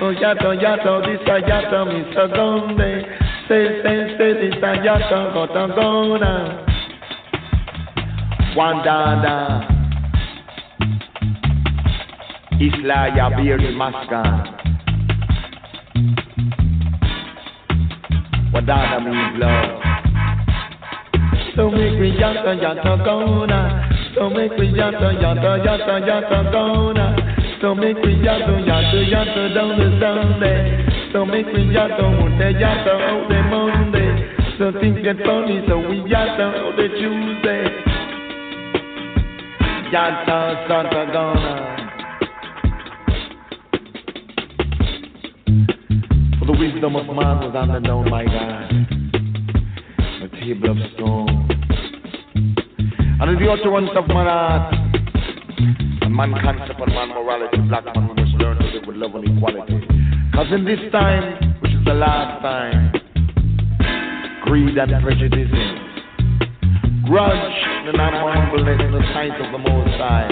Oh, yato, yato, this a yato, Mr. Gonde. Say, this a yato, Gotagona. Wandada. Isla Yabir Maskan. Wadada means love. So make me yato, yato, gona. So make me yato, yato, yato, yato, gona. So make me yato, yato, yato, down the Sunday. So make me yato, Monday, yato, all the Monday. So things get funny, so we yato, all the Tuesday. Yato, Santa Gona. For the wisdom of man was underknown by God. A table of stone. And in the utterance of man art, and man concept and man morality, black man we must learn to live with love and equality. Because in this time, which is the last time, greed and prejudice, grudge and humbleness in the sight of the Most High,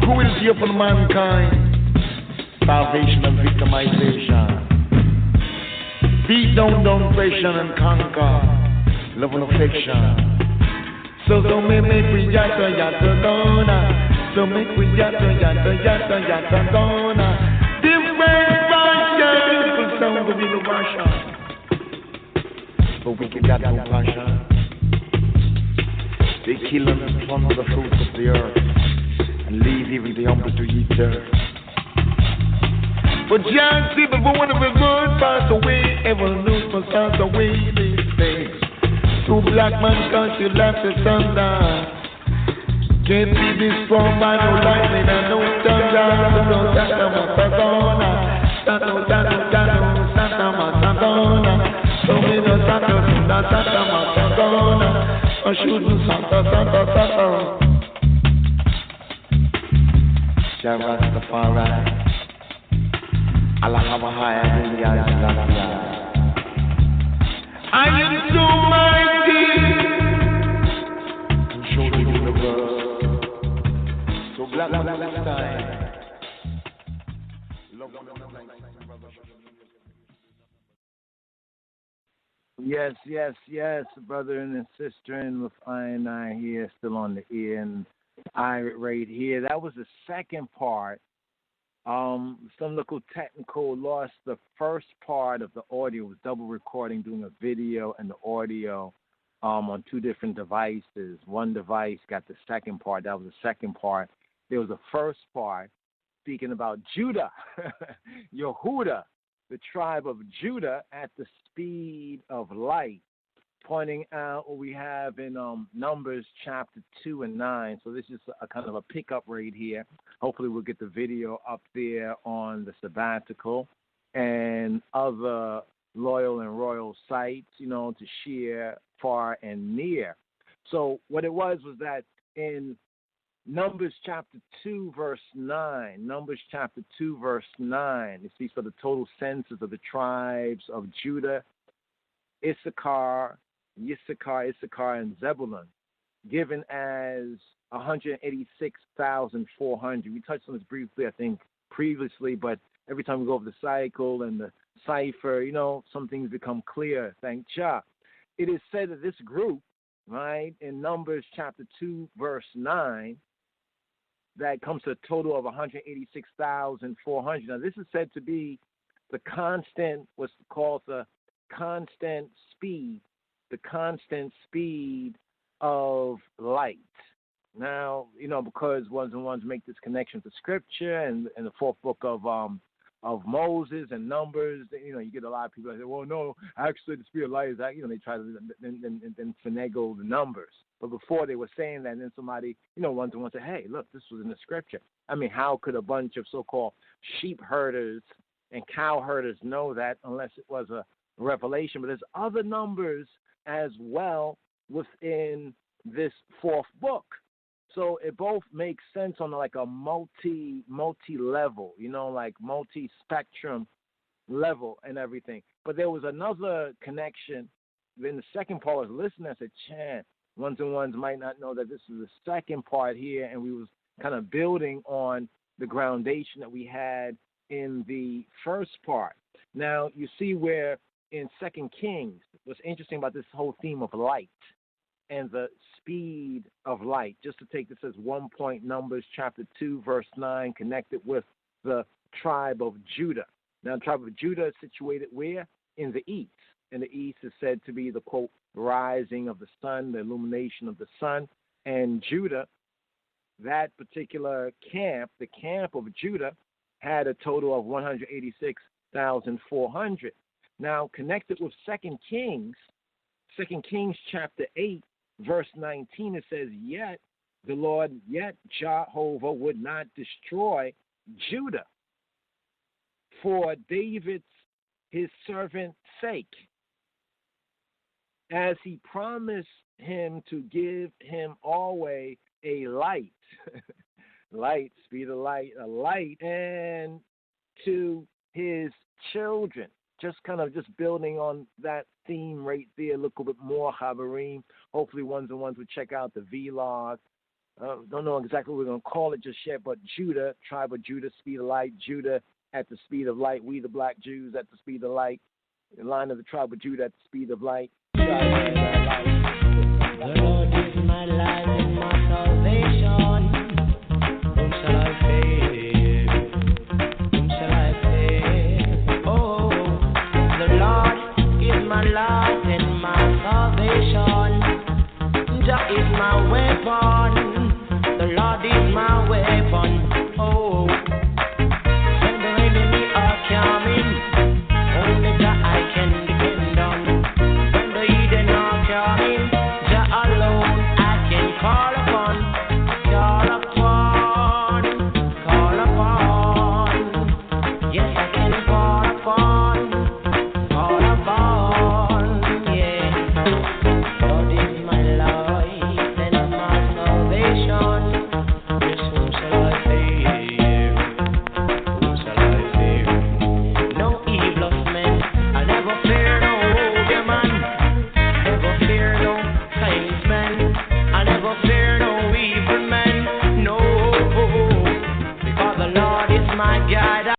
cruelty upon mankind, starvation and victimization, beat down, oppression and conquer, love and affection. So don't make we yato, yato, gona. So make we yato, yato, yato, yato, gona. Different fashion, people sound to be the Russia. But we can got no passion. They kill and plunder the fruits of the earth and leave even the humble to eat dirt. But young people, but one of the good pass away, ever lose must pass away these days. Two black man cause you left the sun down. Can't be destroyed by no lightning and no thunder. No Santa Masagona. Santa Masagona. So me no Santa Masagona. I should do Santa. Jah Rastafari. Allah have a higher than the eyes. I am so mighty, and show the universe. So black man this time. Yes, brother and sister, and with I and I here, still on the ear, and I right here. That was the second part. Some local technical lost the first part of the audio. It was double recording, doing a video and the audio on two different devices. One device got the second part. That was the second part. There was a first part speaking about Judah, Yehuda, the tribe of Judah at the speed of light, pointing out what we have in Numbers chapter 2 and 9. So this is a kind of a pickup right here. Hopefully we'll get the video up there on the sabbatical and other loyal and royal sites, to share far and near. So what it was that in Numbers chapter 2, verse 9, it speaks for the total census of the tribes of Judah, Issachar, and Zebulun, given as 186,400. We touched on this briefly, I think, previously, but every time we go over the cycle and the cipher, some things become clear, thank Jah. It is said that this group, right, in Numbers chapter 2, verse 9, that comes to a total of 186,400. Now, this is said to be the constant, what's called the constant speed of light. Now, because ones make this connection to Scripture and the fourth book of Moses and Numbers, you get a lot of people that say, well, no, actually the speed of light is that, they try to then finagle the numbers. But before they were saying that, and then somebody, one to one said, hey, look, this was in the Scripture. I mean, how could a bunch of so-called sheep herders and cow herders know that unless it was a revelation? But there's other numbers as well within this fourth book. So it both makes sense on like a multi-level, like multi-spectrum level and everything. But there was another connection in the second part. I was listening, I said, Chan, ones and ones might not know that this is the second part here, and we was kind of building on the groundation that we had in the first part. Now, you see where in 2 Kings, what's interesting about this whole theme of light and the speed of light, just to take this as one point, Numbers chapter 2, verse 9, connected with the tribe of Judah. Now, the tribe of Judah is situated where? In the east. And the east is said to be the, quote, rising of the sun, the illumination of the sun. And Judah, that particular camp, the camp of Judah, had a total of 186,400. Now, connected with 2 Kings chapter 8, verse 19, it says, yet the Lord, yet Jehovah would not destroy Judah for David's, his servant's sake, as he promised him to give him always a light, speed of light, a light, and to his children. Just kind of just building on that theme right there, a little bit more, Habarim. Hopefully ones and ones will check out the vlog. Don't know exactly what we're going to call it just yet, but Judah, tribe of Judah, speed of light. Judah at the speed of light. We the black Jews at the speed of light. The line of the tribe of Judah at the speed of light. The Lord is my life and my salvation. Whom shall I fear? Whom shall I fear? Oh, the Lord is my life and my salvation. Jah is my weapon. The Lord is my weapon. Oh, when the enemy are coming, only Jah I can depend on. When the heathen are coming, Jah alone I can call upon. Call upon. Yes, I can call upon. Yeah. Lord is my life and my salvation. Yes, whom shall I fear? Whom shall I fear? No evil of men. I never fear no ogre man. Never fear no kindness man. I never fear no evil man. No, because the Lord is my guide.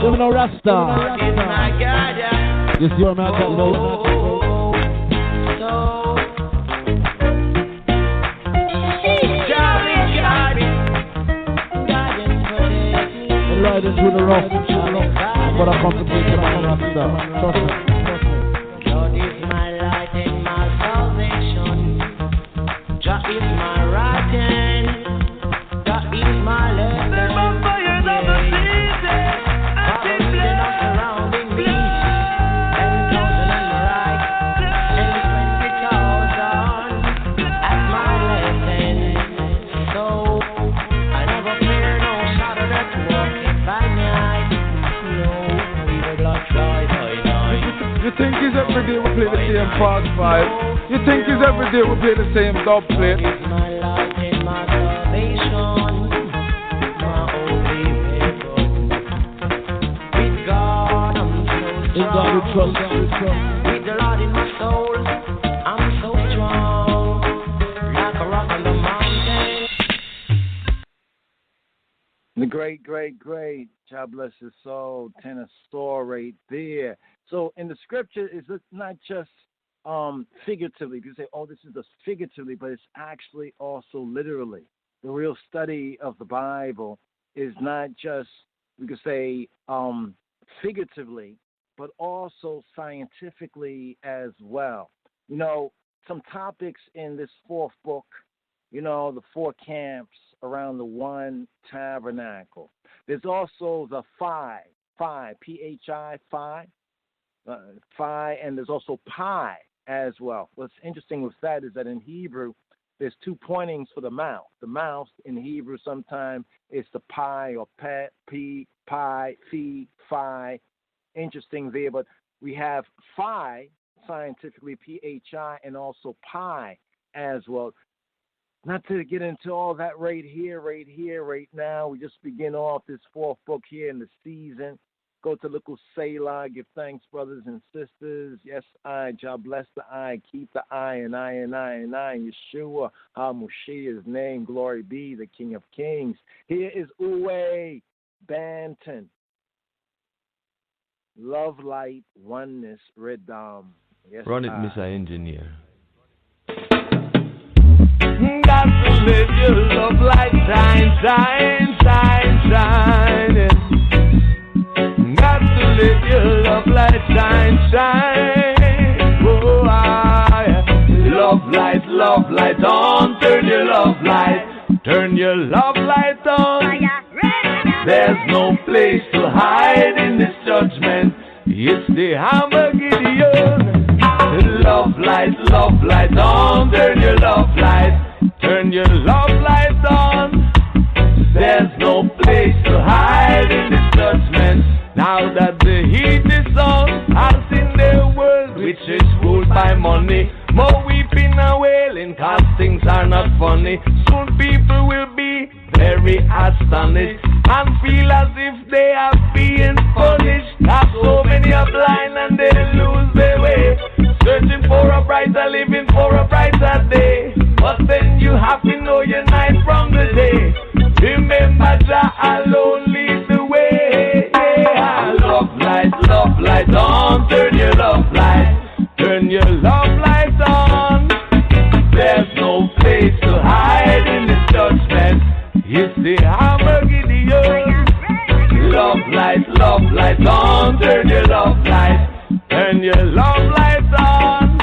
Living no Rasta. Lord is my guide. Yes, you are my God. The Lord is through the rough, but I come to take the man Rasta. Trust me. Lord is my light and my salvation. Jah is my right hand. Jah is my left hand. day we play the same fast five? You think it's every day we play the same dub plate? My Lord and my salvation, my only weapon. With God I'm so strong. With the Lord in my soul, I'm so strong. Like a rock on the mountain. The great. God bless his soul. Tenor store right there. So in the scripture, it's not just figuratively. You say, oh, this is just figuratively, but it's actually also literally. The real study of the Bible is not just, we could say, figuratively, but also scientifically as well. You know, some topics in this fourth book, you know, the 4 camps around the one tabernacle. There's also the phi, P-H-I, phi, and there's also pi as well. What's interesting with that is that in Hebrew, there's 2 pointings for the mouth. The mouth in Hebrew sometimes is the pi or pet, p, pi, phi. Interesting there, but we have phi, scientifically P-H-I, and also pi as well. Not to get into all that right now. We just begin off this fourth book here in the season. Go to little Selah, give thanks, brothers and sisters. Yes, Jah bless the I, keep the I, and I. Yeshua, HaMoshiach's name, glory be, the King of Kings. Here is Uwe Banton. Love, light, oneness, Redam. Yes, run it, Mr. Engineer. Got to live your love light, shine. Got to live your love light, shine. Oh, love light on. Turn your love light on. There's no place to hide in this judgment. It's the Armageddon. Love light on. Turn your love light on. There's no place to hide in this judgment. Now that the heat is on, I've seen the world which is ruled by money. More weeping and wailing, cause things are not funny. Soon people will be very astonished and feel as if they are being punished. Cause so many are blind and they lose their way, searching for a brighter, living for a brighter day. But then you have to know your night from the day. Remember Jah alone lead the way. Yeah. Love light on. Turn your love light on. There's no place to hide in this judgment. It's the Armageddon. Love light on. Turn your love light on.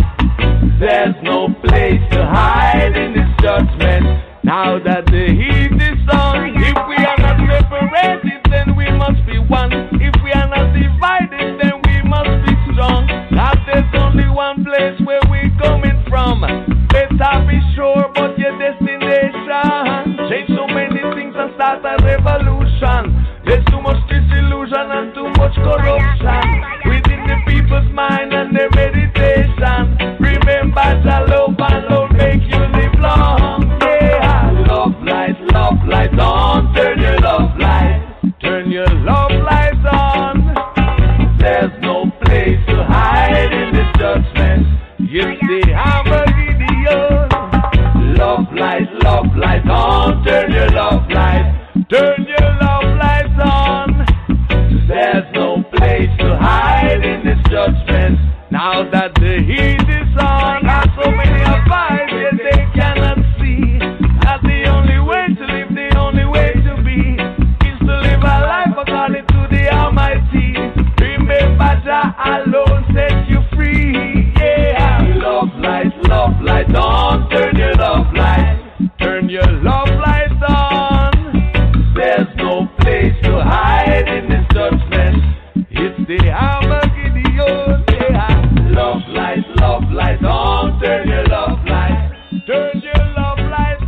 There's no place to hide in this judgment. Now that the heat is on, if we are not separated, then we must be one. If we are not divided, then we must be strong. Cause there's only one place where we're coming from. Better be sure about your destination. Change so many things and start a revolution. There's too much disillusion and too much corruption within the people's mind and their meditation. Remember Jah love alone make you live long. Yeah, love light on. Turn your love light on. There's no place to hide in this judgment. It's the Armageddon. Love light on. Turn your love light on. There's no place to hide in this judgment. Now that the heat is on, and so many are fighting, yet they cannot see that the only way to live, the only way to be, is to live a life according to the Almighty. Remember Jah alone set you free. Yeah, love light on. Turn your love light on. There's no place to hide in this judgment. It's the Armageddon. Yeah, love light on. Turn your love light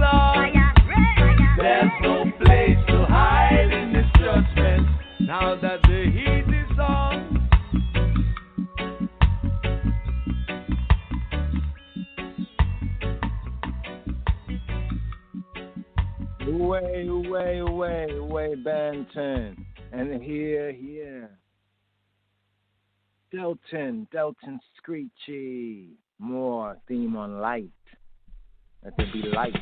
on. There's no place to hide in this judgment. Now that the heat is on. Banton. And here. Delton Screechy. More theme on light. Let there be light.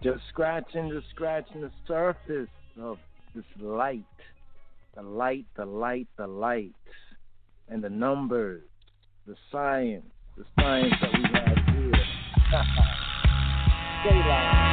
Just scratching the surface of this light. The light. And the numbers, the science that we have here. Stay live.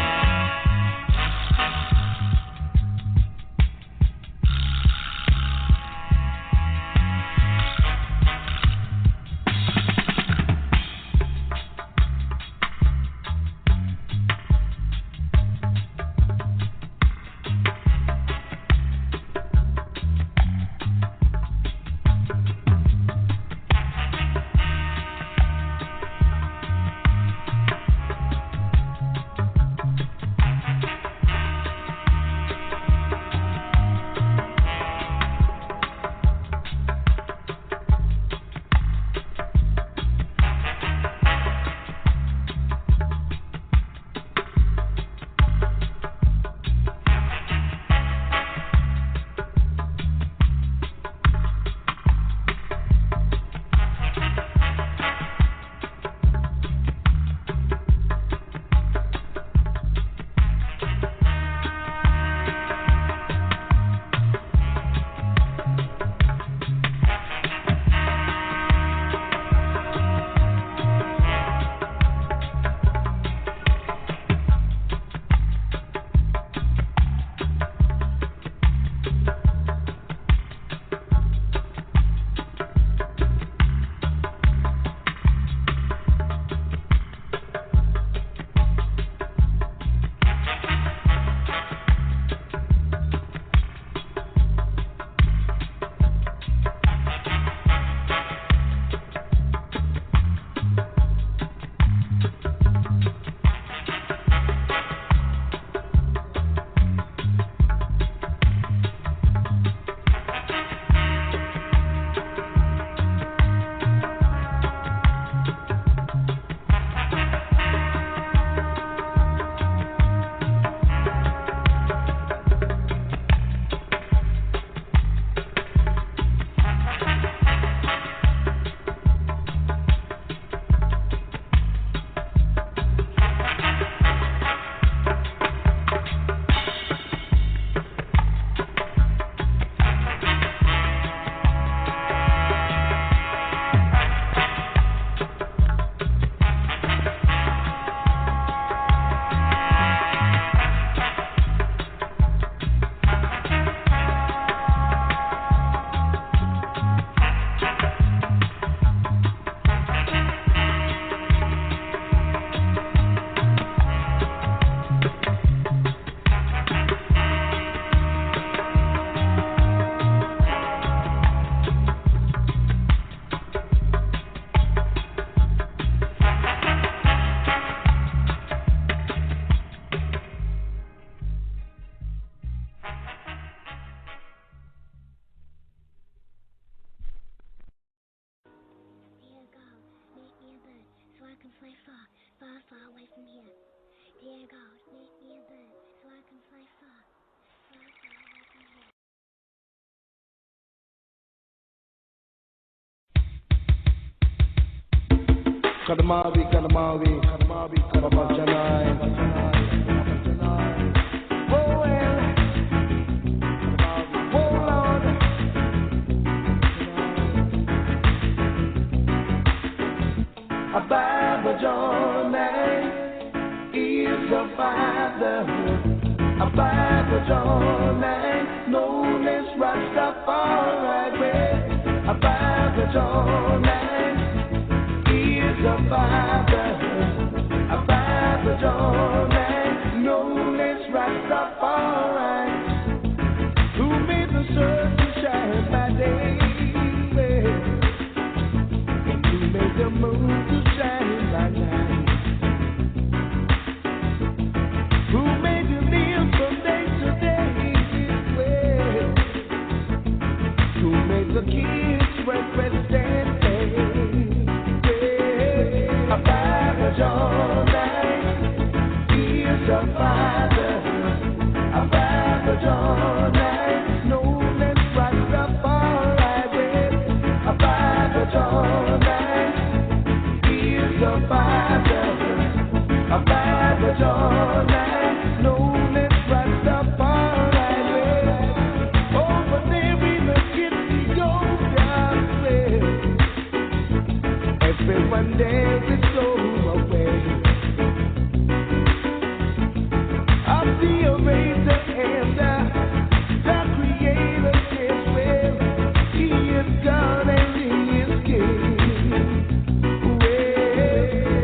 can fly far, far, far away from here. Dear God, make me a bird so I can fly far, far, far away from here. Kadamavi, Kadamavi, Kadamavi, Kadamajanai. A Bible Jordan is a fatherhood. A Bible Jordan known as Rastafari. A Bible Jordan is a fatherhood. A Bible Jordan known as Rastafari. Who made the sun to shine by day? Made the moon to shine by night. Who made you live from day to day? Who made the kids represent? A Bible Jordan is a father. A Bible Jordan known as Rastafari. A Bible Jordan. A Bible Jordan known as Rastafari. Over there in the kitchen goes down way. Everyone there is so away. Of the eraser and the creator is well. He is God and he is King.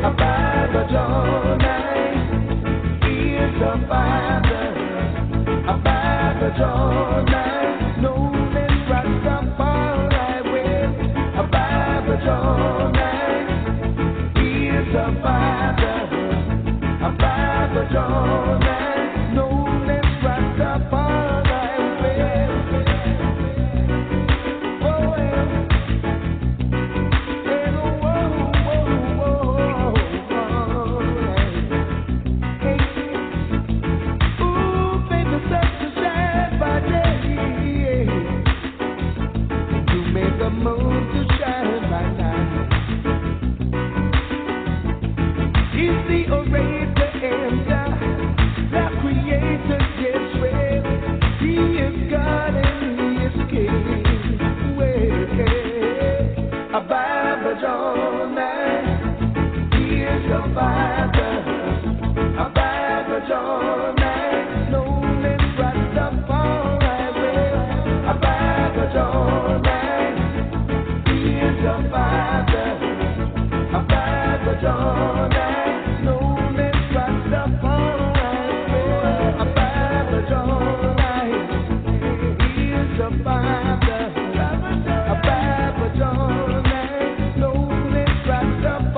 A Bible Jordan is a father. A Bible Jordan known as Rastafari. A Bible Jordan is a father. A Bible Jordan known as Rastafari. The moon to shine by night. He's the orator and the creator, yes, well. He is God and he is King. Well, a Bible Jordan, he is a father. A Bible Jordan, known as Rastafari. A Bible Jordan. A father, a Bible Jordan, known as Rastafari. A Bible Jordan, he is a father, a Bible Jordan, known as Rastafari.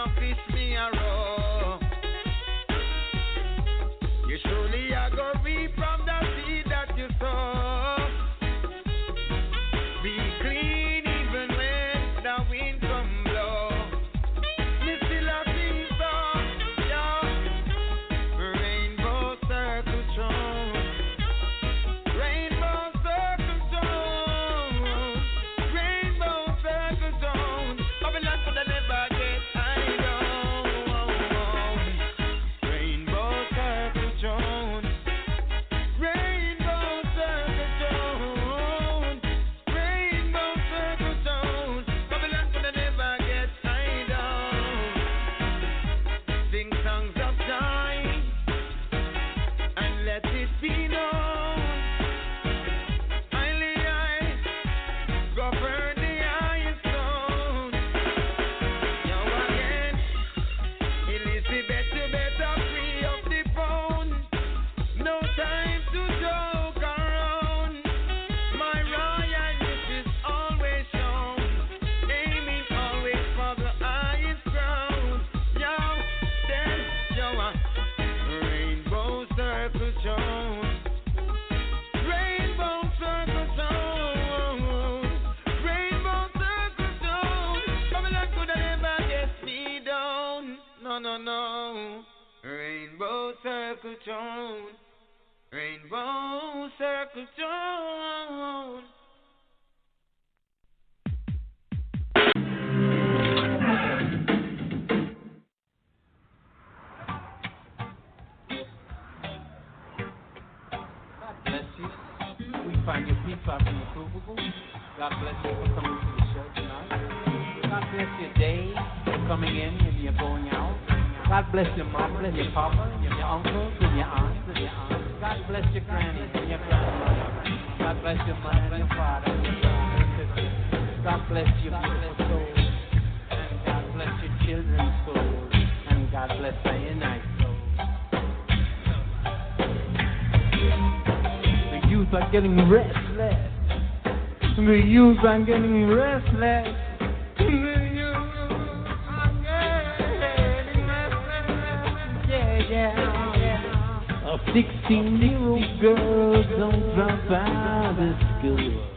a fish me a row. You surely are gonna reap from the seed that you sow. Be clean even when the wind come blow. Me still a sing song, yeah. Rainbow circle throne. Rainbow circle throne. Rainbow circle throne. Babylon could never get high down. Rainbow circle throne. Rainbow circle throne. Rainbow circle throne. Babylon could never get high down. Sing songs of joy and let it be known. Highly I govern the highest throne. Now again, Elizabeth, you better free up the phone. No time to joke around. My royalness is always shown. Aiming always for the highest ground. Yo, then, yo, rainbow circle throne. Rainbow circle throne. Rainbow circle throne. Babylon could never get me down. No, no, no. Rainbow circle throne. Rainbow circle throne. Bless you. We find your peace out in the provable. God bless you for coming to the show tonight. God bless your day, for coming in and you're going out. God bless your mom and your papa and your uncles and your aunts and your aunts. God bless your grannies and your grandmother. God bless your mother and your father and your brothers and sisters. God bless your beautiful souls. And God bless your children's souls. And God bless your night souls. The youth are getting restless. The youth are getting restless. The youth are getting restless. Yeah. 16-year-old girls don't drop out of school.